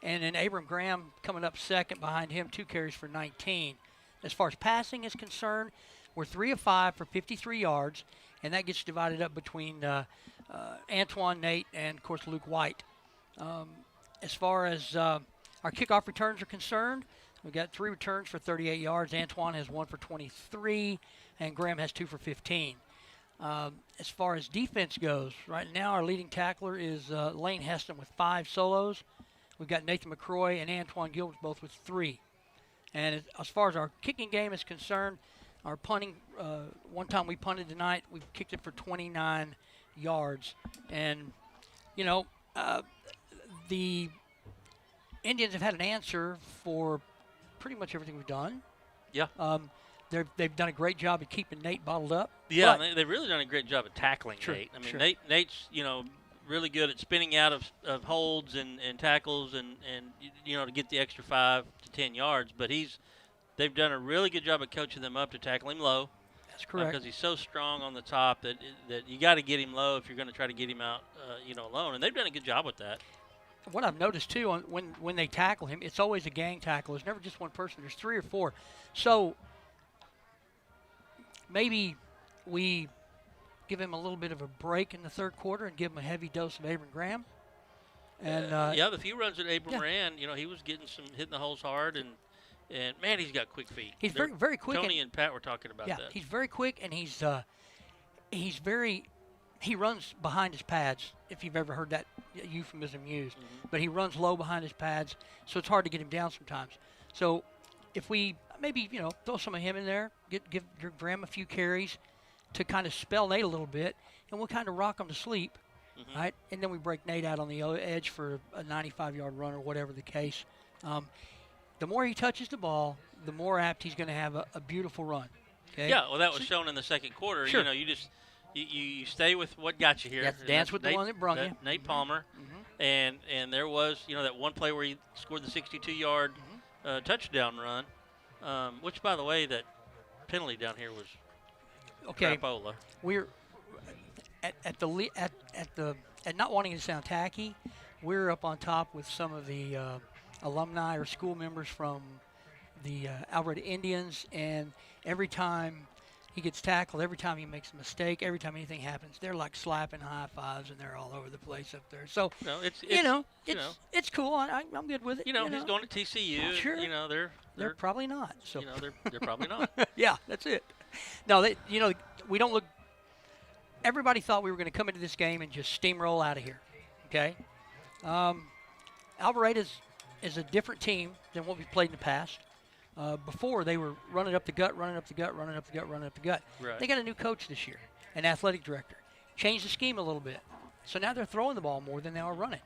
And then Abram Graham coming up second behind him, 2 carries for 19. As far as passing is concerned, we're 3 of 5 for 53 yards, and that gets divided up between Antoine, Nate, and, of course, Luke White. As far as our kickoff returns are concerned, we've got 3 returns for 38 yards. Antoine has 1 for 23, and Graham has 2 for 15. As far as defense goes, right now our leading tackler is Lane Heston with 5 solos. We've got Nathan McCroy and Antoine Gilbert both with 3. And as far as our kicking game is concerned, our punting, one time we punted tonight, we've kicked it for 29 yards. And, you know, the Indians have had an answer for pretty much everything we've done. Yeah. They've done a great job of keeping Nate bottled up. Yeah, they've really done a great job of tackling Sure, Nate. I mean, sure. Nate's, you know, really good at spinning out of holds and tackles and, you know, to get the extra 5 to 10 yards. But they've done a really good job of coaching them up to tackle him low. That's correct. Because he's so strong on the top that you got to get him low if you're going to try to get him out, you know, alone. And they've done a good job with that. What I've noticed, too, when they tackle him, it's always a gang tackle. It's never just one person. There's 3 or 4. So maybe we give him a little bit of a break in the third quarter and give him a heavy dose of Abram Graham. And yeah, the few runs that Abram ran, you know, he was hitting the holes hard, and And, man, he's got quick feet. He's very, very quick. Tony and Pat were talking about that. He's very quick, and he runs behind his pads, if you've ever heard that euphemism used. Mm-hmm. But he runs low behind his pads, so it's hard to get him down sometimes. So if we maybe, throw some of him in there, give Graham a few carries to kind of spell Nate a little bit, and we'll kind of rock him to sleep, right? And then we break Nate out on the edge for a 95-yard run or whatever the case. The more he touches the ball, the more apt he's going to have a beautiful run. Okay? Yeah, well, that was shown in the second quarter. Sure. You stay with what got you here. You have to dance with the one that brung you. Nate Palmer. And there was, that one play where he scored the 62-yard touchdown run, which, by the way, that penalty down here was crapola. We're at not wanting to sound tacky, we're up on top with some of the alumni or school members from the Alvarado Indians, and every time he gets tackled, every time he makes a mistake, every time anything happens, they're like slapping high fives, and they're all over the place up there. So it's cool. I'm good with it. He's going to TCU. Sure. They're probably not. So they're probably not. Yeah, that's it. No, we don't look. Everybody thought we were going to come into this game and just steamroll out of here. Okay. Alvarado is a different team than what we've played in the past. Before, they were running up the gut. Right. They got a new coach this year, an athletic director. Changed the scheme a little bit. So now they're throwing the ball more than they are running.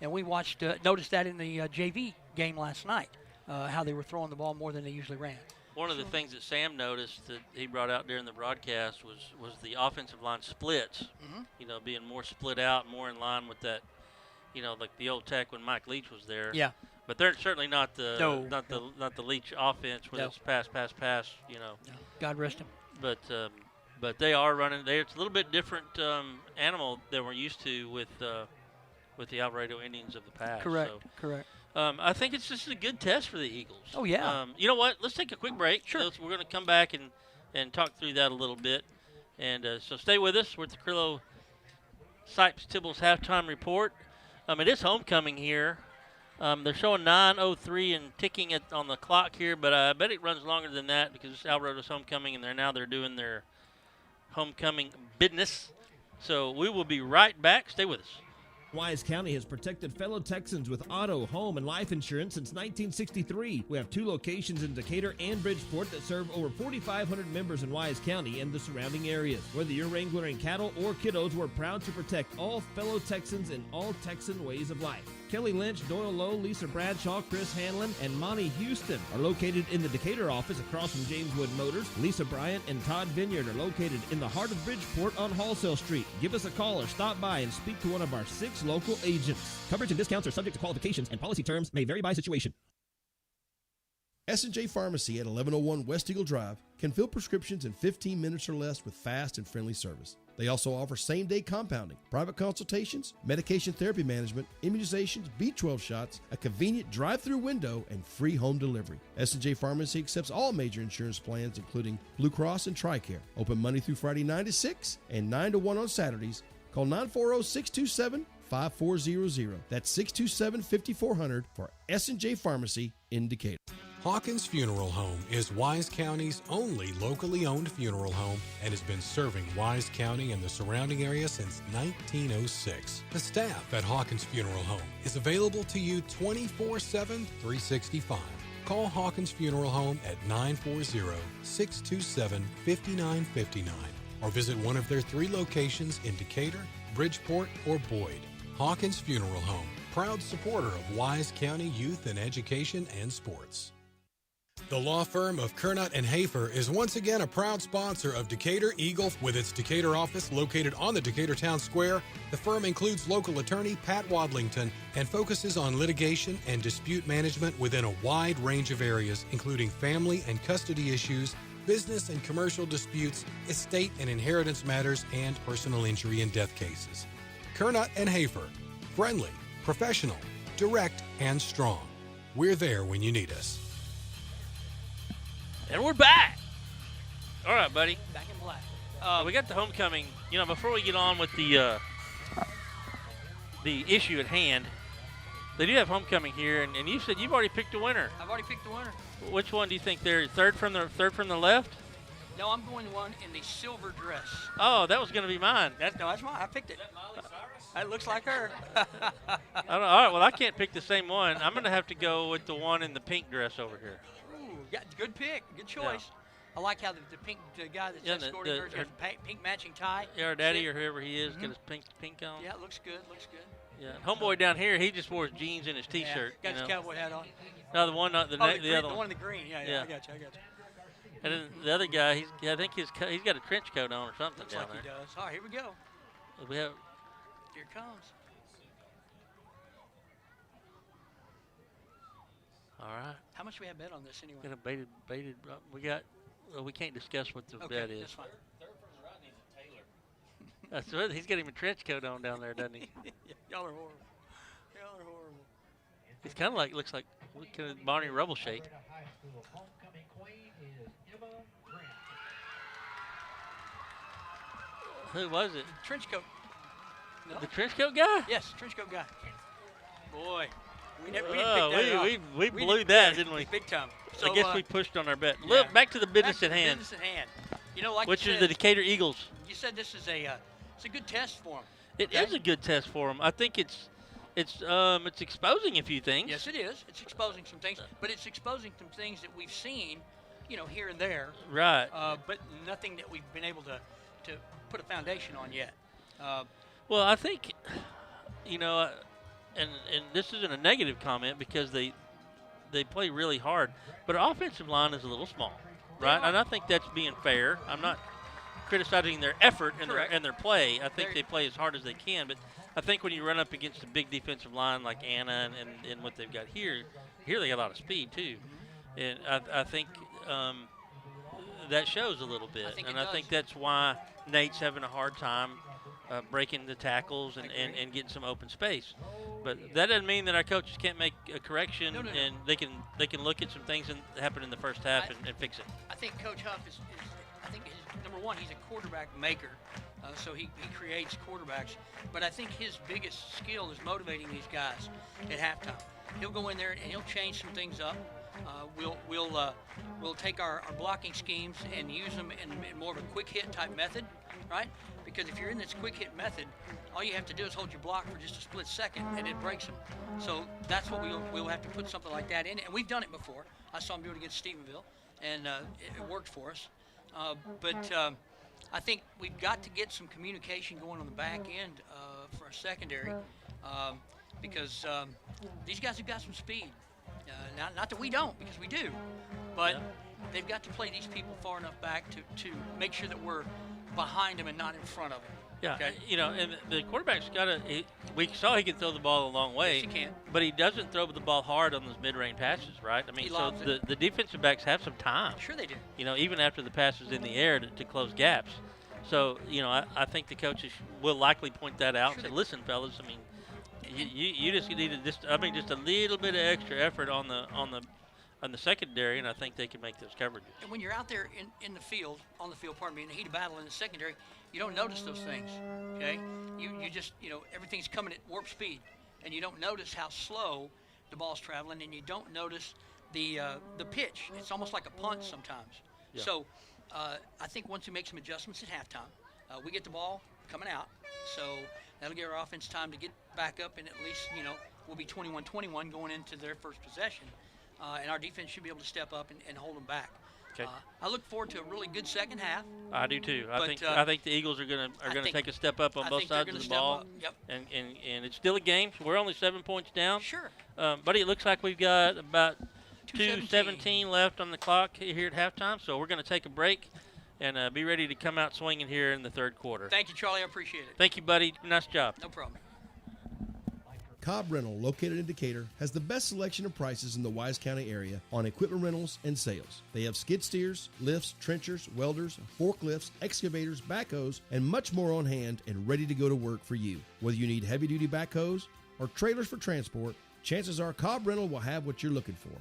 And we noticed that in the JV game last night, how they were throwing the ball more than they usually ran. One of the things that Sam noticed that he brought out during the broadcast was the offensive line splits, being more split out, more in line with that, like the old Tech when Mike Leach was there. Yeah. But they're certainly not the No. not the Leach offense where it's pass. No. God rest him. But they are running. It's a little bit different animal than we're used to with the Alvarado Indians of the past. Correct. I think it's just a good test for the Eagles. Oh yeah. You know what? Let's take a quick break. Sure. We're going to come back and talk through that a little bit. And so stay with us. We're at the Carrillo Sipes Tibbles halftime report. It is homecoming here. They're showing 9:03 and ticking it on the clock here, but I bet it runs longer than that because it's Alvarado's homecoming, and they're doing their homecoming business. So we will be right back. Stay with us. Wise County has protected fellow Texans with auto, home, and life insurance since 1963. We have 2 locations in Decatur and Bridgeport that serve over 4,500 members in Wise County and the surrounding areas. Whether you're wrangling cattle or kiddos, we're proud to protect all fellow Texans in all Texan ways of life. Kelly Lynch, Doyle Lowe, Lisa Bradshaw, Chris Hanlon, and Monty Houston are located in the Decatur office across from James Wood Motors. Lisa Bryant and Todd Vineyard are located in the heart of Bridgeport on Halsell Street. Give us a call or stop by and speak to one of our 6 local agents. Coverage and discounts are subject to qualifications, and policy terms may vary by situation. S&J Pharmacy at 1101 West Eagle Drive can fill prescriptions in 15 minutes or less with fast and friendly service. They also offer same-day compounding, private consultations, medication therapy management, immunizations, B12 shots, a convenient drive-through window, and free home delivery. S&J Pharmacy accepts all major insurance plans, including Blue Cross and TRICARE. Open Monday through Friday 9 to 6 and 9 to 1 on Saturdays. Call 940-627-5400. That's 627-5400 for S&J Pharmacy in Decatur. Hawkins Funeral Home is Wise County's only locally owned funeral home and has been serving Wise County and the surrounding area since 1906. The staff at Hawkins Funeral Home is available to you 24/7, 365. Call Hawkins Funeral Home at 940-627-5959 or visit one of their 3 locations in Decatur, Bridgeport, or Boyd. Hawkins Funeral Home, proud supporter of Wise County youth and education and sports. The law firm of Kernot & Hafer is once again a proud sponsor of Decatur Eagle. With its Decatur office located on the Decatur Town Square, the firm includes local attorney Pat Wadlington and focuses on litigation and dispute management within a wide range of areas, including family and custody issues, business and commercial disputes, estate and inheritance matters, and personal injury and death cases. Kernot & Hafer, friendly, professional, direct, and strong. We're there when you need us. And we're back. All right, buddy. Back in black. We got the homecoming. Before we get on with the issue at hand, They do have homecoming here, and you said you've already picked a winner. I've already picked the winner. Which one do you think they're third from the left? No, I'm going to one in the silver dress. Oh, that was going to be mine. That's mine. I picked it. Is that Miley Cyrus? That looks like her. All right, well, I can't pick the same one. I'm going to have to go with the one in the pink dress over here. Ooh, good pick. Good choice. Yeah. I like how the pink guy that's escorting her has a pink matching tie. Yeah, our daddy or whoever he is got his pink on. Yeah, looks good. Yeah, homeboy down here, he just wore his jeans and his T-shirt. Got his cowboy hat on. No, the one, the other one. The one in the green. Yeah. I got you. And then the other guy, I think he's got a trench coat on or something Looks down like there. He does. All right, here we go. Here it comes. All right. How much do we have bet on this anyway? Got a baited. We can't discuss what the bet is. That's fine. Third from the right needs a Taylor. That's right. He's got him a trench coat on down there, doesn't he? Y'all are horrible. He's kind of looks like Barney Rubble Shake. Who was it? Trench coat. No? The trench coat guy? Yes, trench coat guy. Boy, we blew that, didn't we? Big time. So, I guess we pushed on our bet. Look, back to the business at hand. Business at hand. You know, like which you is said, the Decatur Eagles. You said this is it's a good test for them. It is a good test for them. I think it's exposing a few things. Yes, it is. It's exposing some things, but it's exposing some things that we've seen, here and there. Right. But nothing that we've been able to put a foundation on yet. Well, I think, and this isn't a negative comment because they play really hard, but our offensive line is a little small, right? And I think that's being fair. I'm not criticizing their effort and their play. I think they play as hard as they can, but I think when you run up against a big defensive line like Anna and what they've got here they got a lot of speed too, and I think that shows a little bit, I think that's why Nate's having a hard time breaking the tackles and getting some open space. But that doesn't mean that our coaches can't make a correction, and they can look at some things that happened in the first half and fix it. I think Coach Huff is number one, he's a quarterback maker, so he creates quarterbacks. But I think his biggest skill is motivating these guys at halftime. He'll go in there and he'll change some things up. We'll take our blocking schemes and use them in more of a quick hit type method, right? Because if you're in this quick hit method, all you have to do is hold your block for just a split second and it breaks them. So that's what we'll have to put something like that in. And we've done it before. I saw him do it against Stephenville, and it worked for us. But I think we've got to get some communication going on the back end for our secondary because these guys have got some speed. Not that we don't, because we do, but they've got to play these people far enough back to make sure that we're behind them and not in front of them. Yeah, okay? And the quarterback's got to – we saw he can throw the ball a long way. Yes, he can. But he doesn't throw the ball hard on those mid-range passes, right? I mean, so the defensive backs have some time. Sure they do. Even after the pass is in the air to close gaps. So, I think the coaches will likely point that out and say, listen, fellas, I mean, you just need just a little bit of extra effort on the secondary, and I think they can make those coverages. And when you're out there in the field, in the heat of battle in the secondary, you don't notice those things, okay? You just, everything's coming at warp speed, and you don't notice how slow the ball's traveling, and you don't notice the pitch. It's almost like a punt sometimes. Yeah. So I think once we make some adjustments at halftime, we get the ball coming out, so that'll give our offense time to get back up, and at least, we'll be 21-21 going into their first possession. And our defense should be able to step up and hold them back. Okay. I look forward to a really good second half. I do too. I think the Eagles are going to take a step up on both sides of the ball. Yep. And it's still a game. We're only 7 points down. Sure. Buddy, it looks like we've got about 2:17 left on the clock here at halftime. So we're going to take a break and be ready to come out swinging here in the third quarter. Thank you, Charlie. I appreciate it. Thank you, buddy. Nice job. No problem. Cobb Rental, located in Decatur, has the best selection of prices in the Wise County area on equipment rentals and sales. They have skid steers, lifts, trenchers, welders, forklifts, excavators, backhoes, and much more on hand and ready to go to work for you. Whether you need heavy-duty backhoes or trailers for transport, chances are Cobb Rental will have what you're looking for.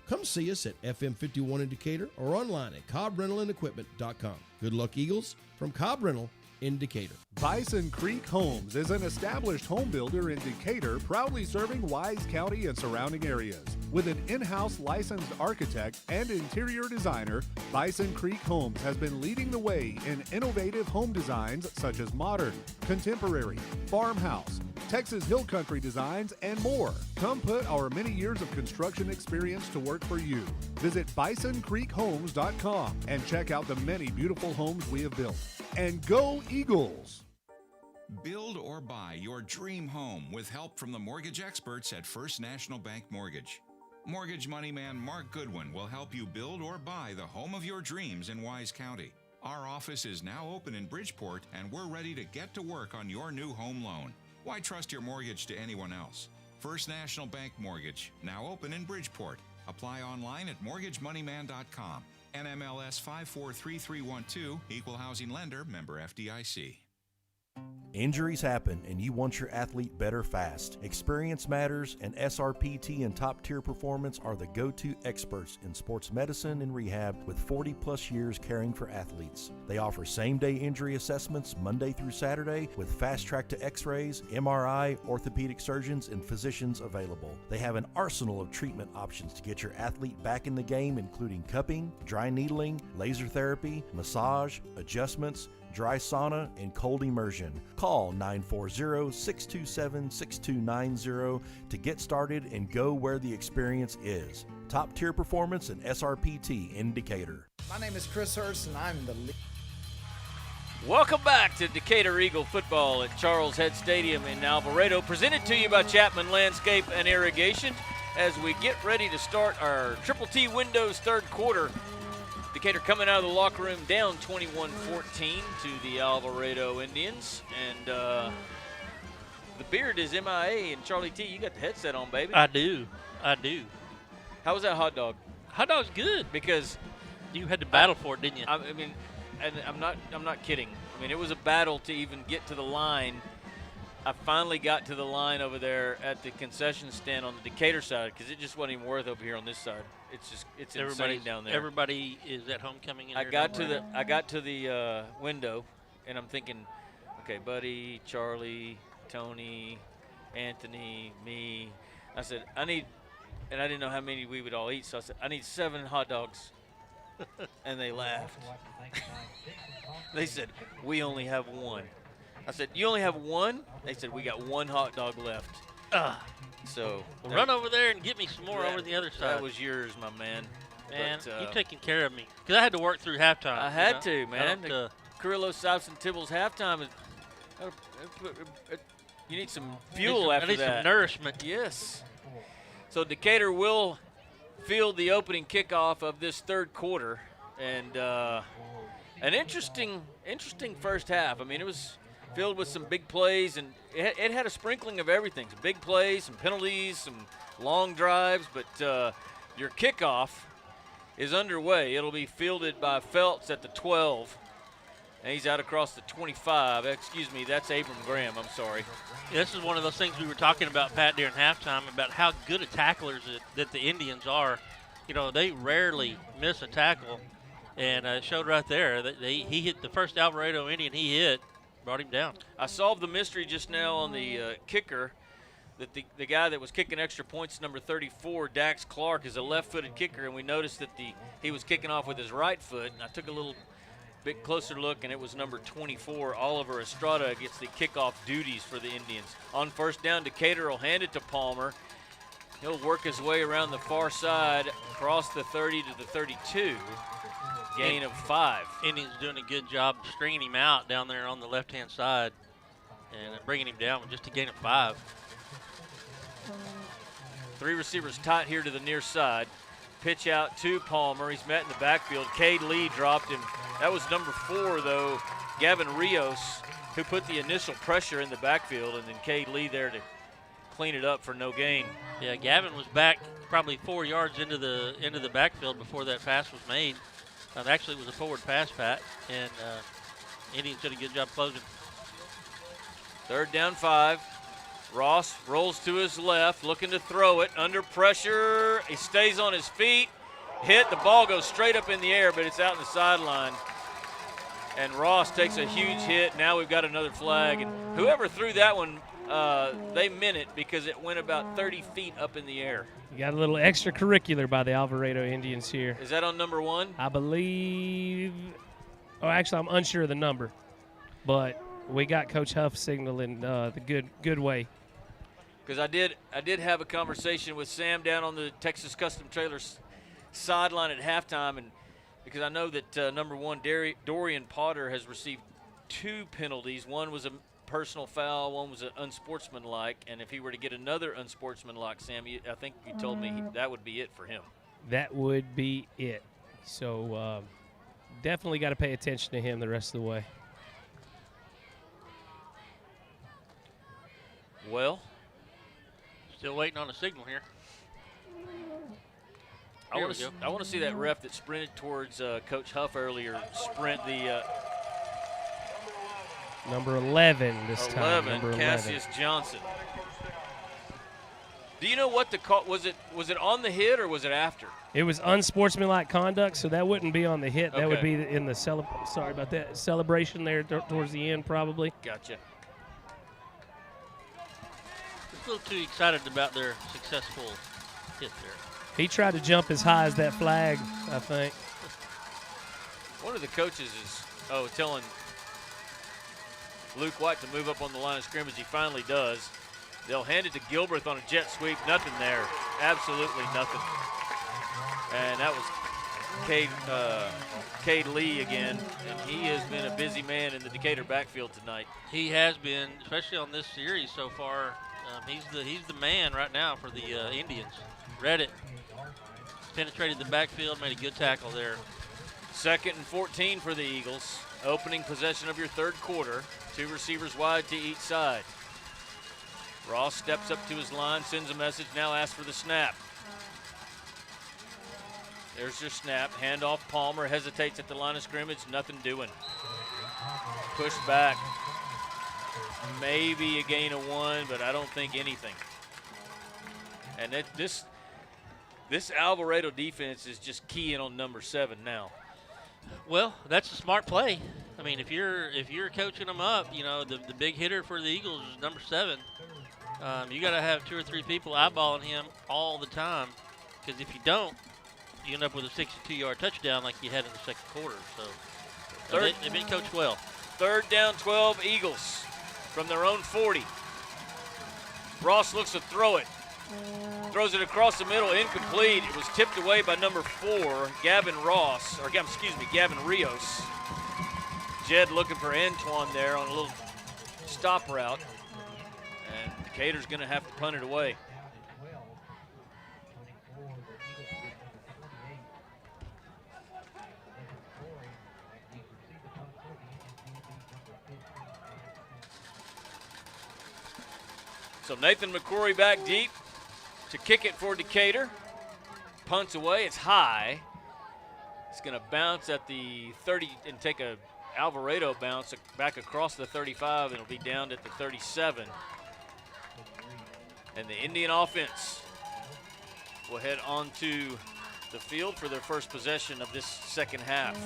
Come see us at FM 51 in Decatur or online at CobbRentalAndEquipment.com. Good luck, Eagles, from Cobb Rental in Decatur. Bison Creek Homes is an established home builder in Decatur, proudly serving Wise County and surrounding areas. With an in-house licensed architect and interior designer, Bison Creek Homes has been leading the way in innovative home designs such as modern, contemporary, farmhouse, Texas Hill Country designs, and more. Come put our many years of construction experience to work for you. Visit bisoncreekhomes.com and check out the many beautiful homes we have built. And go Eagles! Build or buy your dream home with help from the mortgage experts at First National Bank Mortgage. Mortgage money man Mark Goodwin will help you build or buy the home of your dreams in Wise County. Our office is now open in Bridgeport, and we're ready to get to work on your new home loan. Why trust your mortgage to anyone else? First National Bank Mortgage, now open in Bridgeport. Apply online at mortgagemoneyman.com. NMLS 543312, Equal Housing Lender, member FDIC. Injuries happen and you want your athlete better fast. Experience matters, and SRPT and Top Tier Performance are the go-to experts in sports medicine and rehab with 40 plus years caring for athletes. They offer same-day injury assessments Monday through Saturday with fast track to x-rays, MRI, orthopedic surgeons, and physicians available. They have an arsenal of treatment options to get your athlete back in the game, including cupping, dry needling, laser therapy, massage, adjustments, dry sauna, and cold immersion. Call 940-627-6290 to get started and go where the experience is. Top Tier Performance and SRPT in Decatur. My name is Chris Hurst, and I'm the lead. Welcome back to Decatur Eagle football at Charles Head Stadium in Alvarado, presented to you by Chapman Landscape and Irrigation as we get ready to start our Triple T Windows third quarter. Decatur coming out of the locker room down 21-14 to the Alvarado Indians. And the beard is MIA. And Charlie T, you got the headset on, baby. I do. How was that hot dog? Hot dog's good. Because you had to battle for it, didn't you? I mean, and I'm not kidding. I mean, it was a battle to even get to the line. I finally got to the line over there at the concession stand on the Decatur side because it just wasn't even worth over here on this side. It's insane down there. Everybody is at homecoming. I got to the window, and I'm thinking, okay, Buddy, Charlie, Tony, Anthony, me. I said I need, and I didn't know how many we would all eat, so I said I need 7 hot dogs, and they laughed. They said we only have 1. I said, you only have 1? They said, we got 1 hot dog left. So well, run over there and get me some more over the other side. That was yours, my man. Man, you taking care of me. Because I had to work through halftime. I had to, man. Carrillo, Souths, and Tibbles halftime. You need some fuel after that. I need some nourishment. Yes. So Decatur will field the opening kickoff of this third quarter. And an interesting first half. I mean, it was filled with some big plays, and it had a sprinkling of everything. Some big plays, some penalties, some long drives, but your kickoff is underway. It'll be fielded by Feltz at the 12, and he's out across the 25. Excuse me, that's Abram Graham. I'm sorry. Yeah, this is one of those things we were talking about, Pat, during halftime, about how good of tacklers that the Indians are. You know, they rarely miss a tackle, and it showed right there that he hit the first Alvarado Indian he hit. Brought him down. I solved the mystery just now on the kicker, that the guy that was kicking extra points, number 34, Dax Clark, is a left-footed kicker, and we noticed that he was kicking off with his right foot. And I took a little bit closer look, and it was number 24, Oliver Estrada, gets the kickoff duties for the Indians. On first down, Decatur will hand it to Palmer. He'll work his way around the far side, across the 30 to the 32. Gain of 5. Indians doing a good job stringing him out down there on the left-hand side and bringing him down with just a gain of 5. 3 receivers tight here to the near side. Pitch out to Palmer. He's met in the backfield. Cade Lee dropped him. That was number 4, though, Gavin Rios, who put the initial pressure in the backfield, and then Cade Lee there to clean it up for no gain. Yeah, Gavin was back probably 4 yards into the backfield before that pass was made. Actually, it was a forward pass, Pat, and Indians did a good job closing. Third down 5. Ross rolls to his left, looking to throw it. Under pressure, he stays on his feet. Hit, the ball goes straight up in the air, but it's out in the sideline. And Ross takes a huge hit. Now we've got another flag. And whoever threw that one, they meant it because it went about 30 feet up in the air. You got a little extracurricular by the Alvarado Indians here. Is that on number 1? I believe. Oh, actually, I'm unsure of the number, but we got Coach Huff signaling the good way. Because I did have a conversation with Sam down on the Texas Custom Trailers sideline at halftime, and because I know that number 1 Dorian Potter has received 2 penalties. One was a personal foul, one was an unsportsmanlike, and if he were to get another unsportsmanlike, Sam, I think you told me that would be it for him. That would be it. So definitely got to pay attention to him the rest of the way. Well, still waiting on a signal here. I want to see that ref that sprinted towards Coach Huff earlier sprint the number 11 this time. 11, number Cassius 11. Johnson. Do you know what the call was? It on the hit or was it after? It was unsportsmanlike conduct, so that wouldn't be on the hit. Okay. That would be in the sorry about that celebration there towards the end, probably. Gotcha. Just a little too excited about their successful hit there. He tried to jump as high as that flag, I think. One of the coaches is telling Luke White to move up on the line of scrimmage. He finally does. They'll hand it to Gilbreth on a jet sweep. Nothing there. Absolutely nothing. And that was Cade Lee again, and he has been a busy man in the Decatur backfield tonight. He has been, especially on this series so far. He's the man right now for the Indians. Read it. Penetrated the backfield, made a good tackle there. 2nd and 14 for the Eagles. Opening possession of your third quarter. 2 receivers wide to each side. Ross steps up to his line, sends a message, now asks for the snap. There's your snap. Handoff. Palmer hesitates at the line of scrimmage. Nothing doing. Push back. Maybe a gain of 1, but I don't think anything. And this Alvarado defense is just keying on number 7 now. Well, that's a smart play. I mean, if you're coaching them up, you know, the big hitter for the Eagles is number 7. You got to have 2 or 3 people eyeballing him all the time, because if you don't, you end up with a 62-yard touchdown like you had in the second quarter. So they've been coached well. 3rd down, 12, Eagles from their own 40. Ross looks to throw it. Throws it across the middle, incomplete. It was tipped away by number 4, Gavin Rios. Jed looking for Antoine there on a little stop route. And Decatur's going to have to punt it away. So Nathan McCrory back deep to kick it for Decatur. Punts away. It's high. It's going to bounce at the 30 and take a Alvarado bounce back across the 35, and it'll be down at the 37. And the Indian offense will head onto the field for their first possession of this second half.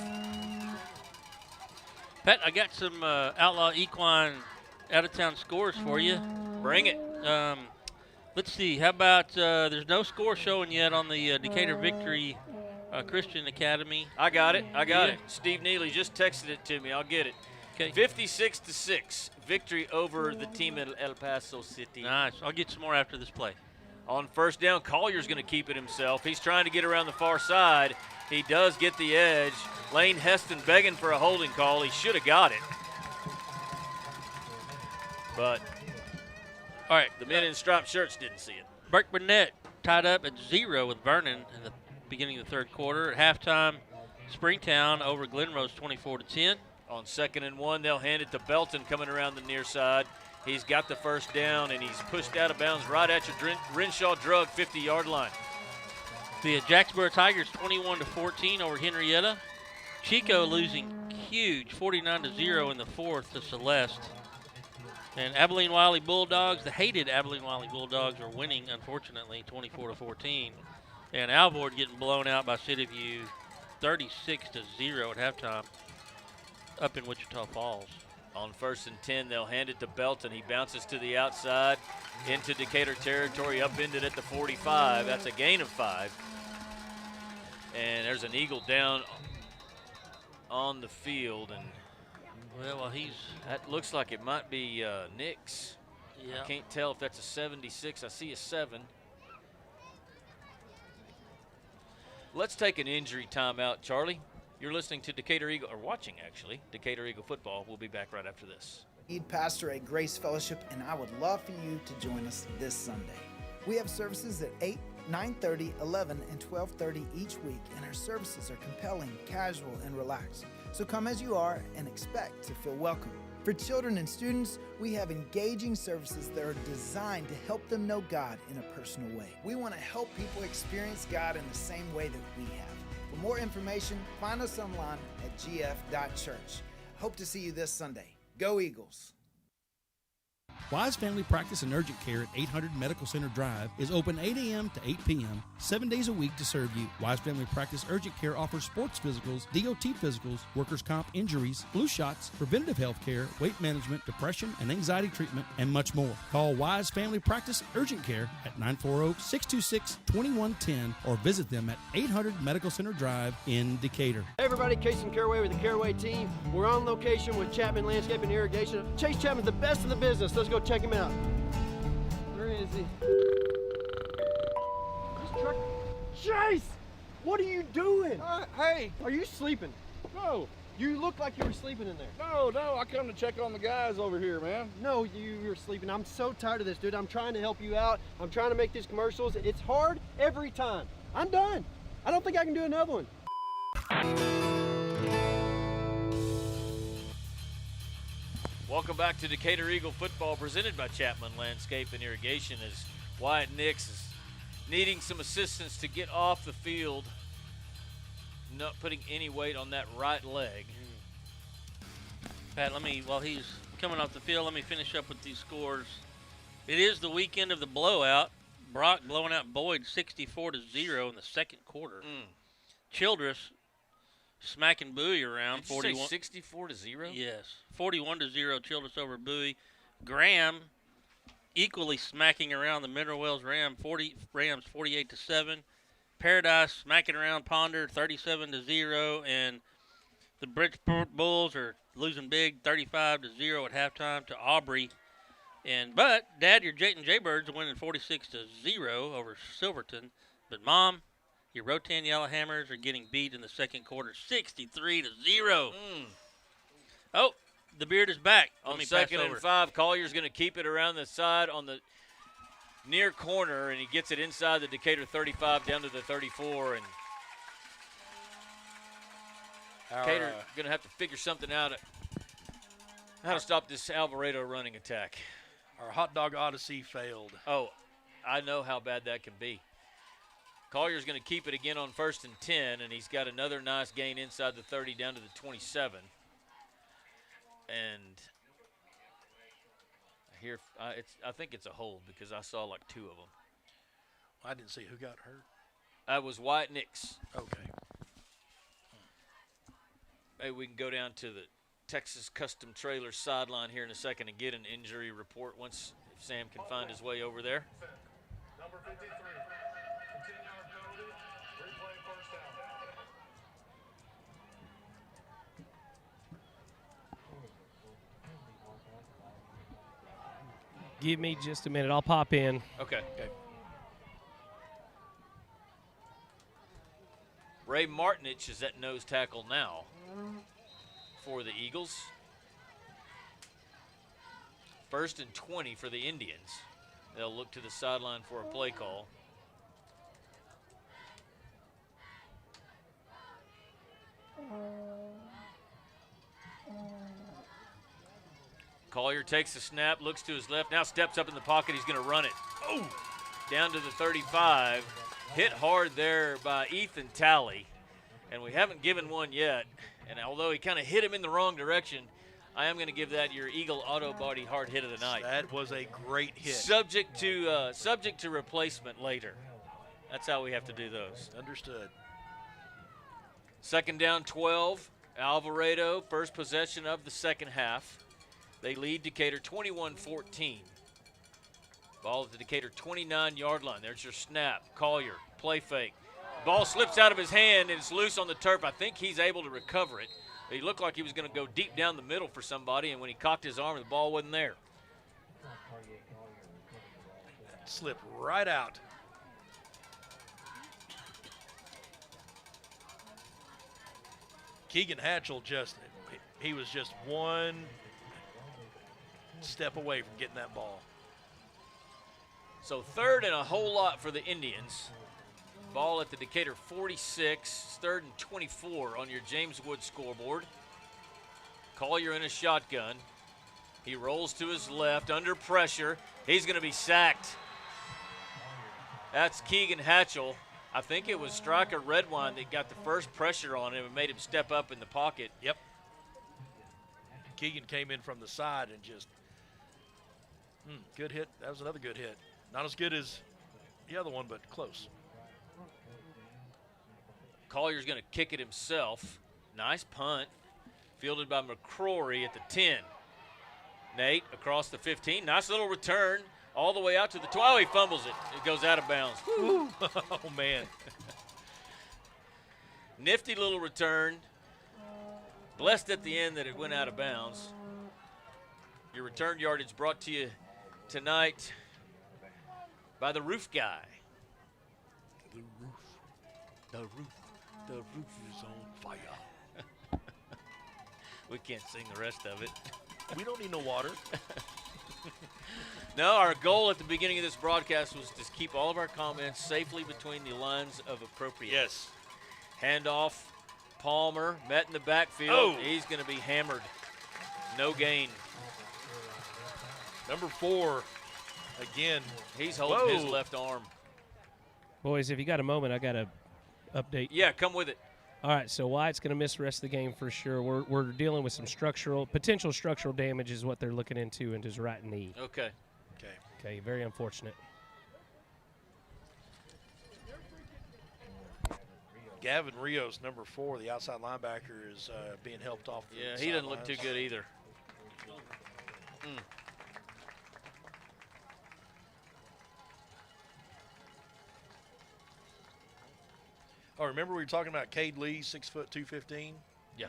Pat, I got some Outlaw Equine out-of-town scores for you. Bring it. Let's see. How about there's no score showing yet on the Decatur Victory Christian Academy. I got it. It. Steve Neely just texted it to me. I'll get it. Okay. 56-6 victory over the team at El Paso City. Nice. I'll get some more after this play. On 1st down, Collier's going to keep it himself. He's trying to get around the far side. He does get the edge. Lane Heston begging for a holding call. He should have got it. But all right, the men in striped shirts didn't see it. Burke Burnett tied up at 0 with Vernon in the beginning of the third quarter. At halftime, Springtown over Glenrose 24-10. On 2nd and 1, they'll hand it to Belton coming around the near side. He's got the first down, and he's pushed out of bounds right at your Renshaw Drug 50-yard line. The Jacksboro Tigers 21-14 over Henrietta. Chico losing huge 49-0 in the fourth to Celeste. And Abilene Wiley Bulldogs, the hated Abilene Wiley Bulldogs, are winning, unfortunately, 24-14. And Alvord getting blown out by City View 36-0 at halftime. up in Wichita Falls. On 1st and 10, they'll hand it to Belton. He bounces to the outside into Decatur territory, upended at the 45. That's a gain of 5. And there's an Eagle down on the field, and well, that looks like it might be Nix. Yeah. I can't tell if that's a 76. I see a 7. Let's take an injury timeout, Charlie. You're listening to Decatur Eagle, or watching actually, Decatur Eagle football. We'll be back right after this. Lead pastor at Grace Fellowship, and I would love for you to join us this Sunday. We have services at 8, 9:30, 11, and 12:30 each week, and our services are compelling, casual, and relaxed. So come as you are and expect to feel welcome. For children and students, we have engaging services that are designed to help them know God in a personal way. We want to help people experience God in the same way that we have. For more information, find us online at gf.church. Hope to see you this Sunday. Go Eagles! Wise Family Practice and Urgent Care at 800 Medical Center Drive is open 8 a.m. to 8 p.m., 7 days a week to serve you. Wise Family Practice Urgent Care offers sports physicals, DOT physicals, workers' comp injuries, flu shots, preventative health care, weight management, depression and anxiety treatment, and much more. Call Wise Family Practice Urgent Care at 940-626-2110 or visit them at 800 Medical Center Drive in Decatur. Hey everybody, Casey Caraway with the Caraway team. We're on location with Chapman Landscape and Irrigation. Chase Chapman's the best in the business. Let's go check him out. Where is he? Chase! What are you doing? Hey! Are you sleeping? No! You look like you were sleeping in there. No, I come to check on the guys over here, man. No, you were sleeping. I'm so tired of this, dude. I'm trying to help you out. I'm trying to make these commercials. It's hard every time. I'm done. I don't think I can do another one. Welcome back to Decatur Eagle football, presented by Chapman Landscape and Irrigation, as Wyatt Nix is needing some assistance to get off the field, not putting any weight on that right leg. Pat, while he's coming off the field, let me finish up with these scores. It is the weekend of the blowout. Brock blowing out Boyd 64-0 in the second quarter. Childress smacking Bowie around. Did you 41. say 64-0? Yes, 41-0 Childress over Bowie. Graham equally smacking around the Mineral Wells Rams 48-7. Paradise smacking around Ponder 37-0, and the Bridgeport Bulls are losing big 35-0 at halftime to Aubrey. But Dad, your Jayton Jaybirds are winning 46-0 over Silverton. But Mom, your Rotan Yellowhammers are getting beat in the second quarter 63-0. Oh, the beard is back. On 2nd and 5, Collier's going to keep it around the side on the near corner, and he gets it inside the Decatur 35 down to the 34. And Decatur going to have to figure something out how to stop this Alvarado running attack. Our hot dog odyssey failed. Oh, I know how bad that can be. Collier's going to keep it again on 1st and 10, and he's got another nice gain inside the 30 down to the 27. And I think it's a hold because I saw like 2 of them. I didn't see who got hurt. That was Wyatt Nix. Okay. Maybe we can go down to the Texas Custom Trailer sideline here in a second and get an injury report once if Sam can find his way over there. Number 53, 10-yard penalty, replay first down. Give me just a minute. I'll pop in. Okay. Ray Martinich is at nose tackle now for the Eagles. 1st and 20 for the Indians. They'll look to the sideline for a play call. Collier takes the snap, looks to his left, now steps up in the pocket. He's going to run it. Oh! Down to the 35. Hit hard there by Ethan Talley. And we haven't given one yet. And although he kind of hit him in the wrong direction, I am going to give that your Eagle Auto Body hard hit of the night. That was a great hit. Subject to replacement later. That's how we have to do those. Understood. 2nd down, 12. Alvarado, first possession of the second half. They lead Decatur 21-14. Ball at the Decatur 29-yard line. There's your snap. Collier, play fake. Ball slips out of his hand and it's loose on the turf. I think he's able to recover it. He looked like he was going to go deep down the middle for somebody, and when he cocked his arm, the ball wasn't there. Slipped right out. Keegan Hatchell he was just one step away from getting that ball. So third and a whole lot for the Indians. Ball at the Decatur 46, third and 24 on your James Wood scoreboard. Collier in a shotgun. He rolls to his left under pressure. He's going to be sacked. That's Keegan Hatchell. I think it was Striker Redwine that got the first pressure on him and made him step up in the pocket. Yep. Keegan came in from the side and just, good hit. That was another good hit. Not as good as the other one, but close. Collier's going to kick it himself. Nice punt. Fielded by McCrory at the 10. Nate across the 15. Nice little return all the way out to the 12. He fumbles it. It goes out of bounds. Oh, man. Nifty little return. Blessed at the end that it went out of bounds. Your return yardage brought to you tonight by the Roof Guy. The roof is on fire. We can't sing the rest of it. We don't need no water. No, our goal at the beginning of this broadcast was to keep all of our comments safely between the lines of appropriate. Yes. Handoff, Palmer, met in the backfield. Oh. He's going to be hammered. No gain. Number 4, again. He's holding his left arm. Boys, if you got a moment, I got a update. Yeah, come with it. All right, so Wyatt's going to miss the rest of the game for sure. We're dealing with some potential structural damage is what they're looking into in his right knee. Okay. Okay, very unfortunate. Gavin Rios, number 4, the outside linebacker, is being helped off. Yeah, he doesn't look too good either. Oh, remember we were talking about Cade Lee, 6 foot 215? Yeah.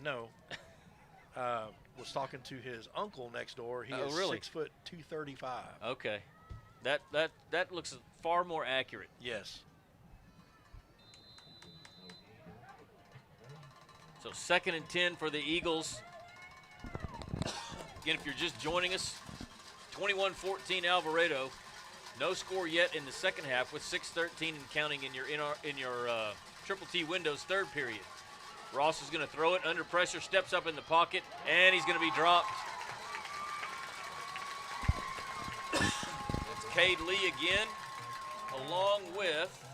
No. Was talking to his uncle next door. He is really? 6 foot 235. Okay. That looks far more accurate. Yes. So 2nd and 10 for the Eagles. Again, if you're just joining us, 21-14 Alvarado. No score yet in the second half with 6:13 and counting in your Triple T Windows third period. Ross is going to throw it under pressure, steps up in the pocket, and he's going to be dropped. It's Cade Lee again, along with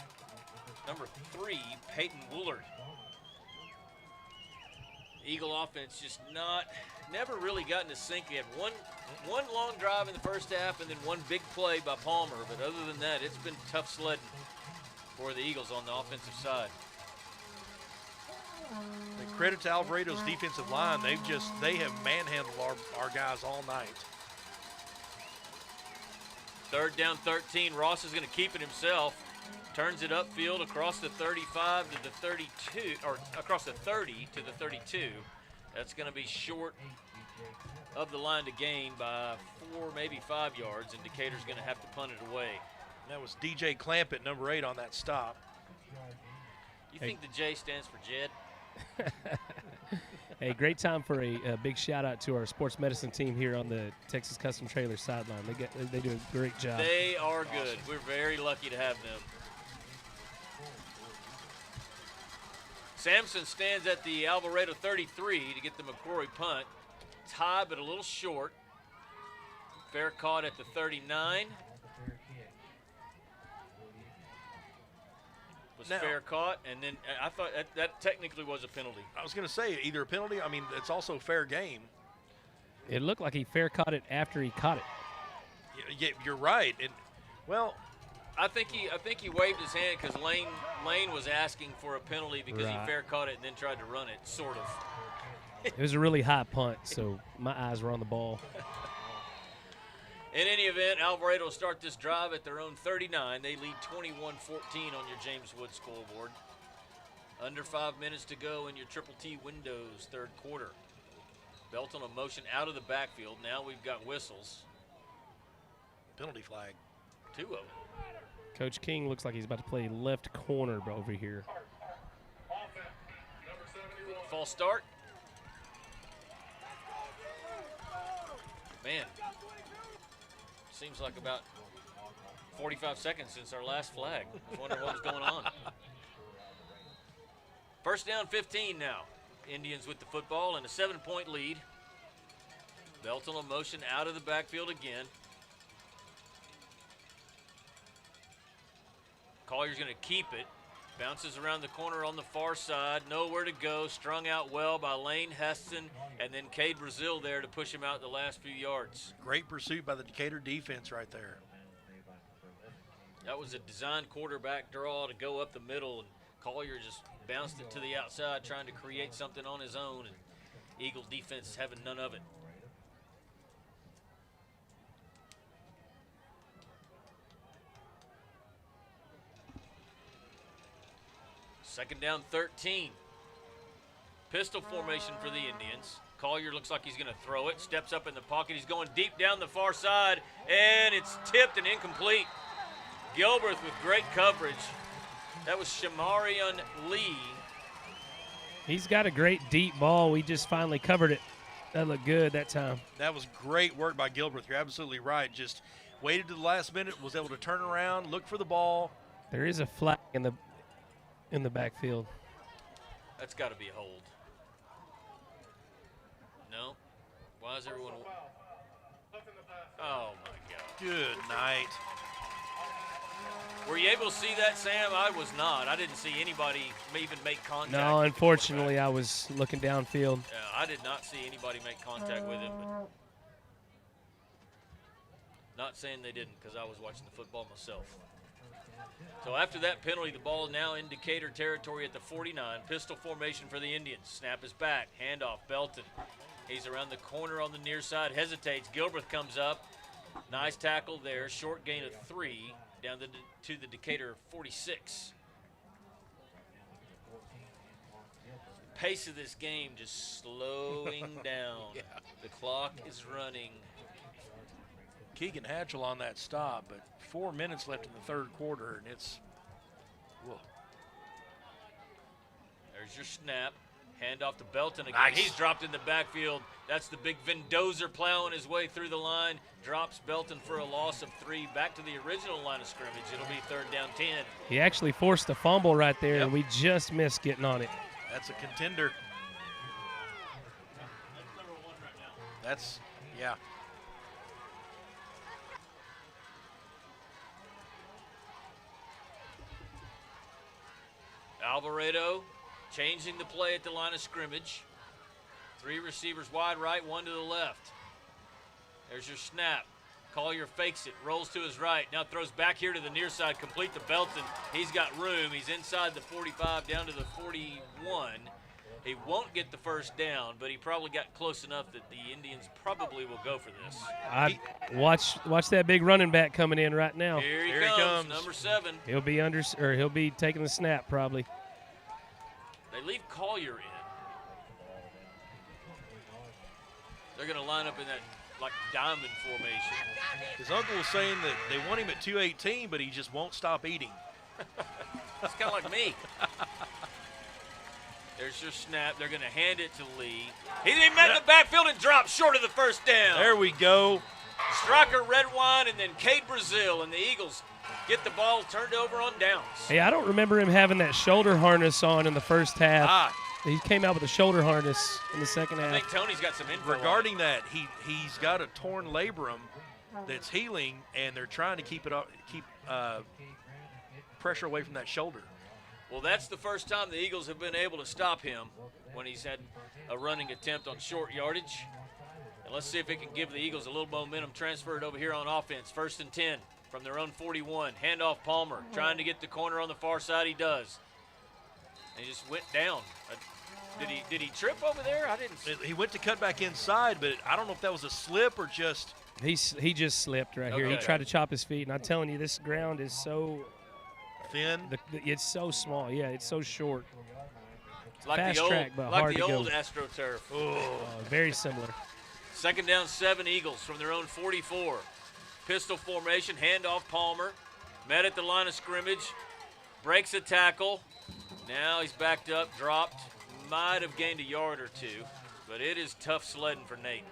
number 3, Peyton Woolard. Eagle offense just never really gotten to sync. He had one long drive in the first half and then one big play by Palmer. But other than that, it's been tough sledding for the Eagles on the offensive side. The credit to Alvarado's defensive line. They have manhandled our guys all night. 3rd down 13. Ross is going to keep it himself. Turns it upfield across the 35 to the 32, or across the 30 to the 32. That's going to be short of the line to gain by 4, maybe 5 yards, and Decatur's going to have to punt it away. That was DJ Clampett, number 8, on that stop. You think the J stands for Jed? Hey, great time for a big shout out to our sports medicine team here on the Texas Custom Trailer sideline. They do a great job. They are good. We're very lucky to have them. Sampson stands at the Alvarado 33 to get the McCrory punt. It's high but a little short. Fair caught at the 39. Was fair caught, and then I thought that technically was a penalty. I was going to say either a penalty. I mean, it's also fair game. It looked like he fair caught it after he caught it. Yeah, you're right. And well, I think he waved his hand because Lane was asking for a penalty because he fair caught it and then tried to run it, sort of. It was a really high punt, so my eyes were on the ball. In any event, Alvarado will start this drive at their own 39. They lead 21-14 on your James Wood scoreboard. Under 5 minutes to go in your Triple T Windows third quarter. Belton a motion out of the backfield. Now we've got whistles. Penalty flag. 2 of them. Coach King looks like he's about to play left corner over here. False start. Man, seems like about 45 seconds since our last flag. I was wondering what was going on. First down 15 now. Indians with the football and a 7-point lead. Belton a motion out of the backfield again. Collier's going to keep it. Bounces around the corner on the far side. Nowhere to go. Strung out well by Lane Heston and then Cade Brazil there to push him out the last few yards. Great pursuit by the Decatur defense right there. That was a designed quarterback draw to go up the middle, and Collier just bounced it to the outside trying to create something on his own, and Eagles defense is having none of it. Second down 13. Pistol formation for the Indians. Collier looks like he's going to throw it. Steps up in the pocket. He's going deep down the far side, and it's tipped and incomplete. Gilbert with great coverage. That was Shamarion Lee. He's got a great deep ball. We just finally covered it. That looked good that time. That was great work by Gilbert. You're absolutely right. Just waited to the last minute, was able to turn around, look for the ball. There is a flag in the backfield. That's got to be a hold. No? Why is everyone... Oh, my God. Good night. Were you able to see that, Sam? I was not. I didn't see anybody even make contact. No, unfortunately, I was looking downfield. Yeah, I did not see anybody make contact with him. But not saying they didn't, because I was watching the football myself. So after that penalty, the ball now in Decatur territory at the 49. Pistol formation for the Indians. Snap is back. Handoff, Belton. He's around the corner on the near side. Hesitates. Gilbert comes up. Nice tackle there. Short gain of 3 down to the Decatur 46. The pace of this game just slowing down. Yeah. The clock is running. Keegan Hatchell on that stop, but 4 minutes left in the third quarter, and it's whoa. There's your snap. Hand off to Belton again. Nice. He's dropped in the backfield. That's the big Vendozer plowing his way through the line. Drops Belton for a loss of 3. Back to the original line of scrimmage. It'll be third down 10. He actually forced a fumble right there, and we just missed getting on it. That's a contender. That's, yeah. Alvarado changing the play at the line of scrimmage. 3 receivers wide right, 1 to the left. There's your snap. Collier fakes it, rolls to his right, now throws back here to the near side, complete to Belton. He's got room. He's inside the 45 down to the 41. He won't get the first down, but he probably got close enough that the Indians probably will go for this. Watch that big running back coming in right now. Here he comes, number 7. He'll be taking the snap probably. They leave Collier in. They're going to line up in that like diamond formation. His uncle was saying that they want him at 218, but he just won't stop eating. That's kind of like me. There's your snap. They're going to hand it to Lee. He met in the backfield and dropped short of the first down. There we go. Striker, Redwine, and then Cade Brazil, and the Eagles get the ball turned over on downs. Hey, I don't remember him having that shoulder harness on in the first half. He came out with a shoulder harness in the second half. I think Tony's got some info Regarding that, he's got a torn labrum that's healing, and they're trying to keep pressure away from that shoulder. Well, that's the first time the Eagles have been able to stop him when he's had a running attempt on short yardage. And let's see if it can give the Eagles a little momentum transferred over here on offense. 1st and 10. from their own 41. Handoff Palmer, trying to get the corner on the far side. He does. And he just went down. Did he trip over there? I didn't see. He went to cut back inside, but I don't know if that was a slip or just. He just slipped right here. He tried to chop his feet, and I'm telling you, this ground is so thin. It's so small. Yeah, it's so short. It's like Fast the old, track, but like hard the to go. old AstroTurf. Very similar. 2nd down 7 Eagles from their own 44. Pistol formation, handoff Palmer. Met at the line of scrimmage. Breaks a tackle. Now he's backed up, dropped. Might have gained a yard or two, but it is tough sledding for Nate.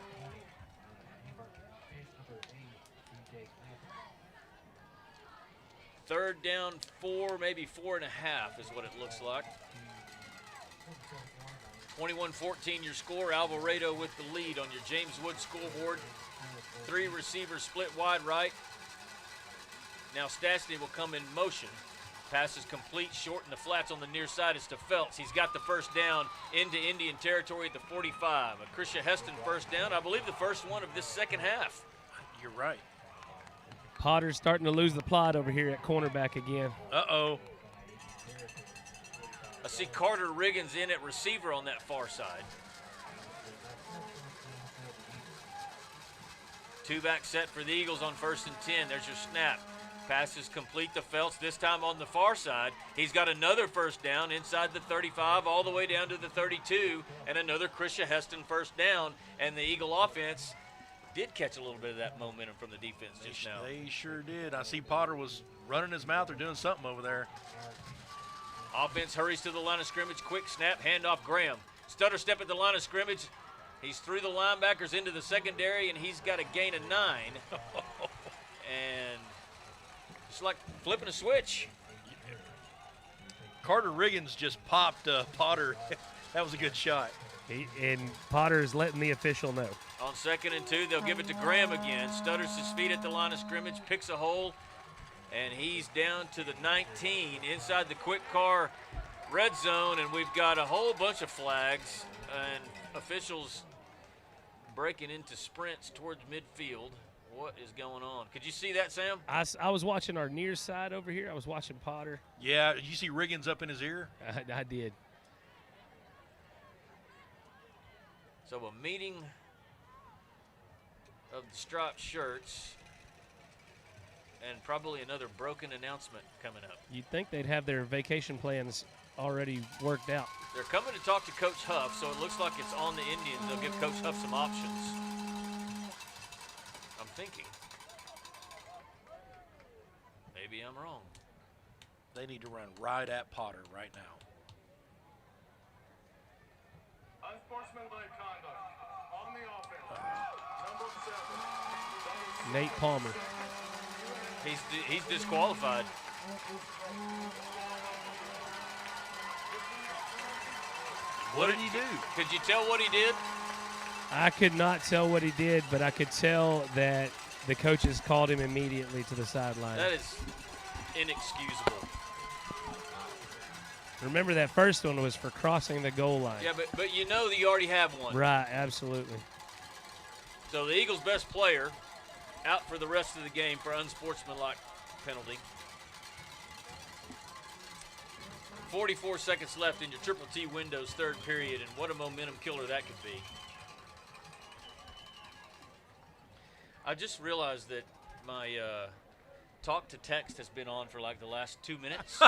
Third down 4, maybe 4.5 is what it looks like. 21-14 your score. Alvarado with the lead on your James Wood scoreboard. 3 receivers split wide right. Now Stastny will come in motion. Pass is complete, short in the flats on the near side. It's to Phelps. He's got the first down into Indian territory at the 45. A Krisha Heston first down. I believe the first one of this second half. You're right. Potter's starting to lose the plot over here at cornerback again. Uh-oh. I see Carter Riggins in at receiver on that far side. 2-back set for the Eagles on 1st and 10. There's your snap. Pass is complete to Phelps, this time on the far side. He's got another first down inside the 35 all the way down to the 32, and another Krisha Heston first down. And the Eagle offense did catch a little bit of that momentum from the defense just now. They sure did. I see Potter was running his mouth or doing something over there. Offense hurries to the line of scrimmage. Quick snap, handoff Graham. Stutter step at the line of scrimmage. He's through the linebackers into the secondary, and he's got a gain of 9. And it's like flipping a switch. Carter Riggins just popped Potter. That was a good shot. And Potter's letting the official know. On 2nd and 2, they'll give it to Graham again. Stutters his feet at the line of scrimmage, picks a hole, and he's down to the 19 inside the quick car red zone, and we've got a whole bunch of flags and officials breaking into sprints towards midfield. What is going on? Could you see that, Sam? I was watching our near side over here. I was watching Potter. Yeah, did you see Riggins up in his ear? I did. So a meeting of the striped shirts and probably another broken announcement coming up. You'd think they'd have their vacation plans already worked out. They're coming to talk to Coach Huff, so it looks like it's on the Indians. They'll give Coach Huff some options. I'm thinking. Maybe I'm wrong. They need to run right at Potter right now. Unsportsmanlike conduct on the offense. Number 7. Nate Palmer. He's disqualified. What did he do? Could you tell what he did? I could not tell what he did, but I could tell that the coaches called him immediately to the sideline. That is inexcusable. Remember, that first one was for crossing the goal line. Yeah, but you know that you already have one. Right, absolutely. So the Eagles' best player out for the rest of the game for unsportsmanlike penalty. 44 seconds left in your Triple T Windows third period, and what a momentum killer that could be. I just realized that my talk to text has been on for like the last 2 minutes,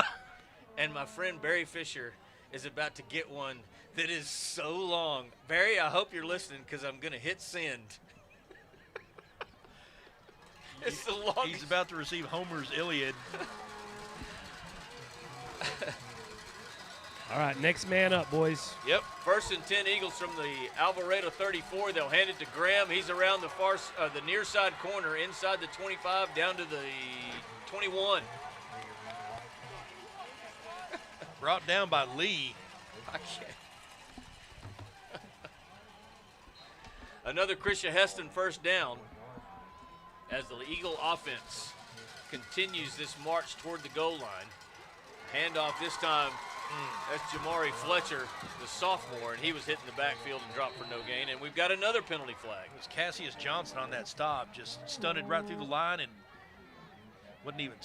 and my friend Barry Fisher is about to get one that is so long. Barry, I hope you're listening because I'm going to hit send. It's the longest. He's about to receive Homer's Iliad. All right, next man up, boys. Yep, 1st and 10 Eagles from the Alvarado 34. They'll hand it to Graham. He's around the near side corner, inside the 25, down to the 21. Brought down by Lee. I can't. Another Krisha Heston first down as the Eagle offense continues this march toward the goal line. Handoff this time. That's Jamari Fletcher, the sophomore, and he was hitting the backfield and dropped for no gain. And we've got another penalty flag. It was Cassius Johnson on that stop, just stunted right through the line, and Wasn't even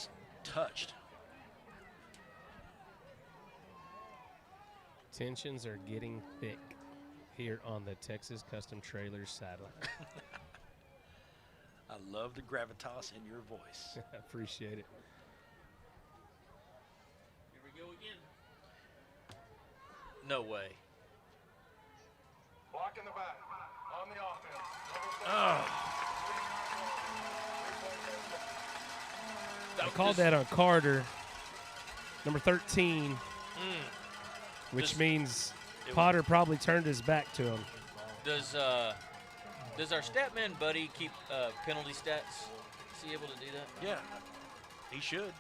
touched. Tensions are getting thick here on the Texas Custom Trailers sideline. I love the gravitas in your voice. I appreciate it. Here we go again. No way. Block in the back. On the offense. I called that on Carter, number 13, which means Potter probably turned his back to him. Does our stat man buddy keep penalty stats? Is he able to do that? Yeah, he should.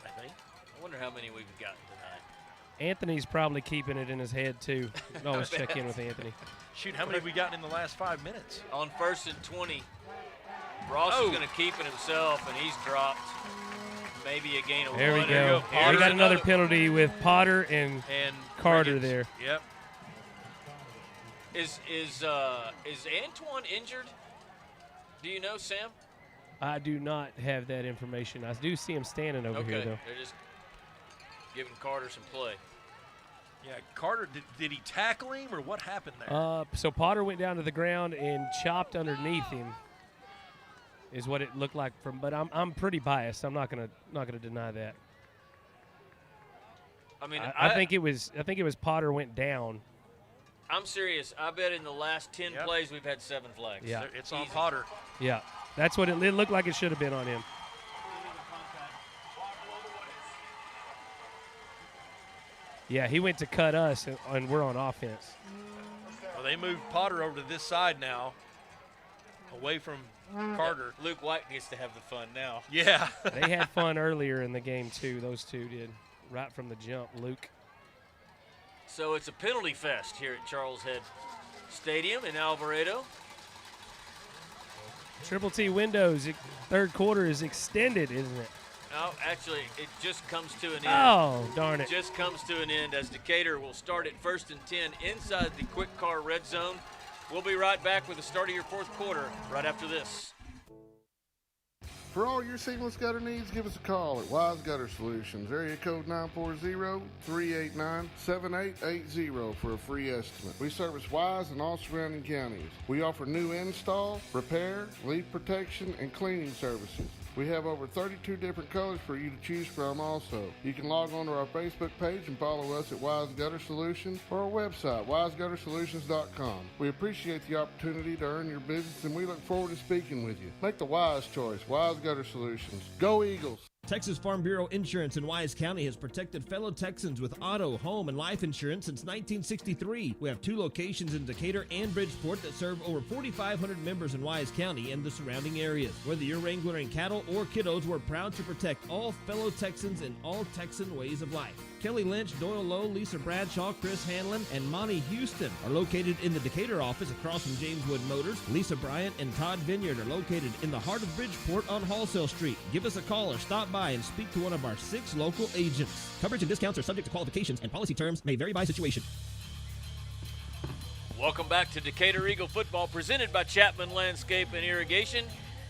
I think. I wonder how many we've gotten tonight. Anthony's probably keeping it in his head too. You can always check in with Anthony. Shoot, how many have we gotten in the last 5 minutes? On 1st and 20, Ross is going to keep it himself, and he's dropped. Maybe a gain of There one. we go. We got another penalty with Potter and Carter Riggins. there. Yep. Is Antoine injured? Do you know, Sam? I do not have that information. I do see him standing over here, though. They're just giving Carter some play. Yeah, Carter, did he tackle him, or what happened there? So Potter went down to the ground and chopped underneath him, is what it looked like from. But I'm pretty biased. I'm not gonna deny that. I mean, I think it was Potter went down. I'm serious. I bet in the last 10 plays we've had 7 flags. Yeah. It's on Potter. Yeah, that's what it looked like. It should have been on him. Yeah, he went to cut us, and we're on offense. Well, they moved Potter over to this side now, away from Carter. Luke White gets to have the fun now. Yeah. They had fun earlier in the game, too. Those two did, right from the jump, Luke. So it's a penalty fest here at Charles Head Stadium in Alvarado. Triple T windows, third quarter is extended, isn't it? No, actually, it just comes to an end. Oh, darn it. Just comes to an end as Decatur will start at 1st and 10 inside the quick car red zone. We'll be right back with the start of your 4th quarter right after this. For all your seamless gutter needs, give us a call at Wise Gutter Solutions, area code 940-389-7880 for a free estimate. We service Wise and all surrounding counties. We offer new install, repair, leak protection, and cleaning services. We have over 32 different colors for you to choose from also. You can log on to our Facebook page and follow us at Wise Gutter Solutions or our website, wiseguttersolutions.com. We appreciate the opportunity to earn your business, and we look forward to speaking with you. Make the wise choice. Wise Gutter Solutions. Go Eagles! Texas Farm Bureau Insurance in Wise County has protected fellow Texans with auto, home, and life insurance since 1963. We have 2 locations in Decatur and Bridgeport that serve over 4,500 members in Wise County and the surrounding areas. Whether you're wrangling cattle or kiddos, we're proud to protect all fellow Texans in all Texan ways of life. Kelly Lynch, Doyle Lowe, Lisa Bradshaw, Chris Hanlon, and Monty Houston are located in the Decatur office across from James Wood Motors. Lisa Bryant and Todd Vineyard are located in the heart of Bridgeport on Wholesale Street. Give us a call or stop by and speak to one of our 6 local agents. Coverage and discounts are subject to qualifications, and policy terms may vary by situation. Welcome back to Decatur Eagle football, presented by Chapman Landscape and Irrigation.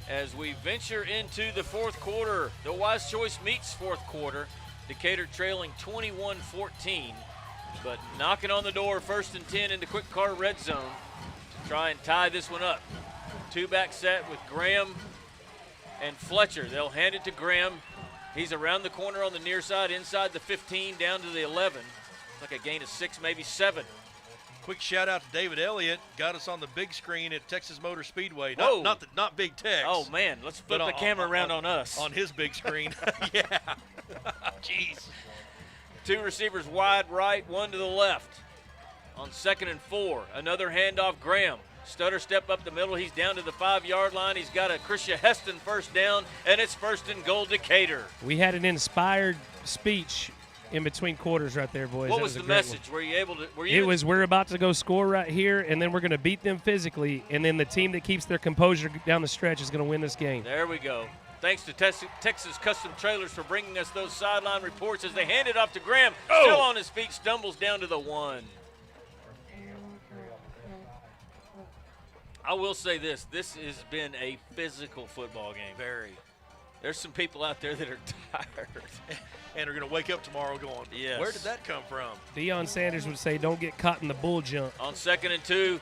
As we venture into the 4th quarter, the Wise Choice meets 4th quarter. Decatur trailing 21-14, but knocking on the door, 1st and 10 in the quick car red zone to try and tie this one up. 2-back set with Graham and Fletcher. They'll hand it to Graham. He's around the corner on the near side, inside the 15, down to the 11. Like a gain of 6, maybe 7. Quick shout out to David Elliott. Got us on the big screen at Texas Motor Speedway. Whoa. Not Big Tex. Oh, man, let's flip the camera around on us. On his big screen. Yeah. Jeez. 2 receivers wide right, 1 to the left. On 2nd and 4, another handoff, Graham. Stutter step up the middle. He's down to the 5-yard line. He's got a Christian Heston first down, and it's 1st and goal Decatur. We had an inspired speech in between quarters right there, boys. What was the message? Were you able to? We're about to go score right here, and then we're going to beat them physically, and then the team that keeps their composure down the stretch is going to win this game. There we go. Thanks to Texas Custom Trailers for bringing us those sideline reports as they hand it off to Graham. Still on his feet, stumbles down to the 1. I will say this. This has been a physical football game. Very. There's some people out there that are tired. And are going to wake up tomorrow going, yes. Where did that come from? Deion Sanders would say, don't get caught in the bull jump. On 2nd and 2,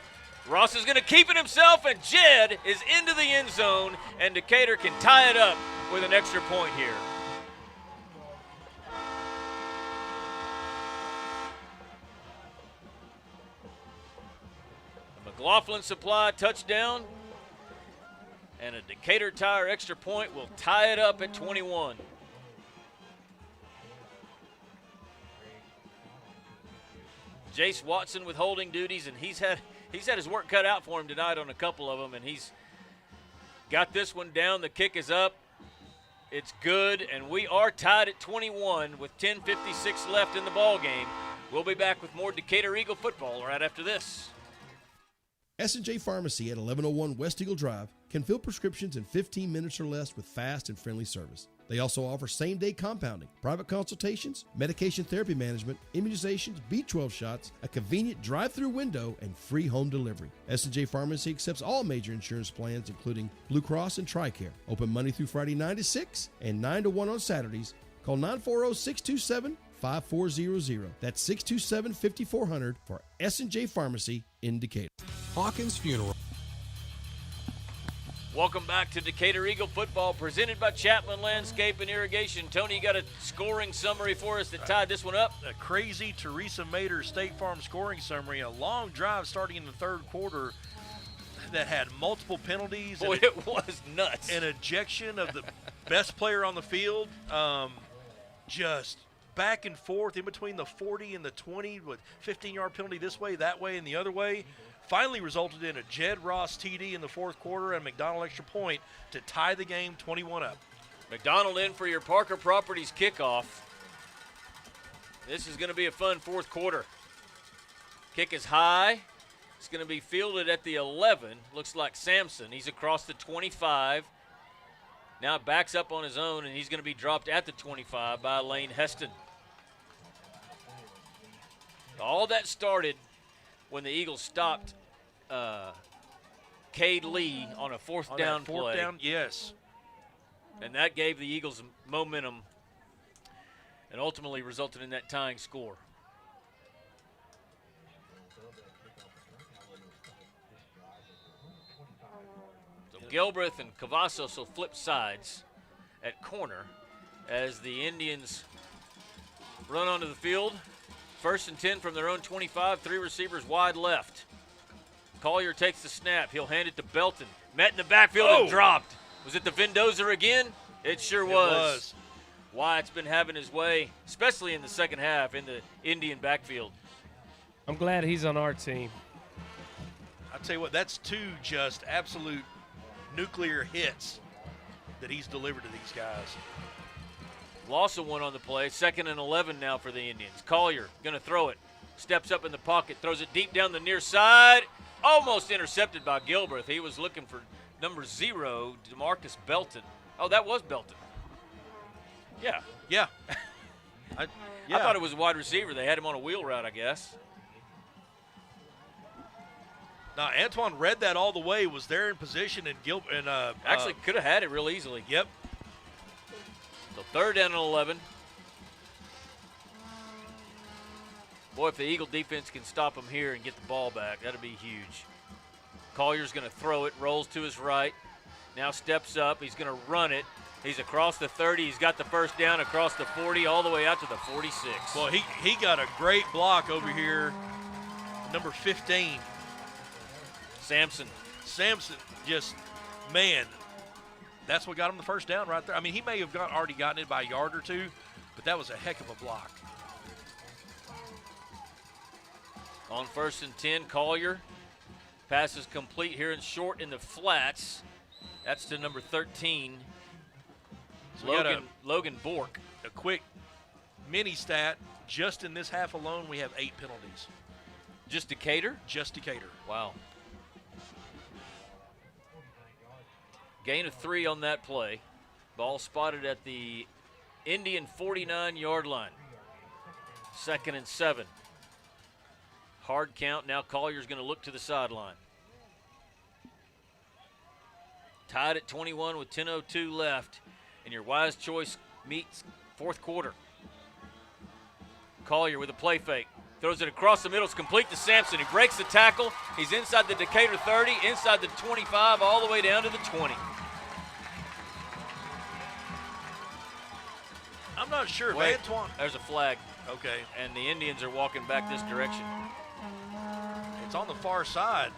Ross is going to keep it himself, and Jed is into the end zone, and Decatur can tie it up with an extra point here. McLaughlin Supply touchdown, and a Decatur Tire extra point will tie it up at 21. Jace Watson with holding duties, and he's had his work cut out for him tonight on a couple of them, and he's got this one down. The kick is up. It's good, and we are tied at 21 with 10:56 left in the ball game. We'll be back with more Decatur Eagle football right after this. S&J Pharmacy at 1101 West Eagle Drive can fill prescriptions in 15 minutes or less with fast and friendly service. They also offer same-day compounding, private consultations, medication therapy management, immunizations, B12 shots, a convenient drive-through window, and free home delivery. S&J Pharmacy accepts all major insurance plans, including Blue Cross and TRICARE. Open Monday through Friday 9 to 6 and 9 to 1 on Saturdays. Call 940-627-5400. That's 627-5400 for S&J Pharmacy in Decatur. Hawkins Funeral. Welcome back to Decatur Eagle football, presented by Chapman Landscape and Irrigation. Tony, you got a scoring summary for us that tied this one up? A crazy Teresa Mader State Farm scoring summary. A long drive starting in the third quarter that had multiple penalties. Boy, it was nuts. An ejection of the best player on the field. Just back and forth in between the 40 and the 20 with 15-yard penalty this way, that way, and the other way. Finally resulted in a Jed Ross TD in the fourth quarter and McDonald extra point to tie the game 21 up. McDonald in for your Parker Properties kickoff. This is going to be a fun fourth quarter. Kick is high. It's going to be fielded at the 11. Looks like Sampson. He's across the 25. Now backs up on his own, and he's going to be dropped at the 25 by Lane Heston. All that started when the Eagles stopped Cade Lee on a fourth down play. Fourth down, yes. And that gave the Eagles momentum and ultimately resulted in that tying score. So Gilbreth and Cavazos will flip sides at corner as the Indians run onto the field. 1st and 10 from their own 25, 3 receivers wide left. Collier takes the snap. He'll hand it to Belton. Met in the backfield and dropped. Was it the Vendoza again? It sure was. Wyatt's been having his way, especially in the second half, in the Indian backfield. I'm glad he's on our team. I'll tell you what, that's 2 just absolute nuclear hits that he's delivered to these guys. Loss of one on the play. 2nd and 11 now for the Indians. Collier going to throw it. Steps up in the pocket. Throws it deep down the near side. Almost intercepted by Gilbreth. He was looking for number 0, DeMarcus Belton. Oh, that was Belton. Yeah. Yeah. I thought it was a wide receiver. They had him on a wheel route, I guess. Now, Antoine read that all the way, was there in position, and actually could have had it real easily. Yep. So 3rd down and 11. Boy, if the Eagle defense can stop them here and get the ball back, that'd be huge. Collier's going to throw it, rolls to his right. Now steps up. He's going to run it. He's across the 30. He's got the first down across the 40 all the way out to the 46. Well, he got a great block over here. Number 15. Sampson, just, man, that's what got him the first down right there. I mean, he may have already gotten it by a yard or 2, but that was a heck of a block. On 1st and 10, Collier. Pass is complete here and short in the flats. That's to number 13, So Logan Bork. A quick mini stat, just in this half alone, we have 8 penalties. Just Decatur? Just Decatur. Wow. Gain of 3 on that play. Ball spotted at the Indian 49-yard line. 2nd and 7. Hard count. Now Collier's going to look to the sideline. Tied at 21 with 10:02 left. And your Wise choice meets fourth quarter. Collier with a play fake. Throws it across the middle. It's complete to Sampson. He breaks the tackle. He's inside the Decatur 30, inside the 25, all the way down to the 20. I'm not sure. Wait, Antoine. there's a flag. Okay. And the Indians are walking back this direction. It's on the far side.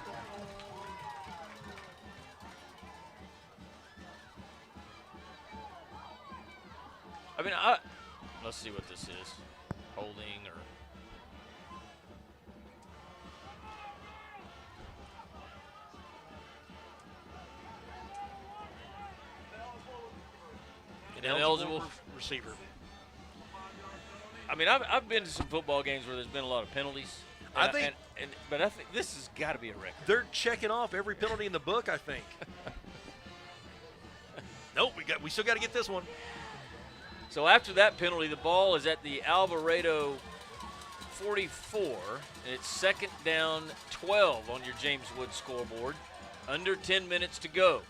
I mean, let's see what this is. Holding or... Ineligible receiver. I mean, I've been to some football games where there's been a lot of penalties. I think this has got to be a record. They're checking off every penalty in the book, I think. Nope, we still got to get this one. So after that penalty, the ball is at the Alvarado 44, and it's second down 12 on your James Wood scoreboard. Under 10 minutes to go.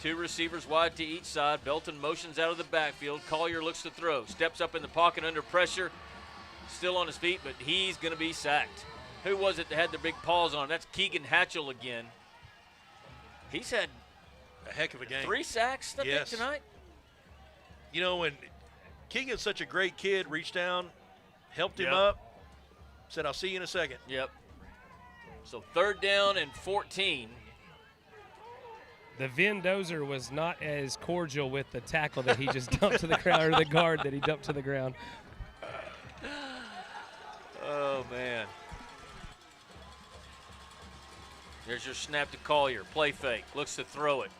Two receivers wide to each side. Belton motions out of the backfield. Collier looks to throw. Steps up in the pocket under pressure. Still on his feet, but he's going to be sacked. Who was it that had the big paws on him? That's Keegan Hatchell again. He's had a heck of a game. 3 sacks, I think, tonight. You know, when Keegan's such a great kid, reached down, helped him up, said, I'll see you in a second. Yep. So third down and 14. The Vin Dozer was not as cordial with the tackle that he just dumped to the ground, or the guard that he dumped to the ground. Oh, man. There's your snap to Collier. Play fake. Looks to throw it.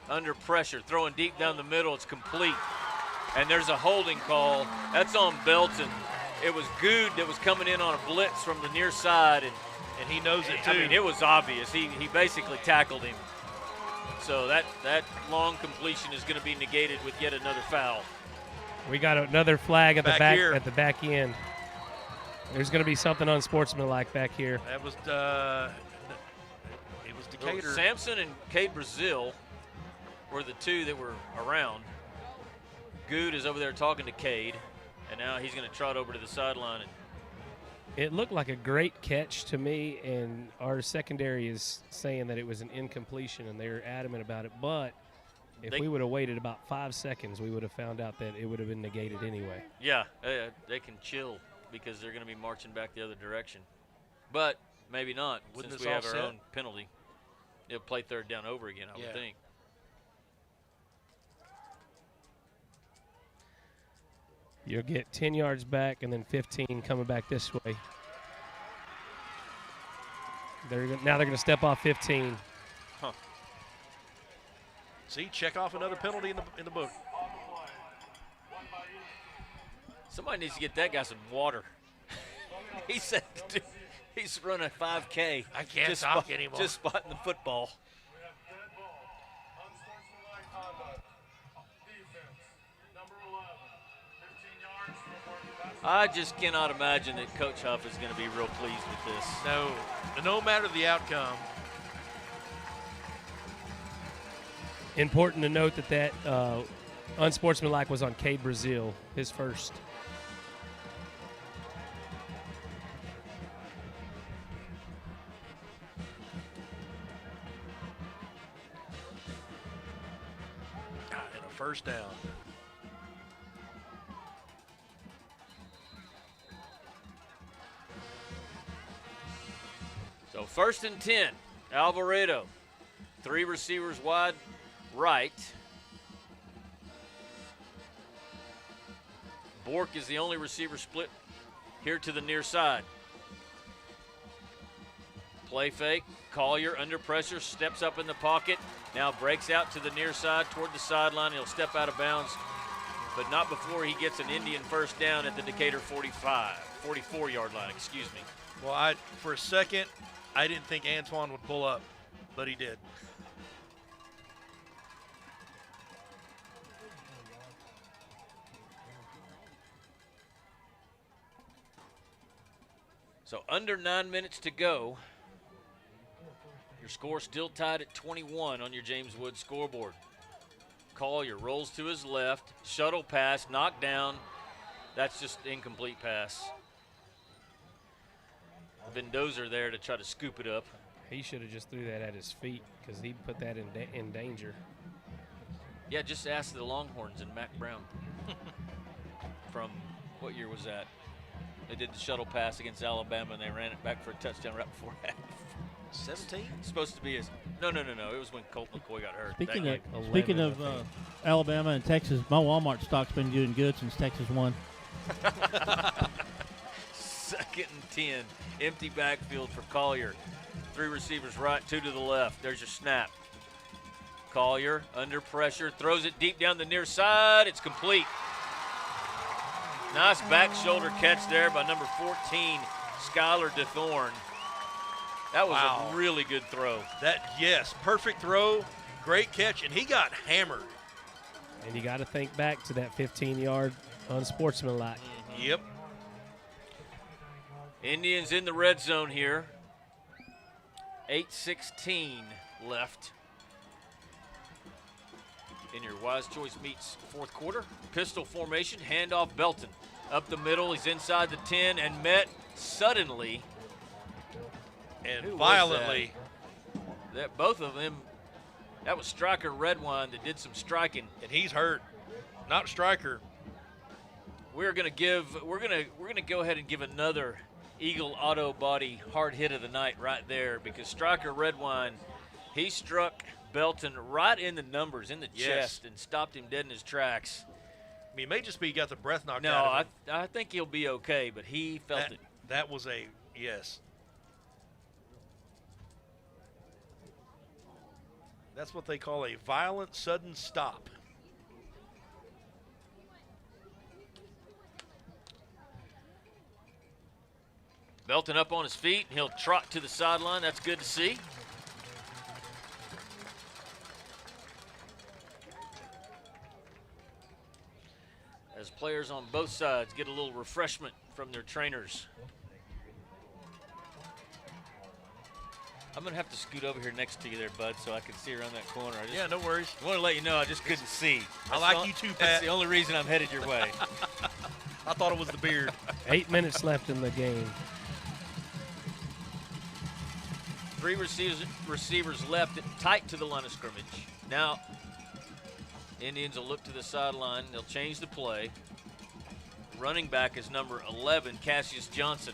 Under pressure. Throwing deep down the middle. It's complete. And there's a holding call. That's on Belton. It was Good that was coming in on a blitz from the near side. And he knows it, too. I mean, it was obvious. He basically tackled him. So that long completion is going to be negated with yet another foul. We got another flag at the back here. at the back end. There's going to be something unsportsmanlike back here. That was it was Decatur. Well, Sampson and Cade Brazil were the two that were around. Good is over there talking to Cade, and now he's going to trot over to the sideline. It looked like a great catch to me, and our secondary is saying that it was an incompletion, and they're adamant about it. But if we would have waited about 5 seconds, we would have found out that it would have been negated anyway. Yeah, they can chill because they're going to be marching back the other direction. But maybe not, since we have our own penalty. It'll play third down over again, I would think. You'll get 10 yards back and then 15 coming back this way. Now they're going to step off 15. Huh. See, check off another penalty in the book. Somebody needs to get that guy some water. He said he's running a 5K. I can't talk anymore. Just spotting the football. I just cannot imagine that Coach Huff is going to be real pleased with this. No matter the outcome. Important to note that unsportsmanlike was on Cade Brazil, his first. And a first down. So first and 10, Alvarado. 3 receivers wide right. Bork is the only receiver split here to the near side. Play fake. Collier under pressure, steps up in the pocket. Now breaks out to the near side toward the sideline. He'll step out of bounds, but not before he gets an Indian first down at the Decatur 44-yard line, excuse me. Well, for a second, I didn't think Antoine would pull up, but he did. So under 9 minutes to go. Your score still tied at 21 on your James Wood scoreboard. Collier rolls to his left, shuttle pass, knocked down. That's just incomplete pass. Mendoza there to try to scoop it up. He should have just threw that at his feet because he put that in danger. Yeah, just ask the Longhorns and Mac Brown. From what year was that? They did the shuttle pass against Alabama, and they ran it back for a touchdown right before half. 17? Supposed to be his. No. It was when Colt McCoy got hurt. Speaking of Alabama and Texas, my Walmart stock's been doing good since Texas won. 2nd and 10. Empty backfield for Collier. 3 receivers right, 2 to the left. There's your snap. Collier under pressure, throws it deep down the near side. It's complete. Nice back shoulder catch there by number 14, Skylar DeThorne. That was a really good throw. Yes, perfect throw, great catch, and he got hammered. And you got to think back to that 15-yard unsportsmanlike. Mm-hmm. Yep. Indians in the red zone here. 8:16 left in your Wise Choice Meats 4th quarter. Pistol formation, handoff Belton. Up the middle, he's inside the 10 and met suddenly and violently. That both of them. That was Striker Redwine that did some striking, and he's hurt. Not Striker. We're gonna go ahead and give another Eagle Auto Body hard hit of the night right there, because Striker Redwine, he struck Belton right in the numbers, in the chest, and stopped him dead in his tracks. I mean, it may just be he got the breath knocked out of him. No, I think he'll be okay, but he felt it. That was a yes. That's what they call a violent, sudden stop. Belton up on his feet, and he'll trot to the sideline. That's good to see. As players on both sides get a little refreshment from their trainers. I'm going to have to scoot over here next to you there, bud, so I can see around that corner. Yeah, no worries. I want to let you know I just couldn't see. I like you too, Pat. That's the only reason I'm headed your way. I thought it was the beard. 8 minutes left in the game. 3 receivers left, tight to the line of scrimmage. Now, Indians will look to the sideline. They'll change the play. Running back is number 11, Cassius Johnson.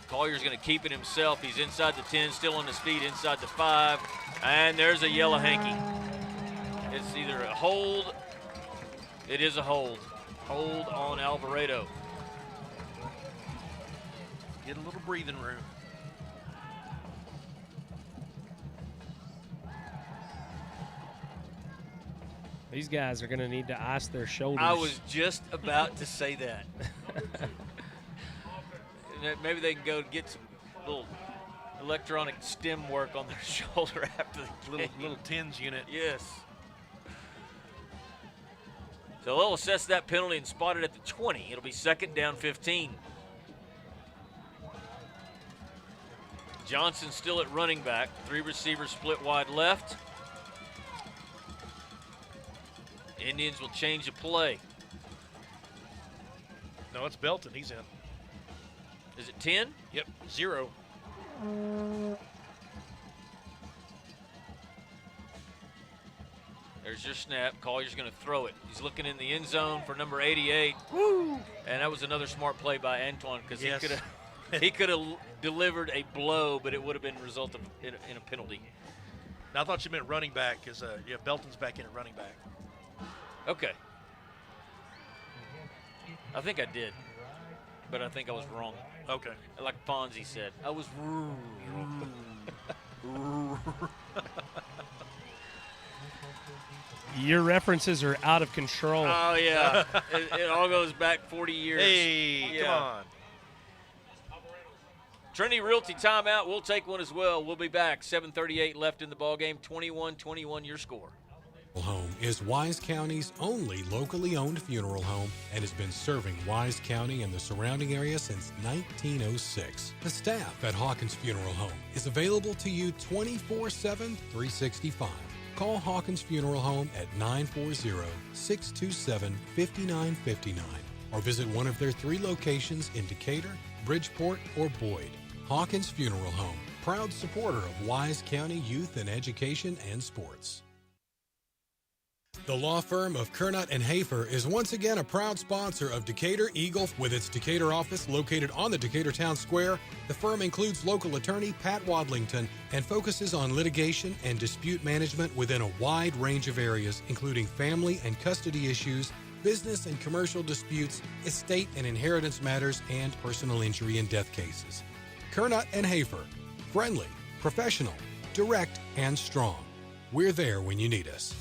Collier's going to keep it himself. He's inside the 10, still on his feet, inside the 5. And there's a yellow hanky. It's either a hold. It is a hold. Hold on Alvarado. Get a little breathing room. These guys are going to need to ice their shoulders. I was just about to say that. Maybe they can go get some little electronic stem work on their shoulder after the game. Little TENS unit. Yes. So they'll assess that penalty and spot it at the 20. It'll be 2nd down 15. Johnson still at running back. 3 receivers split wide left. Indians will change the play. No, it's Belton. He's in. Is it 10? Yep, 0. There's your snap. Collier's going to throw it. He's looking in the end zone for number 88. Woo! And that was another smart play by Antoine, because he could have delivered a blow, but it would have been a result of in a penalty. Now, I thought you meant running back, because Belton's back in at running back. Okay. I think I did, but I think I was wrong. Okay. Like Fonzie said, I was Your references are out of control. Oh, yeah. it all goes back 40 years. Hey, come on. Trinity Realty timeout. We'll take one as well. We'll be back. 7:38 left in the ballgame. 21-21 your score. Home is Wise County's only locally owned funeral home and has been serving Wise County and the surrounding area since 1906. The staff at Hawkins Funeral Home is available to you 24/7, 365. call Hawkins Funeral Home at 940-627-5959 or visit one of their 3 locations in Decatur, Bridgeport, or Boyd. Hawkins Funeral Home, proud supporter of Wise County youth and education and sports. The law firm of Kernot & Hafer is once again a proud sponsor of Decatur Eagle. With its Decatur office located on the Decatur Town Square, the firm includes local attorney Pat Wadlington and focuses on litigation and dispute management within a wide range of areas, including family and custody issues, business and commercial disputes, estate and inheritance matters, and personal injury and death cases. Kernot & Hafer, friendly, professional, direct, and strong. We're there when you need us.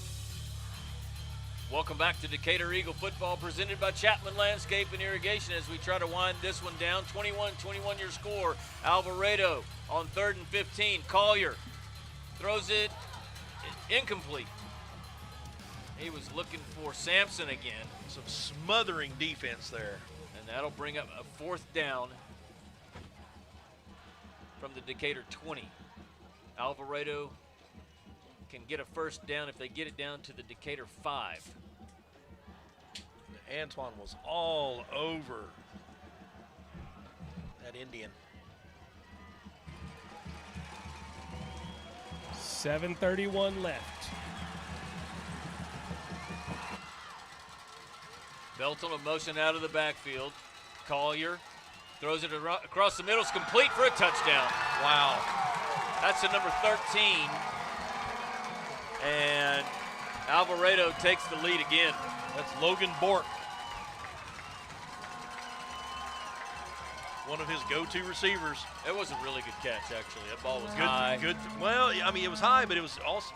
Welcome back to Decatur Eagle football, presented by Chapman Landscape and Irrigation as we try to wind this one down. 21-21 your score. Alvarado on 3rd and 15. Collier throws it incomplete. He was looking for Sampson again. Some smothering defense there. And that'll bring up a 4th down from the Decatur 20. Alvarado can get a 1st down if they get it down to the Decatur 5. Antoine was all over that Indian. 7:31 left. Belton a motion out of the backfield. Collier throws it across the middle. It's complete for a touchdown. Wow. That's the number 13. And Alvarado takes the lead again. That's Logan Bork. One of his go-to receivers. It was a really good catch, actually. That ball was Good. high. Good. Well, I mean, it was high, but it was also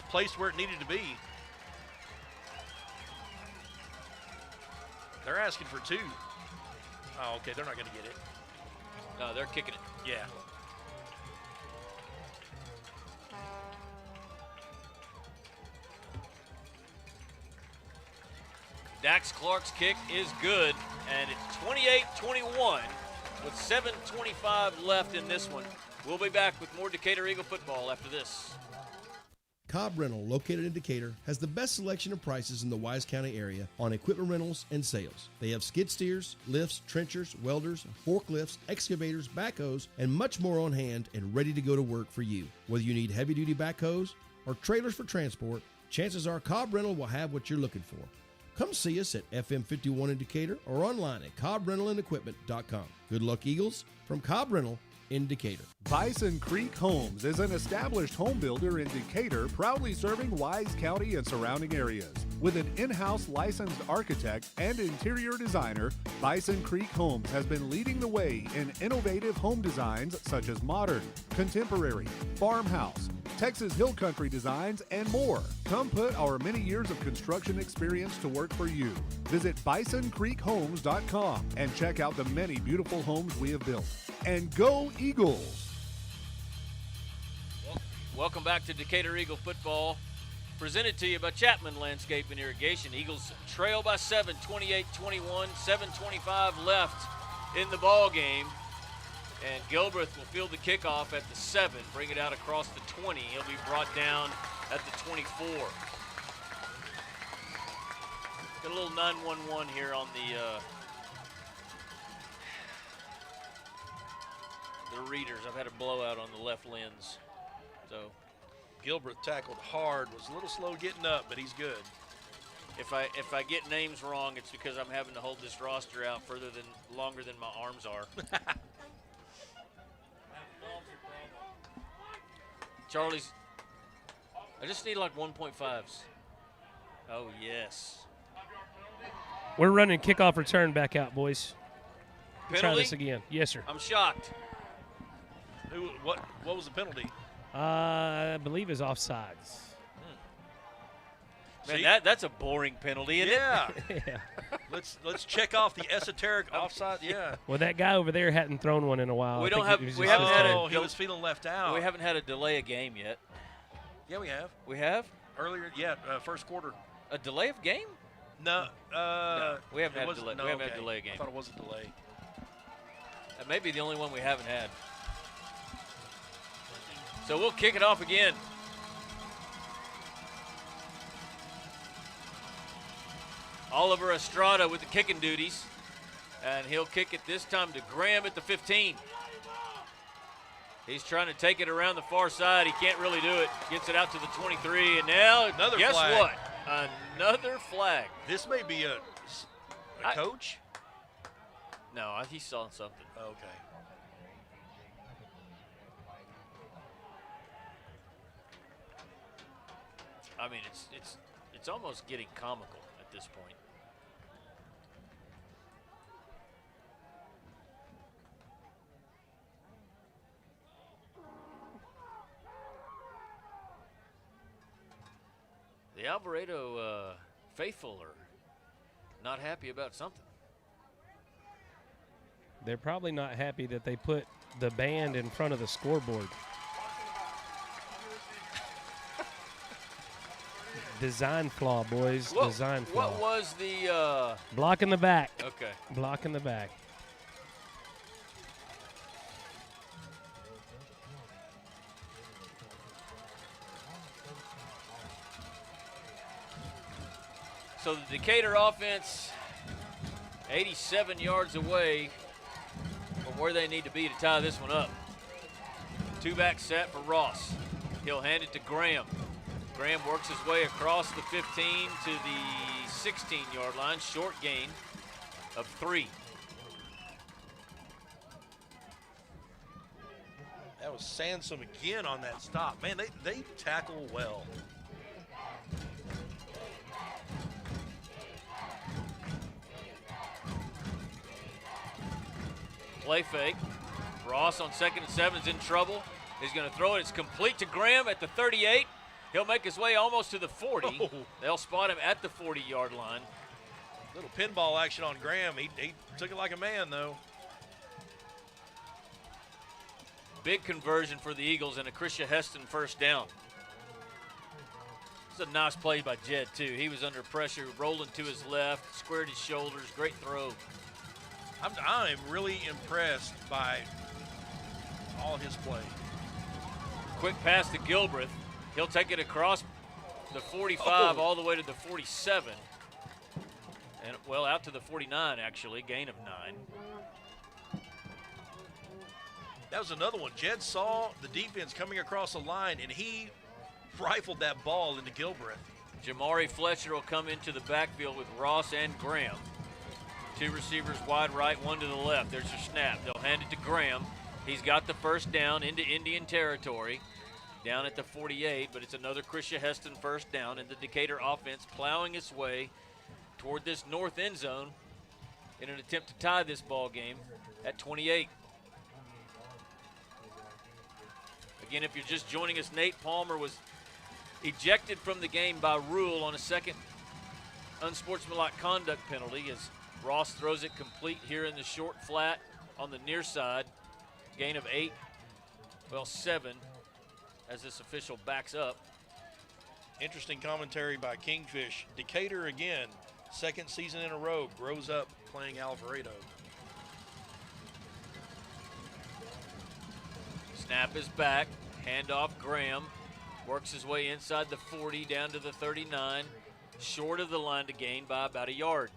placed where it needed to be. They're asking for 2. Oh, okay. They're not going to get it. No, they're kicking it. Yeah. Dax Clark's kick is good, and it's 28-21 with 7:25 left in this one. We'll be back with more Decatur Eagle football after this. Cobb Rental, located in Decatur, has the best selection of prices in the Wise County area on equipment rentals and sales. They have skid steers, lifts, trenchers, welders, forklifts, excavators, backhoes, and much more on hand and ready to go to work for you. Whether you need heavy-duty backhoes or trailers for transport, chances are Cobb Rental will have what you're looking for. Come see us at FM 51 in Decatur or online at CobbRentalAndEquipment.com. Good luck, Eagles, from Cobb Rental in Decatur. Bison Creek Homes is an established home builder in Decatur, proudly serving Wise County and surrounding areas. With an in-house licensed architect and interior designer, Bison Creek Homes has been leading the way in innovative home designs such as modern, contemporary, farmhouse, Texas Hill Country designs, and more. Come put our many years of construction experience to work for you. Visit BisonCreekHomes.com and check out the many beautiful homes we have built. And go Eagles! Welcome back to Decatur Eagle football, presented to you by Chapman Landscape and Irrigation. Eagles trail by 7, 28-21, 7:25 left in the ball game. And Gilbreth will field the kickoff at the 7, bring it out across the 20. He'll be brought down at the 24. Got a little 911 here on the readers. I've had a blowout on the left lens. So Gilbreth tackled hard, was a little slow getting up, but he's good. If I get names wrong, it's because I'm having to hold this roster out longer than my arms are. Charlie's, I just need like 1.5s. Oh, yes. We're running kickoff return back out, boys. Penalty? Try this again. Yes, sir. I'm shocked. What was the penalty? I believe it's offsides. Man, that's a boring penalty, isn't it? Yeah. Let's check off the esoteric offside. Yeah. Well, that guy over there hadn't thrown one in a while. We he was feeling left out. We haven't had a delay of game yet. Yeah, we have. We have? Earlier, yeah, first quarter. A delay of game? No. No, we haven't had a delay. No, we haven't had a delay of game. I thought it was a delay. That may be the only one we haven't had. So we'll kick it off again. Oliver Estrada with the kicking duties. And he'll kick it this time to Graham at the 15. He's trying to take it around the far side. He can't really do it. Gets it out to the 23, and now Another guess flag. what? Another flag. This may be a coach? No, he saw something. Okay. I mean, it's almost getting comical at this point. The Alvarado faithful are not happy about something. They're probably not happy that they put the band in front of the scoreboard. Design flaw, boys. Design flaw. What was the block in the back? Okay. Block in the back. So the Decatur offense 87 yards away from where they need to be to tie this one up. Two-back set for Ross. He'll hand it to Graham. Graham works his way across the 15 to the 16-yard line. Short gain of 3. That was Sansom again on that stop. Man, they tackle well. Play fake. Ross on 2nd and 7 is in trouble. He's going to throw it. It's complete to Graham at the 38. He'll make his way almost to the 40. Oh. They'll spot him at the 40-yard line. Little pinball action on Graham. He took it like a man, though. Big conversion for the Eagles and a Christian Heston first down. It's a nice play by Jed, too. He was under pressure, rolling to his left, squared his shoulders. Great throw. I'm really impressed by all his play. Quick pass to Gilbreth. He'll take it across the 45 all the way to the 47. And, well, out to the 49, actually. Gain of 9. That was another one. Jed saw the defense coming across the line, and he rifled that ball into Gilbreth. Jamari Fletcher will come into the backfield with Ross and Graham. 2 receivers wide right, 1 to the left. There's your snap. They'll hand it to Graham. He's got the first down into Indian territory. Down at the 48, but it's another Christian Heston first down, and the Decatur offense plowing its way toward this north end zone in an attempt to tie this ball game at 28. Again, if you're just joining us, Nate Palmer was ejected from the game by rule on a second unsportsmanlike conduct penalty as Ross throws it complete here in the short flat on the near side. Gain of 7 as this official backs up. Interesting commentary by Kingfish. Decatur again, 2nd season in a row, grows up playing Alvarado. Snap is back. Handoff Graham. Works his way inside the 40 down to the 39. Short of the line to gain by about a yard.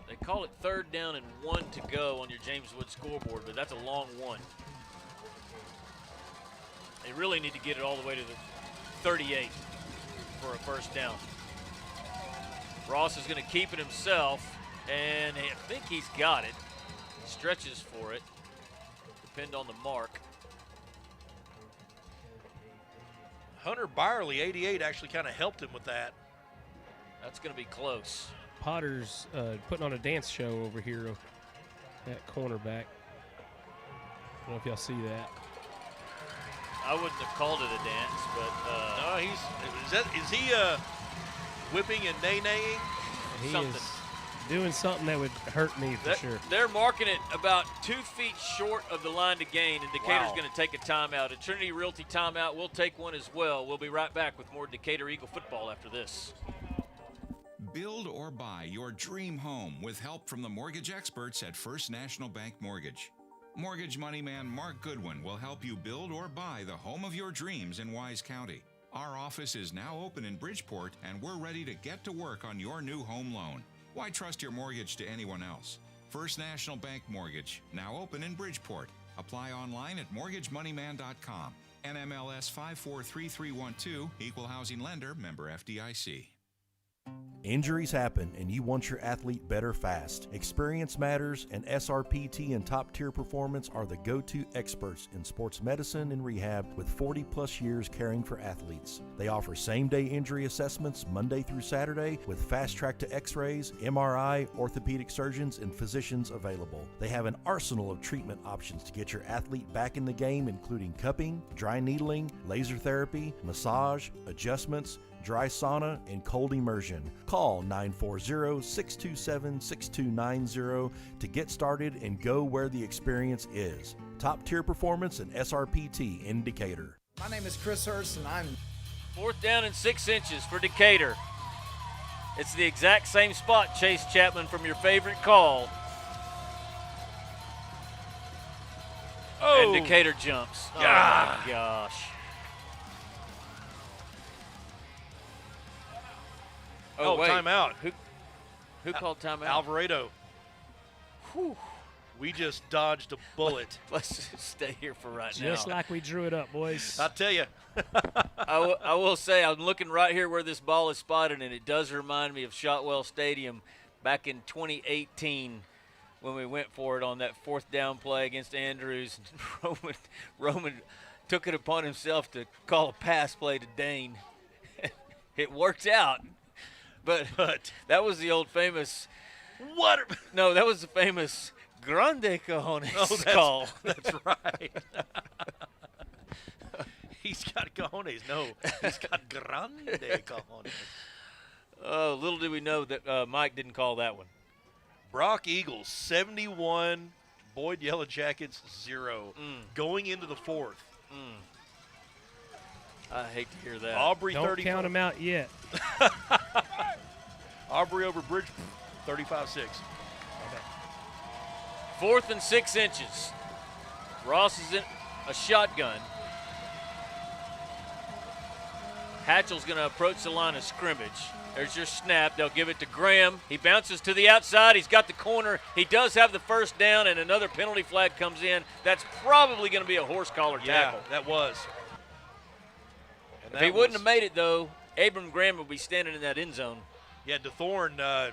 They call it 3rd down and 1 to go on your James Wood scoreboard, but that's a long one. They really need to get it all the way to the 38 for a first down. Ross is going to keep it himself, and I think he's got it. Stretches for it. Depend on the mark. Hunter Byerly, 88, actually kind of helped him with that. That's going to be close. Potter's putting on a dance show over here at cornerback. I don't know if y'all see that. I wouldn't have called it a dance, but no, is he whipping and nay-naying? He something. is doing something that would hurt me for sure. They're marking it about 2 feet short of the line to gain, and Decatur's going to take a timeout. A Trinity Realty timeout. We'll take one as well. We'll be right back with more Decatur Eagle football after this. Build or buy your dream home with help from the mortgage experts at First National Bank Mortgage. Mortgage money man Mark Goodwin will help you build or buy the home of your dreams in Wise County. Our office is now open in Bridgeport, and we're ready to get to work on your new home loan. Why trust your mortgage to anyone else? First National Bank Mortgage, now open in Bridgeport. Apply online at mortgagemoneyman.com. NMLS 543312, Equal Housing Lender, member FDIC. Injuries happen, and you want your athlete better fast. Experience matters, and SRPT and Top Tier Performance are the go-to experts in sports medicine and rehab with 40-plus years caring for athletes. They offer same-day injury assessments Monday through Saturday with fast-track to X-rays, MRI, orthopedic surgeons, and physicians available. They have an arsenal of treatment options to get your athlete back in the game, including cupping, dry needling, laser therapy, massage, adjustments, dry sauna, and cold immersion. Call 940-627-6290 to get started and go where the experience is. Top Tier Performance and SRPT in Decatur. My name is Chris Hurst, and I'm 4th down and 6 inches for Decatur. It's the exact same spot, Chase Chapman, from your favorite call. Oh! And Decatur jumps. Oh, Ah. my gosh. Oh, wait. timeout. Who called timeout? Alvarado. Whew. We just dodged a bullet. Let's just stay here for right now. Just like we drew it up, boys. I tell you. I will say, I'm looking right here where this ball is spotted, and it does remind me of Shotwell Stadium back in 2018 when we went for it on that 4th down play against Andrews. Roman took it upon himself to call a pass play to Dane. It worked out. But that was the old famous – What? No, that was the famous grande cojones call. That's right. He's got cojones. No, he's got grande cojones. Oh, little did we know that Mike didn't call that one. Brock Eagles, 71. Boyd Yellow Jackets, 0. Going into the 4th. I hate to hear that. Aubrey, Don't 34. count them out yet. Aubrey over Bridge, 35-6. 4th and 6 inches. Ross is in a shotgun. Hatchell's going to approach the line of scrimmage. There's your snap. They'll give it to Graham. He bounces to the outside. He's got the corner. He does have the 1st down, and another penalty flag comes in. That's probably going to be a horse collar tackle. Yeah, that was. If he wouldn't have made it, though, Abram Graham would be standing in that end zone. Yeah, DeThorne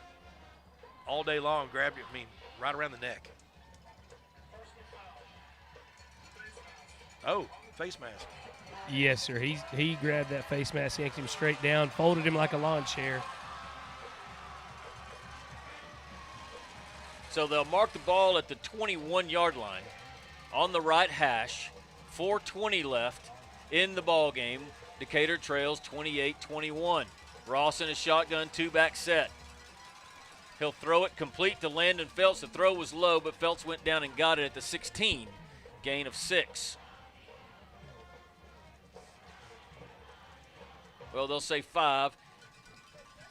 all day long grabbed it, right around the neck. Oh, face mask. Yes, sir. He grabbed that face mask, yanked him straight down, folded him like a lawn chair. So they'll mark the ball at the 21-yard line on the right hash. 4:20 left in the ball game. Decatur trails 28-21. Ross in a shotgun 2-back set. He'll throw it complete to Landon Felts. The throw was low, but Felts went down and got it at the 16. Gain of 6. Well, they'll say 5.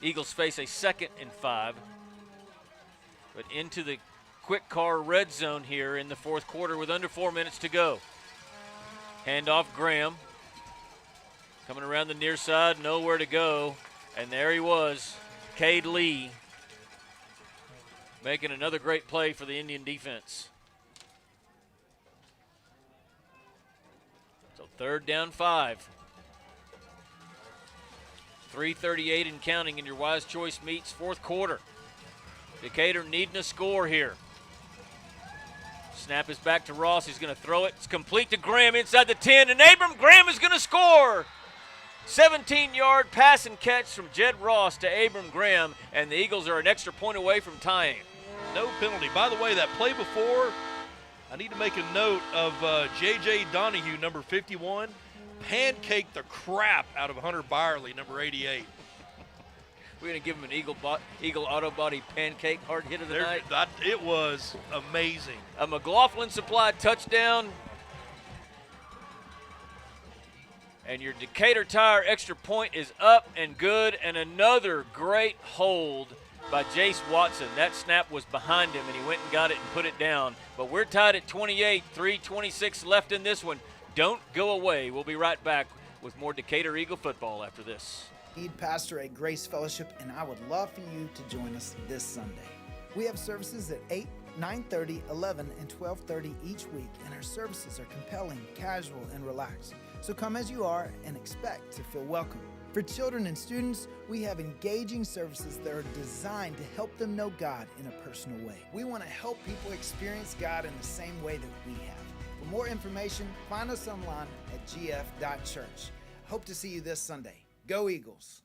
Eagles face a 2nd and 5. But into the quick car red zone here in the 4th quarter with under 4 minutes to go. Handoff Graham. Coming around the near side, nowhere to go. And there he was, Cade Lee, making another great play for the Indian defense. So 3rd down 5. 3:38 and counting in your Wise Choice Meats 4th quarter. Decatur needing a score here. Snap is back to Ross. He's going to throw it. It's complete to Graham inside the 10, and Abram Graham is going to score. 17-yard pass and catch from Jed Ross to Abram Graham, and the Eagles are an extra point away from tying. No penalty. By the way, that play before, I need to make a note of J.J. Donahue, number 51, pancaked the crap out of Hunter Byerly, number 88. We're going to give him an Eagle Auto Body pancake hard hit of the night. It was amazing. A McLaughlin supplied touchdown. And your Decatur Tire extra point is up and good, and another great hold by Jace Watson. That snap was behind him, and he went and got it and put it down. But we're tied at 28, 3:26 left in this one. Don't go away. We'll be right back with more Decatur Eagle football after this. Lead pastor at Grace Fellowship, and I would love for you to join us this Sunday. We have services at 8, 9:30, 11, and 12:30 each week, and our services are compelling, casual, and relaxed. So come as you are and expect to feel welcome. For children and students, we have engaging services that are designed to help them know God in a personal way. We want to help people experience God in the same way that we have. For more information, find us online at gf.church. Hope to see you this Sunday. Go Eagles!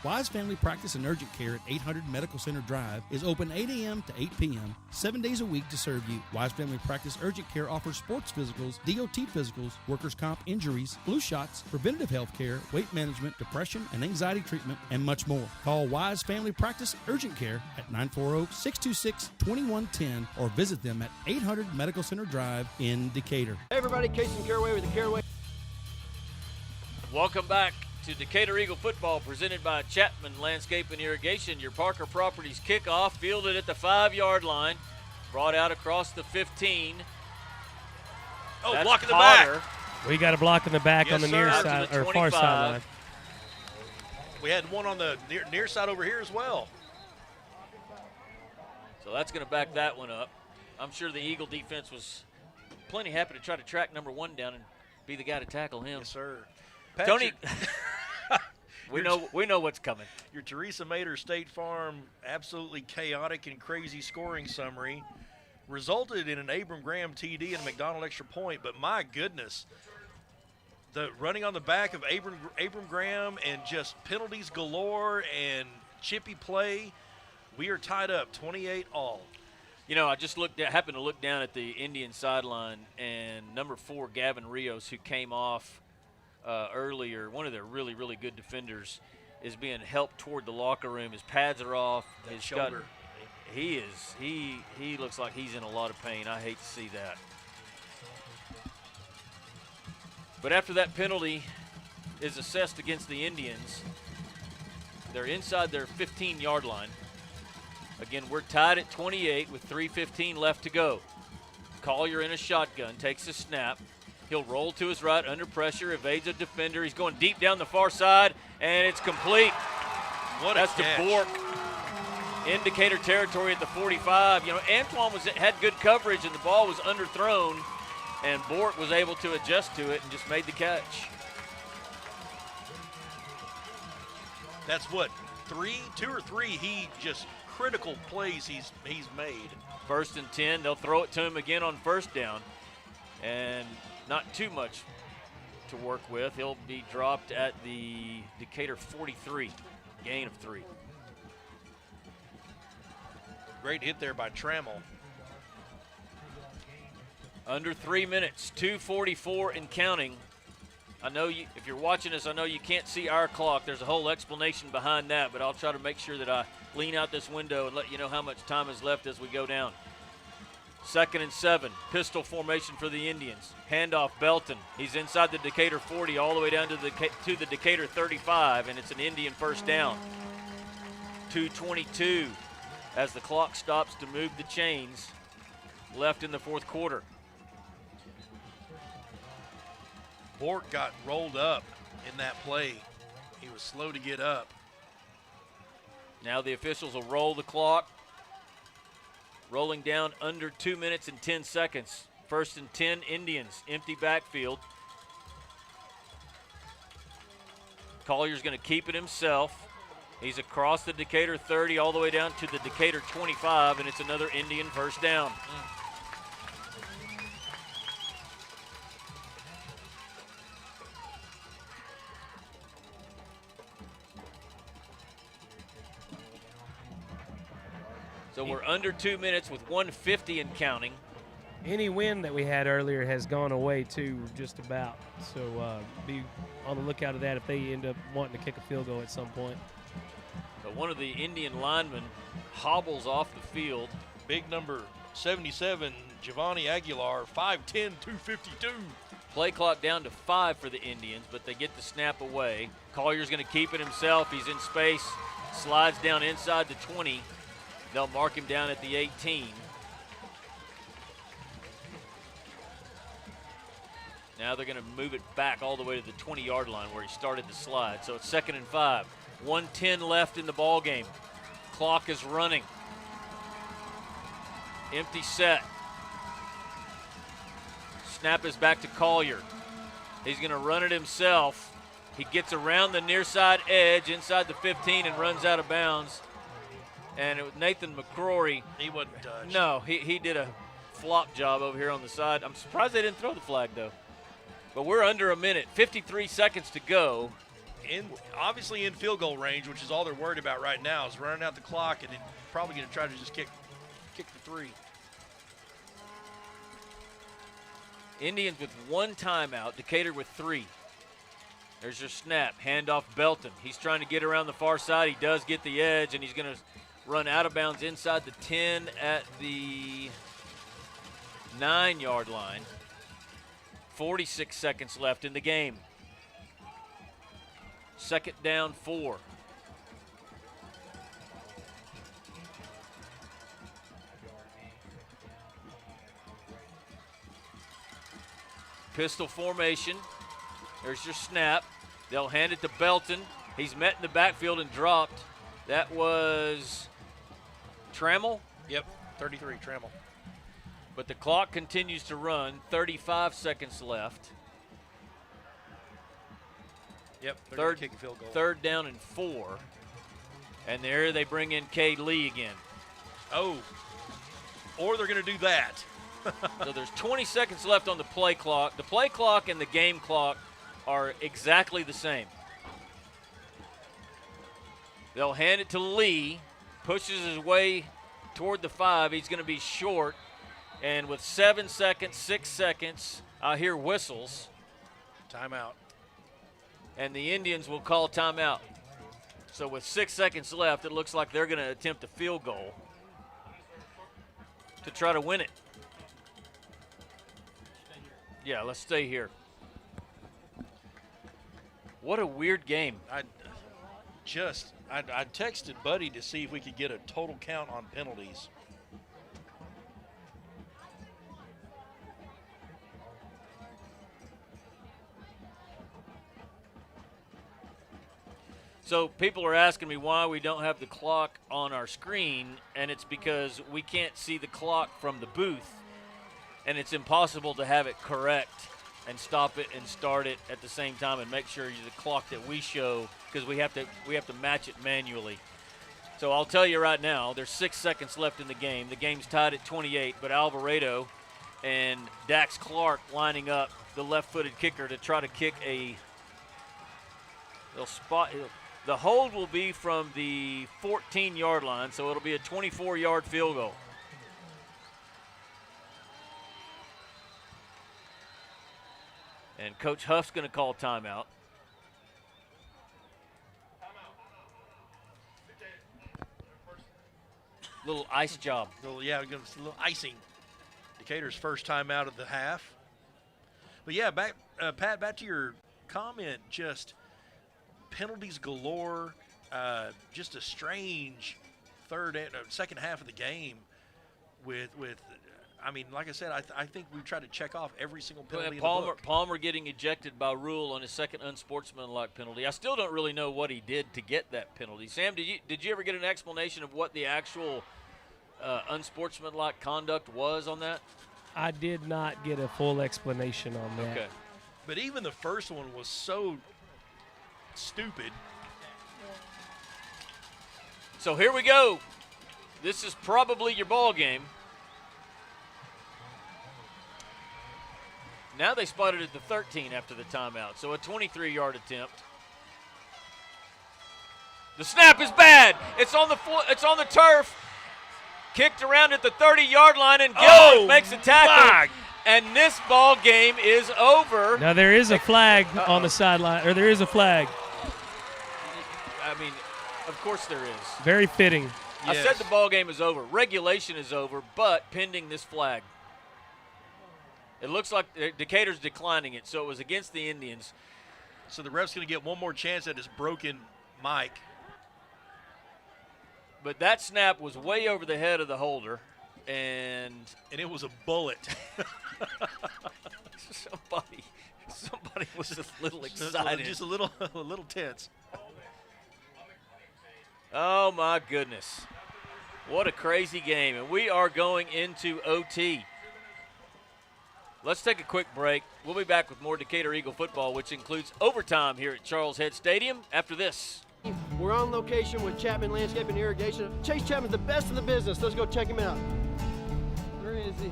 Wise Family Practice and Urgent Care at 800 Medical Center Drive is open 8 a.m. to 8 p.m., 7 days a week to serve you. Wise Family Practice Urgent Care offers sports physicals, DOT physicals, workers' comp injuries, flu shots, preventative health care, weight management, depression and anxiety treatment, and much more. Call Wise Family Practice Urgent Care at 940-626-2110 or visit them at 800 Medical Center Drive in Decatur. Hey everybody, Casey Caraway with the Caraway. Welcome back to Decatur Eagle football, presented by Chapman Landscape and Irrigation. Your Parker Properties kickoff, fielded at the 5-yard line, brought out across the 15. Oh, That's block in the Potter. back. We got a block in the back Yes, on the sir. near Out to side the or far 25. sideline. We had one on the near side over here as well. So that's going to back that one up. I'm sure the Eagle defense was plenty happy to try to track number 1 down and be the guy to tackle him. Yes, sir. Tony, we know what's coming. Your Teresa Mater State Farm absolutely chaotic and crazy scoring summary resulted in an Abram Graham TD and a McDonald extra point, but my goodness, the running on the back of Abram Graham and just penalties galore and chippy play, we are tied up 28-all. You know, I just happened to look down at the Indian sideline, and number 4, Gavin Rios, who came off earlier, one of their really, really good defenders, is being helped toward the locker room. His pads are off. His shoulder. He looks like he's in a lot of pain. I hate to see that. But after that penalty is assessed against the Indians, they're inside their 15-yard line. Again, we're tied at 28 with 3:15 left to go. Collier in a shotgun, takes a snap. He'll roll to his right under pressure, evades a defender. He's going deep down the far side, and it's complete. That's to Bork. Indicator territory at the 45. You know, Antoine had good coverage, and the ball was underthrown, and Bork was able to adjust to it and just made the catch. That's what, 2 or 3 he just critical plays he's made. 1st and 10. They'll throw it to him again on 1st down. And not too much to work with. He'll be dropped at the Decatur 43, gain of 3. Great hit there by Trammell. Under 3 minutes, 2:44 and counting. I know if you're watching us, I know you can't see our clock. There's a whole explanation behind that, but I'll try to make sure that I lean out this window and let you know how much time is left as we go down. 2nd and 7, pistol formation for the Indians. Handoff Belton. He's inside the Decatur 40 all the way down to the Decatur 35, and it's an Indian 1st down. 2:22 as the clock stops to move the chains left in the 4th quarter. Bork got rolled up in that play. He was slow to get up. Now the officials will roll the clock. Rolling down under 2 minutes and 10 seconds. 1st and 10, Indians, empty backfield. Collier's going to keep it himself. He's across the Decatur 30 all the way down to the Decatur 25, and it's another Indian 1st down. So we're under 2 minutes with 1:50 and counting. Any win that we had earlier has gone away too, just about. So be on the lookout of that if they end up wanting to kick a field goal at some point. But one of the Indian linemen hobbles off the field. Big number 77, Giovanni Aguilar, 5'10", 252. Play clock down to 5 for the Indians, but they get the snap away. Collier's going to keep it himself. He's in space. Slides down inside the 20. They'll mark him down at the 18. Now they're going to move it back all the way to the 20-yard line where he started the slide. So it's 2nd and 5. 1:10 left in the ball game. Clock is running. Empty set. Snap is back to Collier. He's going to run it himself. He gets around the near side edge inside the 15 and runs out of bounds. And it was Nathan McCrory. He wasn't touched. No, he did a flop job over here on the side. I'm surprised they didn't throw the flag, though. But we're under a minute, 53 seconds to go. Obviously in field goal range, which is all they're worried about right now, is running out the clock and then probably going to try to just kick the 3. Indians with 1 timeout, Decatur with 3. There's your snap, handoff Belton. He's trying to get around the far side. He does get the edge, and he's going to run out of bounds inside the 10 at the 9-yard line. 46 seconds left in the game. 2nd down, 4. Pistol formation. There's your snap. They'll hand it to Belton. He's met in the backfield and dropped. That was Trammell? Yep, 33, Trammell. But the clock continues to run. 35 seconds left. Yep, they're gonna kick a field goal. 3rd down and 4. And there they bring in Cade Lee again. Oh, or they're going to do that. So there's 20 seconds left on the play clock. The play clock and the game clock are exactly the same. They'll hand it to Lee, pushes his way toward the 5. He's going to be short. And with 7 seconds, 6 seconds, I hear whistles. Timeout. And the Indians will call timeout. So with 6 seconds left, it looks like they're going to attempt a field goal to try to win it. Yeah, let's stay here. What a weird game. I texted Buddy to see if we could get a total count on penalties. So people are asking me why we don't have the clock on our screen, and it's because we can't see the clock from the booth, and it's impossible to have it correct and stop it and start it at the same time and make sure the clock that we show, because we have to match it manually. So I'll tell you right now, there's 6 seconds left in the game. The game's tied at 28, but Alvarado and Dax Clark lining up, the left-footed kicker, to try to kick they'll spot. The hold will be from the 14-yard line, so it'll be a 24-yard field goal. And Coach Huff's going to call timeout. Little ice job. A little icing. Decatur's first time out of the half. But yeah, Pat, back to your comment, just penalties galore, just a strange second half of the game with I mean, like I said, I think we tried to check off every single penalty in the book. Palmer getting ejected by rule on his second unsportsmanlike penalty. I still don't really know what he did to get that penalty. Sam, did you ever get an explanation of what the actual unsportsmanlike conduct was on that? I did not get a full explanation on that. Okay. But even the first one was so stupid. So here we go. This is probably your ball game. Now they spotted at the 13 after the timeout, so a 23-yard attempt. The snap is bad. It's on the turf. Kicked around at the 30-yard line, and Gilbert makes a tackle. And this ball game is over. Now there is a flag on the sideline, or there is a flag. I mean, of course there is. Very fitting. I said the ball game is over. Regulation is over, but pending this flag. It looks like Decatur's declining it, so it was against the Indians. So the ref's going to get one more chance at his broken mic. But that snap was way over the head of the holder, and it was a bullet. Somebody was a little excited. Just a little tense. Oh, my goodness. What a crazy game. And we are going into OT. Let's take a quick break. We'll be back with more Decatur Eagle football, which includes overtime here at Charles Head Stadium after this. We're on location with Chapman Landscape and Irrigation. Chase Chapman's the best in the business. Let's go check him out. Where is he?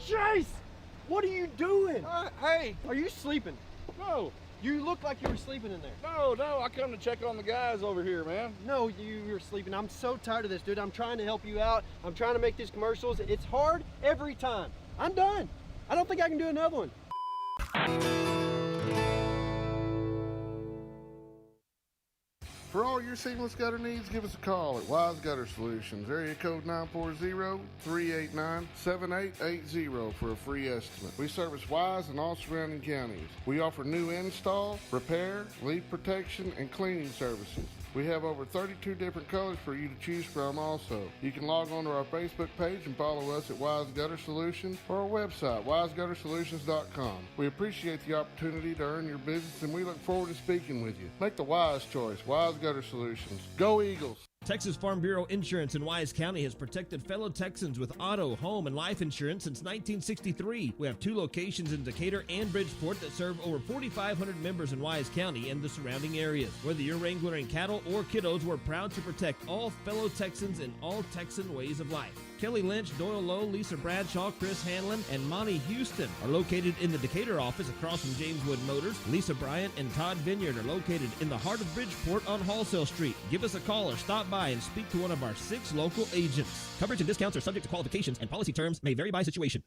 Chase! What are you doing? Hey! Are you sleeping? No. You look like you were sleeping in there. No, I come to check on the guys over here, man. No, you were sleeping. I'm so tired of this, dude. I'm trying to help you out. I'm trying to make these commercials. It's hard every time. I'm done. I don't think I can do another one. For all your seamless gutter needs, give us a call at Wise Gutter Solutions, area code 940-389-7880 for a free estimate. We service Wise and all surrounding counties. We offer new install, repair, leak protection, and cleaning services. We have over 32 different colors for you to choose from also. You can log on to our Facebook page and follow us at Wise Gutter Solutions or our website, wiseguttersolutions.com. We appreciate the opportunity to earn your business, and we look forward to speaking with you. Make the wise choice. Wise Gutter Solutions. Go Eagles! Texas Farm Bureau Insurance in Wise County has protected fellow Texans with auto, home, and life insurance since 1963. We have 2 locations in Decatur and Bridgeport that serve over 4,500 members in Wise County and the surrounding areas. Whether you're wrangling cattle or kiddos, we're proud to protect all fellow Texans in all Texan ways of life. Kelly Lynch, Doyle Lowe, Lisa Bradshaw, Chris Hanlon, and Monty Houston are located in the Decatur office across from James Wood Motors. Lisa Bryant and Todd Vineyard are located in the heart of Bridgeport on Halsell Street. Give us a call or stop by and speak to one of our 6 local agents. Coverage and discounts are subject to qualifications, and policy terms may vary by situation.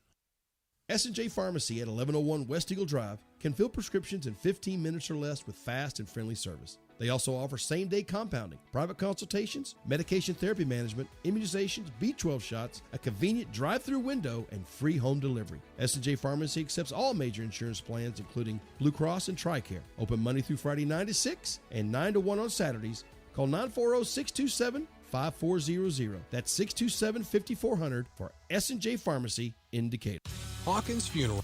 S&J Pharmacy at 1101 West Eagle Drive can fill prescriptions in 15 minutes or less with fast and friendly service. They also offer same-day compounding, private consultations, medication therapy management, immunizations, B12 shots, a convenient drive-through window, and free home delivery. S&J Pharmacy accepts all major insurance plans, including Blue Cross and TRICARE. Open Monday through Friday 9 to 6 and 9 to 1 on Saturdays. Call 940-627-5400. That's 627-5400 for S&J Pharmacy in Decatur. Hawkins Funeral.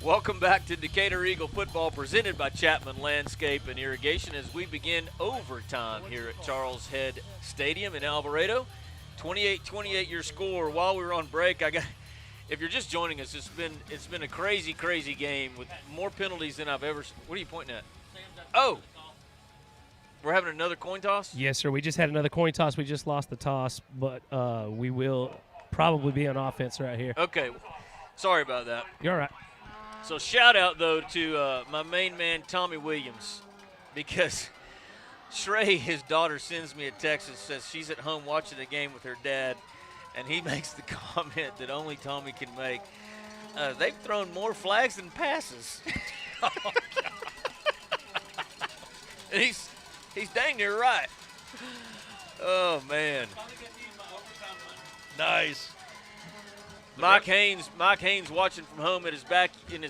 Welcome back to Decatur Eagle football, presented by Chapman Landscape and Irrigation, as we begin overtime here at Charles Head Stadium in Alvarado. 28-28 your score. While we were on break, if you're just joining us, it's been a crazy game with more penalties than I've ever. What are you pointing at? Oh, we're having another coin toss? Yes, sir. We just had another coin toss. We just lost the toss, but we will probably be on offense right here. Okay. Sorry about that. You're all right. So shout out, though, to my main man, Tommy Williams, because Shrey, his daughter, sends me a text that says she's at home watching the game with her dad, and he makes the comment that only Tommy can make. They've thrown more flags than passes. And he's dang near right. Oh, man. Nice. Mike Haynes watching from home in his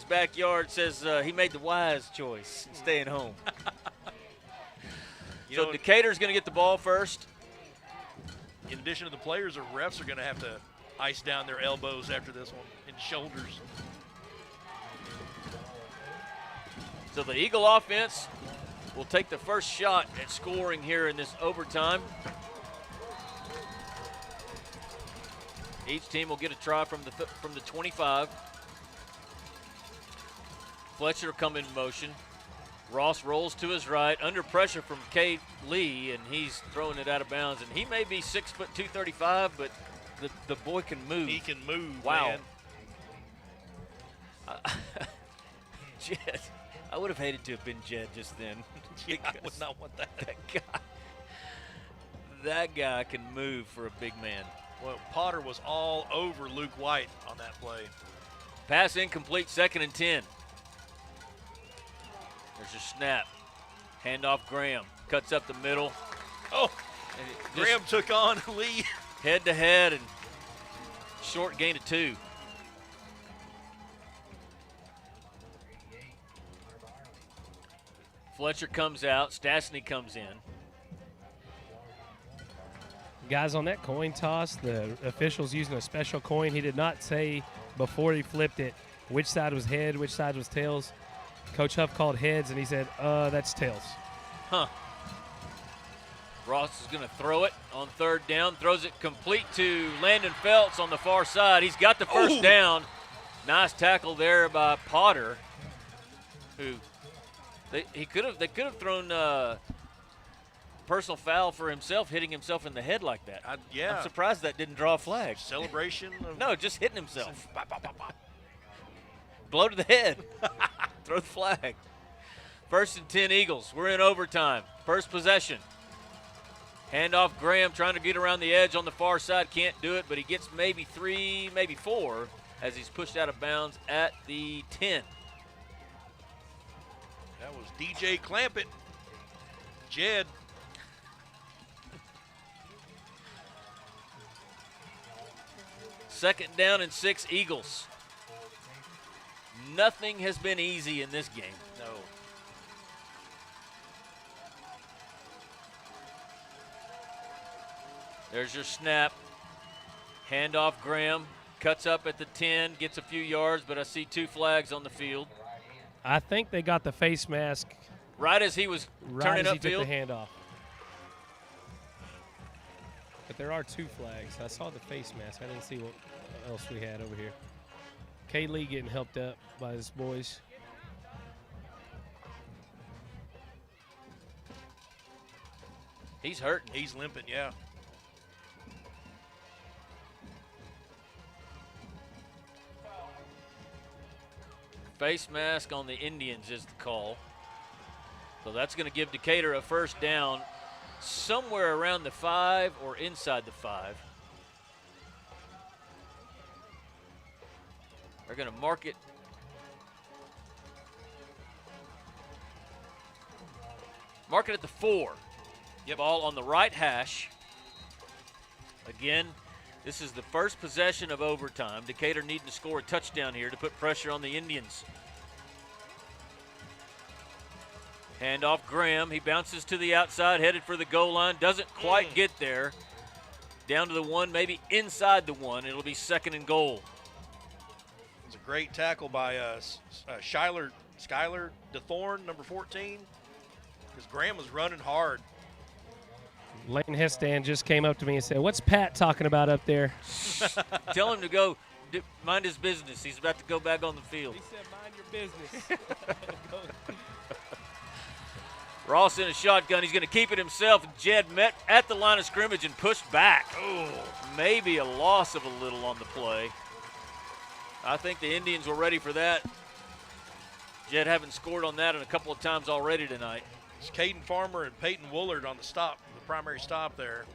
backyard says he made the wise choice, staying home. So Decatur's going to get the ball first. In addition to the players, the refs are going to have to ice down their elbows after this one and shoulders. So the Eagle offense will take the first shot at scoring here in this overtime. Each team will get a try from the 25. Fletcher will come in motion. Ross rolls to his right, under pressure from Cade Lee, and he's throwing it out of bounds. And he may be 6 foot 235, but the boy can move. He can move. Wow. Jed, I would have hated to have been Jed just then. Yeah, I would not want that. That guy can move for a big man. Well, Potter was all over Luke White on that play. Pass incomplete, 2nd and 10. There's a snap. Handoff Graham. Cuts up the middle. Oh, Graham took on Lee. Head to head and short gain of 2. Fletcher comes out. Stastny comes in. Guys, on that coin toss, the official's using a special coin. He did not say before he flipped it which side was head, which side was tails. Coach Huff called heads, and he said, that's tails. Huh. Ross is going to throw it on third down. Throws it complete to Landon Feltz on the far side. He's got the first down. Nice tackle there by Potter, who they could have thrown personal foul for himself, hitting himself in the head like that. Yeah. I'm surprised that didn't draw a flag. Celebration? No, just hitting himself. Blow to the head. Throw the flag. 1st and 10 Eagles. We're in overtime. First possession. Handoff Graham trying to get around the edge on the far side. Can't do it, but he gets maybe 3, maybe 4 as he's pushed out of bounds at the 10. That was DJ Clampett. Jed. Second down and 6 Eagles. Nothing has been easy in this game. No. There's your snap. Handoff Graham. Cuts up at the 10. Gets a few yards, but I see 2 flags on the field. I think they got the face mask right as he was turning as he upfield. took the handoff. But there are 2 flags. I saw the face mask. I didn't see what else we had over here. K. Lee getting helped up by his boys. He's hurting. He's limping, yeah. Face mask on the Indians is the call. So that's going to give Decatur a first down somewhere around the 5 or inside the 5. They're going to mark it. Mark it at the 4. Yep. Ball on the right hash. Again, this is the first possession of overtime. Decatur needing to score a touchdown here to put pressure on the Indians. Handoff Graham. He bounces to the outside, headed for the goal line. Doesn't quite get there. Down to the 1, maybe inside the 1. It'll be 2nd and goal. It's a great tackle by Skylar DeThorne, number 14, because Graham was running hard. Lane Hestan just came up to me and said, "What's Pat talking about up there?" Tell him to go mind his business. He's about to go back on the field. He said, "Mind your business." Ross in a shotgun. He's going to keep it himself. Jed met at the line of scrimmage and pushed back. Oh, maybe a loss of a little on the play. I think the Indians were ready for that. Jed having scored on that a couple of times already tonight. It's Caden Farmer and Peyton Woolard on the stop, the primary stop there.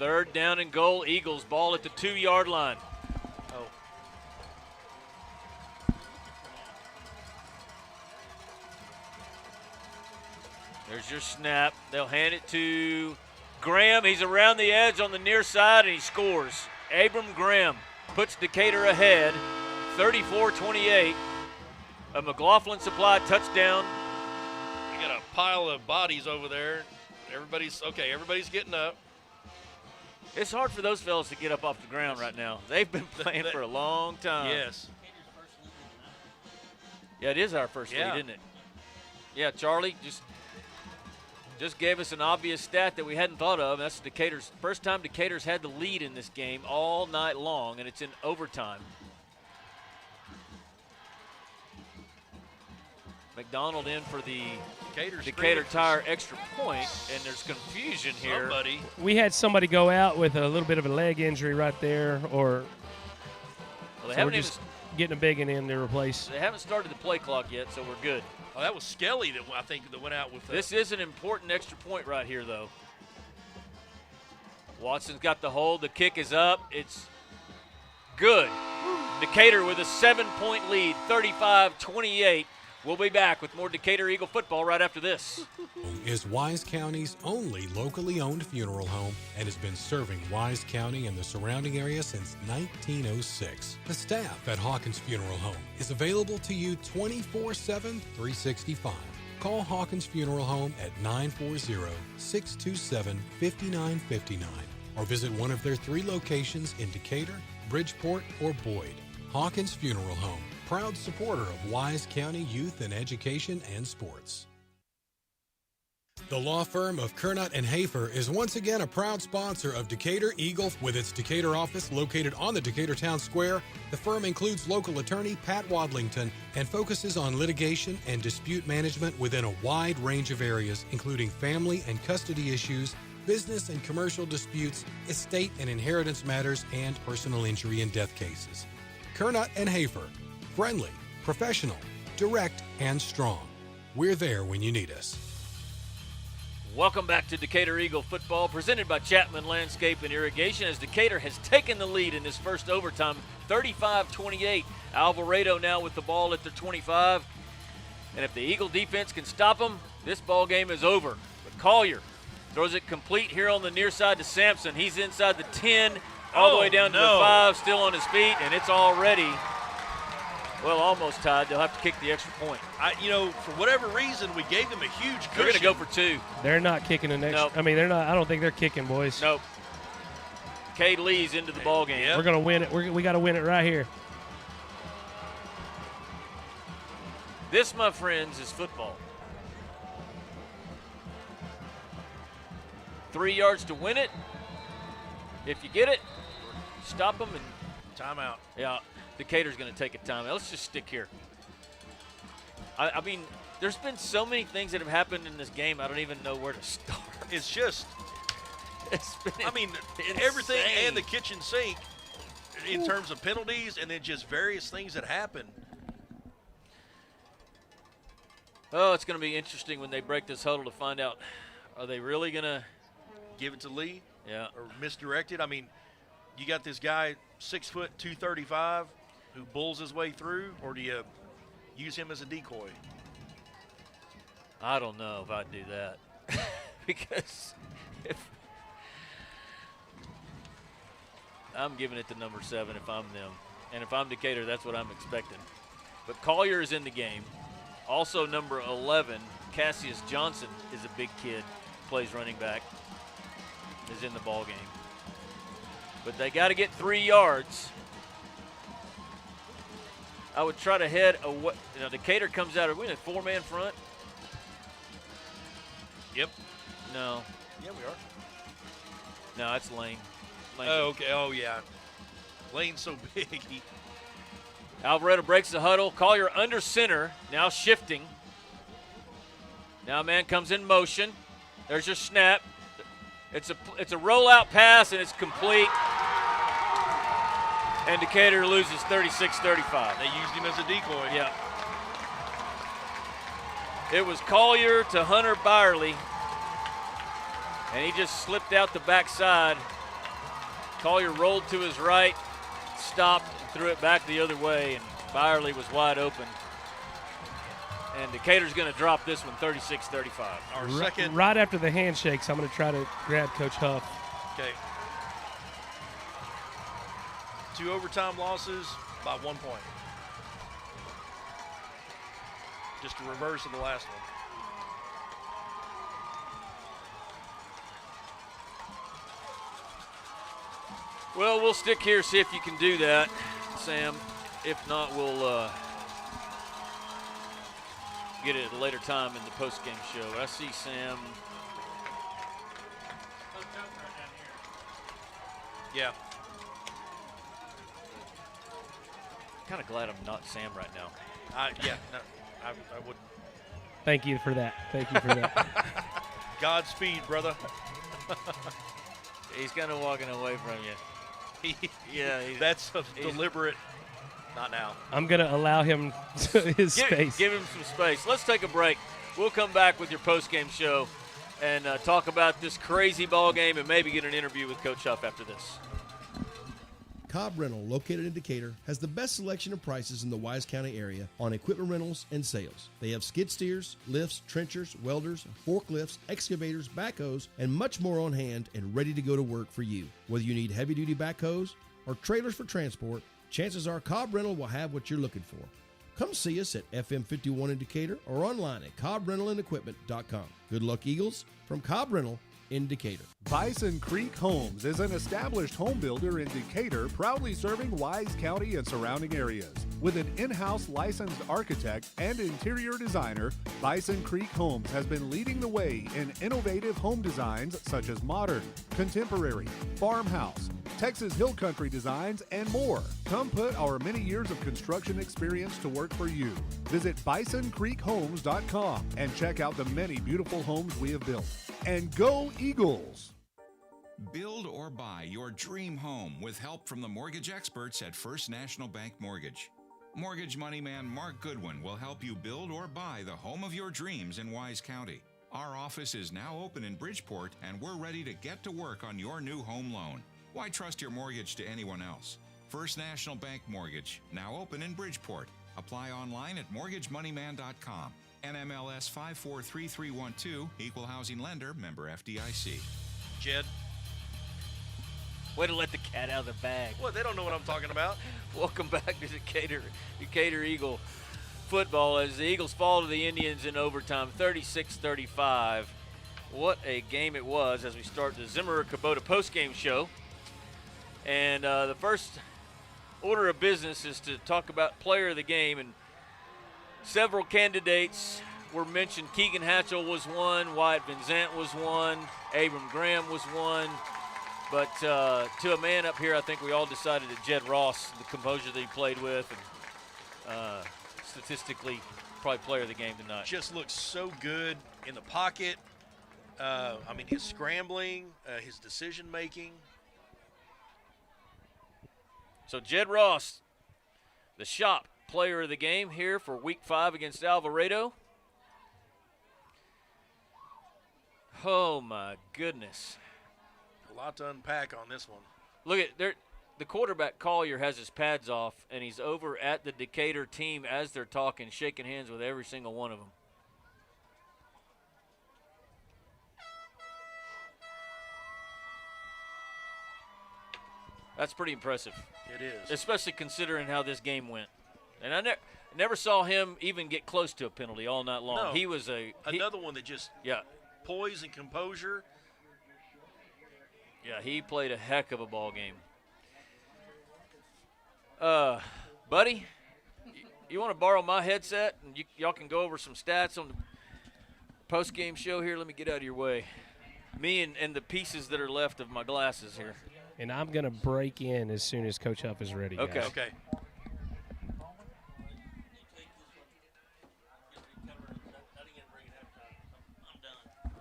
3rd down and goal. Eagles ball at the 2-yard line. Oh. There's your snap. They'll hand it to Graham. He's around the edge on the near side, and he scores. Abram Graham puts Decatur ahead, 34-28. A McLaughlin Supply touchdown. You got a pile of bodies over there. Everybody's getting up. It's hard for those fellas to get up off the ground right now. They've been playing for a long time. Yes. Yeah, it is our first lead, isn't it? Yeah, Charlie just gave us an obvious stat that we hadn't thought of. That's Decatur's first time Decatur's had the lead in this game all night long, and it's in overtime. McDonald in for the Decatur Tire extra point, and there's confusion here. We had somebody go out with a little bit of a leg injury right there, or we're just getting a big one in to replace. They haven't started the play clock yet, so we're good. Oh, that was Skelly that I think that went out with. This is an important extra point right here, though. Watson's got the hold. The kick is up. It's good. Decatur with a 7-point lead, 35-28. We'll be back with more Decatur Eagle football right after this. Is Wise County's only locally owned funeral home and has been serving Wise County and the surrounding area since 1906. The staff at Hawkins Funeral Home is available to you 24/7, 365. Call Hawkins Funeral Home at 940-627-5959 or visit one of their 3 locations in Decatur, Bridgeport, or Boyd. Hawkins Funeral Home, proud supporter of Wise County youth and education and sports. The law firm of Kernot & Hafer is once again a proud sponsor of Decatur Eagle. With its Decatur office located on the Decatur Town Square, the firm includes local attorney Pat Wadlington and focuses on litigation and dispute management within a wide range of areas, including family and custody issues, business and commercial disputes, estate and inheritance matters, and personal injury and death cases. Kernot & Hafer, friendly, professional, direct, and strong. We're there when you need us. Welcome back to Decatur Eagle football, presented by Chapman Landscape and Irrigation, as Decatur has taken the lead in this first overtime, 35-28. Alvarado now with the ball at their 25. And if the Eagle defense can stop them, this ball game is over. But Collier throws it complete here on the near side to Sampson. He's inside the 10, all the way down to the 5, still on his feet, and it's already, well, almost tied. They'll have to kick the extra point. For whatever reason, we gave them a huge cushion. They're going to go for 2. They're not kicking an extra. Nope. I mean, they're not. I don't think they're kicking, boys. Nope. Cade Lee's into the ball game. Yep. We're going to win it. We got to win it right here. This, my friends, is football. 3 yards to win it. If you get it, stop them and timeout. Yeah, Decatur's going to take a timeout. Let's just stick here. I mean, there's been so many things that have happened in this game, I don't even know where to start. It's just, everything and the kitchen sink in terms of penalties and then just various things that happen. Oh, it's going to be interesting when they break this huddle to find out, are they really going to give it to Lee? Yeah. Or misdirect it? I mean, you got this guy 6 foot 235 who bulls his way through, or do you use him as a decoy? I don't know if I'd do that. Because if I'm giving it to number 7 if I'm them. And if I'm Decatur, that's what I'm expecting. But Collier is in the game. Also number 11, Cassius Johnson, is a big kid, plays running back, is in the ball game. But they got to get 3 yards. I would try to head away. Decatur comes out. Are we in a 4-man front? Yep. No. Yeah, we are. No, it's Lane. Oh, okay. Oh, yeah. Lane's so big. Alvarado breaks the huddle. Collier under center. Now shifting. Now a man comes in motion. There's your snap. It's a rollout pass, and it's complete. And Decatur loses 36-35. They used him as a decoy. Yeah. It was Collier to Hunter Byerly, and he just slipped out the backside. Collier rolled to his right, stopped, and threw it back the other way, and Byerly was wide open. And Decatur's going to drop this one 36-35. Our second. Right after the handshakes, I'm going to try to grab Coach Huff. Okay. 2 overtime losses by 1 point. Just a reverse of the last one. Well, we'll stick here, see if you can do that, Sam. If not, we'll get it at a later time in the post-game show. I see Sam. Yeah. Kind of glad I'm not Sam right now. I wouldn't. Thank you for that. Thank you for that. Godspeed, brother. He's kind of walking away from you. Yeah, that's a deliberate. Not now. I'm going to allow him his space. Give him some space. Let's take a break. We'll come back with your post-game show and talk about this crazy ball game and maybe get an interview with Coach Huff after this. Cobb Rental, located in Decatur, has the best selection of prices in the Wise County area on equipment rentals and sales. They have skid steers, lifts, trenchers, welders, forklifts, excavators, backhoes, and much more on hand and ready to go to work for you. Whether you need heavy-duty backhoes or trailers for transport, chances are Cobb Rental will have what you're looking for. Come see us at FM 51 in Decatur or online at CobbRentalAndEquipment.com. Good luck, Eagles, from Cobb Rental in Decatur. Bison Creek Homes is an established home builder in Decatur, proudly serving Wise County and surrounding areas. With an in-house licensed architect and interior designer, Bison Creek Homes has been leading the way in innovative home designs such as modern, contemporary, farmhouse, Texas Hill Country designs, and more. Come put our many years of construction experience to work for you. Visit BisonCreekHomes.com and check out the many beautiful homes we have built. And go Eagles! Build or buy your dream home with help from the mortgage experts at First National Bank Mortgage. Mortgage money man Mark Goodwin will help you build or buy the home of your dreams in Wise County. Our office is now open in Bridgeport, and we're ready to get to work on your new home loan. Why trust your mortgage to anyone else? First National Bank Mortgage, now open in Bridgeport. Apply online at mortgagemoneyman.com. NMLS 543312, Equal Housing Lender, member FDIC. Jed. Way to let the cat out of the bag. Well, they don't know what I'm talking about. Welcome back to Decatur Eagle football as the Eagles fall to the Indians in overtime, 36-35. What a game it was as we start the Zimmerer-Kubota postgame show. And the first order of business is to talk about player of the game, and several candidates were mentioned. Keegan Hatchell was one, Wyatt Vincent was one, Abram Graham was one. But to a man up here, I think we all decided that Jed Ross, the composure that he played with, and statistically probably player of the game tonight. Just looks so good in the pocket. I mean, his scrambling, his decision-making. So Jed Ross, the shop player of the game here for Week 5 against Alvarado. Oh, my goodness. A lot to unpack on this one. Look at there. The quarterback Collier has his pads off, and he's over at the Decatur team as they're talking, shaking hands with every single one of them. That's pretty impressive. It is. Especially considering how this game went. And I never saw him even get close to a penalty all night long. No, he was another one that just poise and composure. Yeah, he played a heck of a ball game. Buddy, you want to borrow my headset and y'all can go over some stats on the post-game show here? Let me get out of your way. Me and the pieces that are left of my glasses here. And I'm going to break in as soon as Coach Huff is ready, Okay. guys. Okay.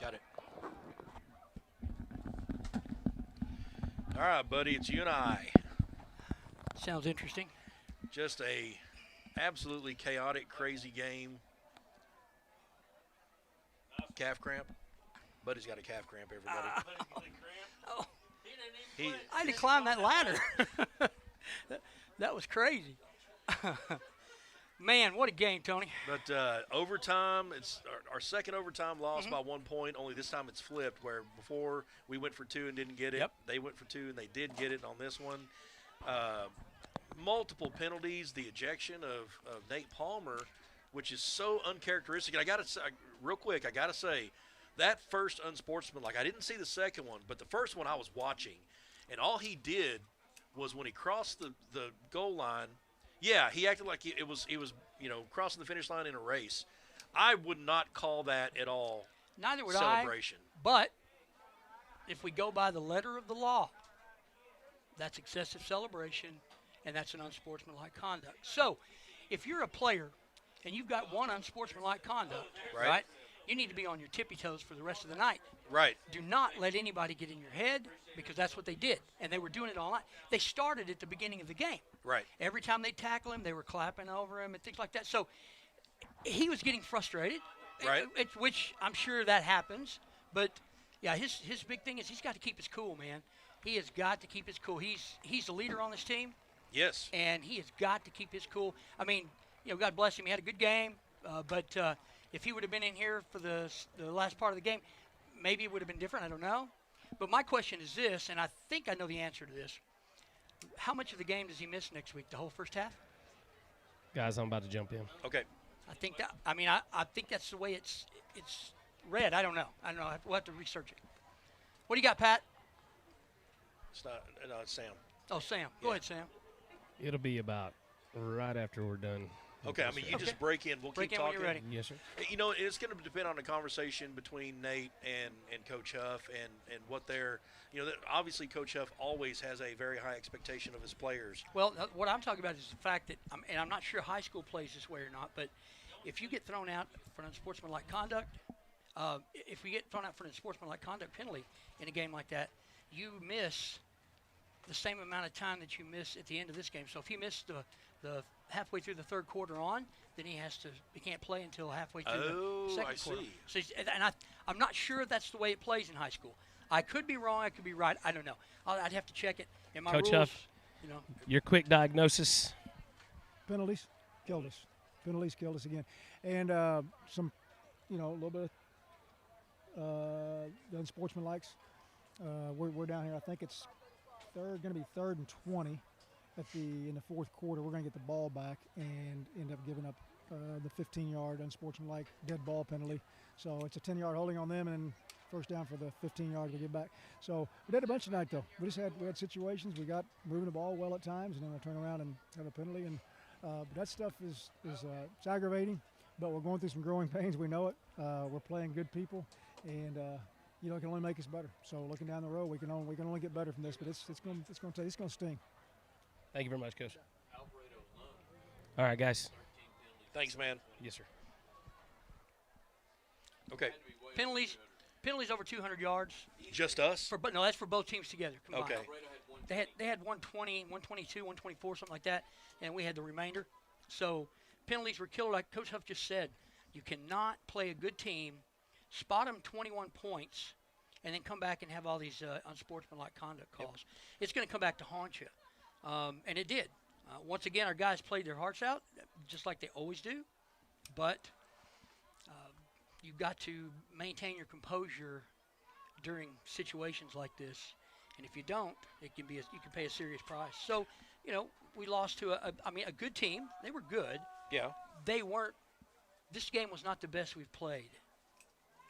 Got it. All right, buddy, it's you and I. Sounds interesting. Just a absolutely chaotic, crazy game. Calf cramp. Buddy's got a calf cramp, everybody. Oh. I had to climb that ladder. That was crazy. Man, what a game, Tony. But overtime, it's our second overtime loss by 1 point, only this time it's flipped, where before we went for 2 and didn't get it. Yep. They went for 2 and they did get it on this one. Multiple penalties, the ejection of Nate Palmer, which is so uncharacteristic. And I got to say, real quick, I got to say, that first unsportsmanlike, I didn't see the second one, but the first one I was watching, and all he did was when he crossed the goal line, yeah, he acted like it was crossing the finish line in a race. I would not call that at all Neither would celebration. But if we go by the letter of the law, that's excessive celebration, and that's an unsportsmanlike conduct. So if you're a player and you've got one unsportsmanlike conduct, right, you need to be on your tippy toes for the rest of the night. Right. Do not let anybody get in your head, because that's what they did. And they were doing it all night. They started at the beginning of the game. Right. Every time they tackle him, they were clapping over him and things like that. So he was getting frustrated, right? Which I'm sure that happens. But, yeah, his big thing is he's got to keep his cool, man. He has got to keep his cool. He's the leader on this team. Yes. And he has got to keep his cool. I mean, God bless him. He had a good game, but if he would have been in here for the last part of the game, maybe it would have been different. I don't know. But my question is this, and I think I know the answer to this. How much of the game does he miss next week? The whole first half? Guys, I'm about to jump in. Okay. I think that. I mean, I think that's the way it's read. I don't know. We'll have to research it. What do you got, Pat? It's not. No, it's Sam. Oh, Sam. Go ahead, Sam. It'll be about right after we're done. Okay, I mean, you just break in. We'll Break keep in when talking. you're ready. Yes, sir. It's going to depend on the conversation between Nate and Coach Huff and what they're, obviously Coach Huff always has a very high expectation of his players. Well, what I'm talking about is the fact that, and I'm not sure high school plays this way or not, but if you get thrown out for an unsportsmanlike conduct, if we get thrown out for an unsportsmanlike conduct penalty in a game like that, you miss the same amount of time that you miss at the end of this game. So if he missed the halfway through the third quarter on, then he can't play until halfway through the second quarter. So I'm not sure that's the way it plays in high school. I could be wrong. I could be right. I don't know. I'd have to check it. In my Coach rules, Huff, your quick diagnosis. Penalties killed us. Penalties killed us again. And some, a little bit of the unsportsmanlikes. We're down here. I think it's going to be 3rd and 20 in the fourth quarter. We're going to get the ball back and end up giving up the 15-yard unsportsmanlike dead ball penalty. So it's a 10-yard holding on them and first down for the 15 yards we get back. So we did a bunch tonight, though. We had situations. We got moving the ball well at times, and then we turn around and have a penalty. And but that stuff is it's aggravating. But we're going through some growing pains. We know it. We're playing good people, and it can only make us better. So looking down the road, we can only get better from this. But it's going to sting. Thank you very much, Coach. All right, guys. Thanks, man. Yes, sir. Okay. Penalties over 200 yards. Just us? No, that's for both teams together. Combined. Okay. They had 120, 122, 124, something like that, and we had the remainder. So penalties were killed, like Coach Huff just said. You cannot play a good team, spot them 21 points, and then come back and have all these unsportsmanlike conduct calls. Yep. It's going to come back to haunt you. And it did. Once again, our guys played their hearts out, just like they always do. But you've got to maintain your composure during situations like this. And if you don't, you can pay a serious price. So, we lost to a good team. They were good. Yeah. They weren't. This game was not the best we've played.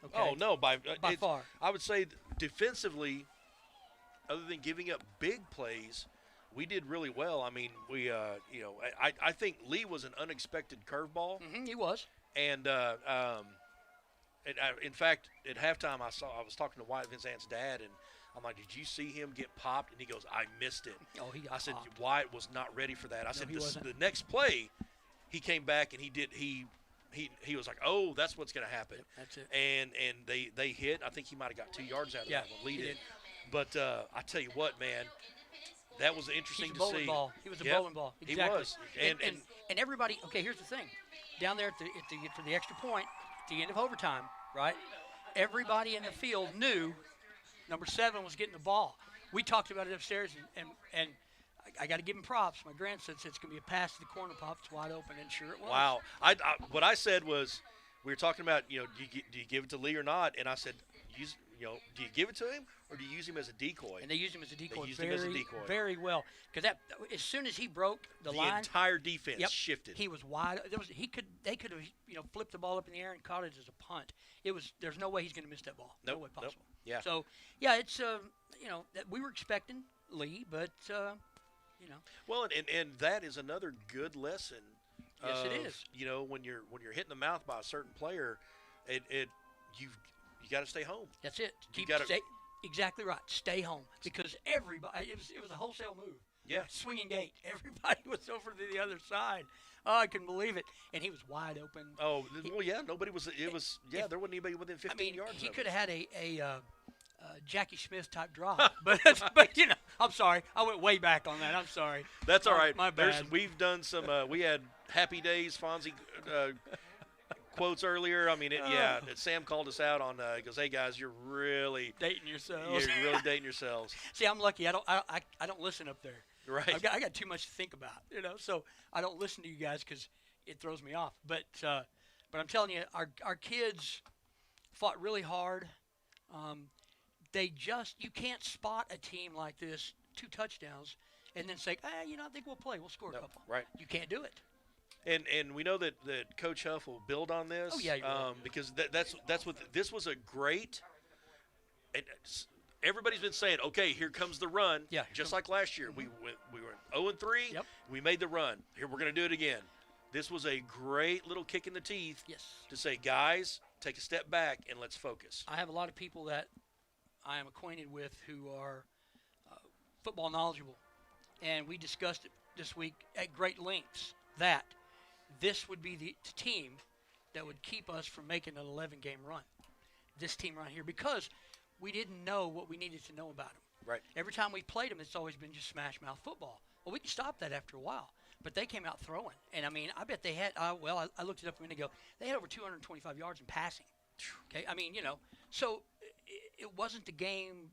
Okay? Oh, no, by far. I would say defensively, other than giving up big plays, we did really well. I mean, I think Lee was an unexpected curveball. Mm-hmm, he was. And in fact, at halftime, I was talking to Wyatt Vince Ant's dad, and I'm like, "Did you see him get popped?" And he goes, "I missed it." Oh, he got I said, popped. "Wyatt was not ready for that." I said, he wasn't. "The next play, he came back and he was like, oh, that's what's going to happen." Yep, that's it. And they hit. I think he might have got 2 yards out of that one, lead it. But I tell you what, man. That was interesting to see. He was a bowling ball. Exactly. He was. And everybody. Okay, here's the thing. Down there for the extra point, at the end of overtime, right? Everybody in the field knew number 7 was getting the ball. We talked about it upstairs, and I got to give him props. My grandson said it's going to be a pass to the corner, pop. It's wide open, and sure it was. Wow. What I said was, we were talking about, do you give it to Lee or not? And I said, do you give it to him or do you use him as a decoy? And they used him as a decoy. They used him as a decoy. Very well. Because as soon as he broke the line, the entire defense shifted. He was wide. They could have flipped the ball up in the air and caught it as a punt. There's no way he's going to miss that ball. Nope, no way possible. Nope. Yeah. So it's we were expecting Lee, but Well, and that is another good lesson. Yes, it is. When you're hit in the mouth by a certain player, you got to stay home. That's it. Exactly right. Stay home, because everybody. It was a wholesale move. Yeah. Swinging gate. Everybody was over to the other side. Oh, I couldn't believe it. And he was wide open. Oh, nobody was. There wasn't anybody within 15 yards. He could have had a Jackie Smith type drop, but I'm sorry. I went way back on that. I'm sorry. That's all right. My bad. We've done some. We had Happy Days, Fonzie quotes earlier. I mean, Sam called us out on. He goes, "Hey guys, you're really dating yourselves. You're really dating yourselves." See, I'm lucky. I don't listen up there. Right. I got too much to think about, so I don't listen to you guys because it throws me off. But I'm telling you, our kids fought really hard. You can't spot a team like this, 2 touchdowns, and then say, I think we'll play. We'll score a couple. Right. You can't do it. And we know that Coach Huff will build on this. Oh, yeah, you will. Because that's what this was a great. And everybody's been saying, okay, here comes the run. Yeah. Just like last year, we were 0-3. Yep. We made the run. Here we're going to do it again. This was a great little kick in the teeth. Yes. To say, guys, take a step back and let's focus. I have a lot of people that I am acquainted with who are football knowledgeable, and we discussed it this week at great lengths that this would be the team that would keep us from making an 11-game run. This team right here, because we didn't know what we needed to know about them. Right. Every time we played them, it's always been just smash mouth football. Well, we can stop that after a while. But they came out throwing. And, I bet they had I looked it up a minute ago. They had over 225 yards in passing. Okay, so it wasn't the game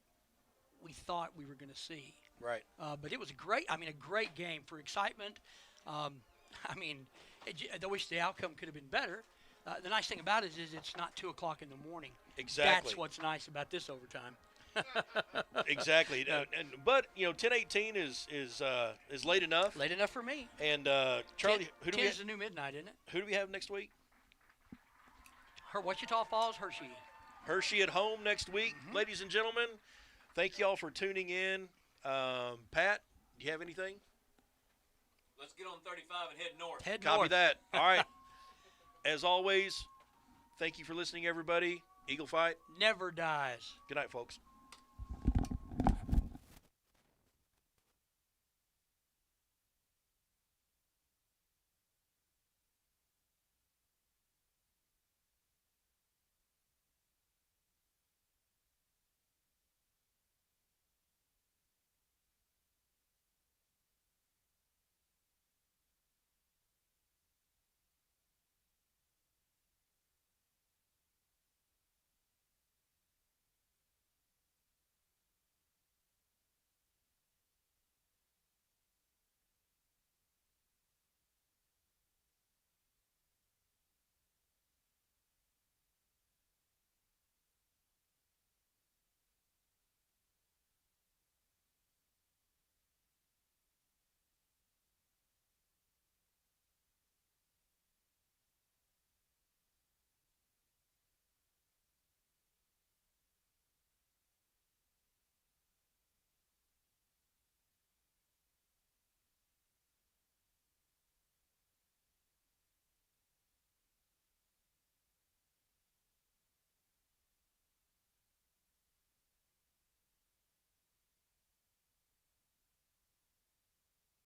we thought we were going to see. Right. But it was a great game for excitement. I wish the outcome could have been better. The nice thing about it is it's not 2 o'clock in the morning. Exactly. That's what's nice about this overtime. Exactly. But 10:18 is late enough. Late enough for me. And Charlie, 10 is the new midnight, isn't it? Who do we have next week? Wichita Falls, Hershey. Hershey at home next week. Ladies and gentlemen, thank you all for tuning in. Pat, do you have anything? Let's get on 35 and head north. Copy that. All right. As always, thank you for listening, everybody. Eagle Fight never dies. Good night, folks.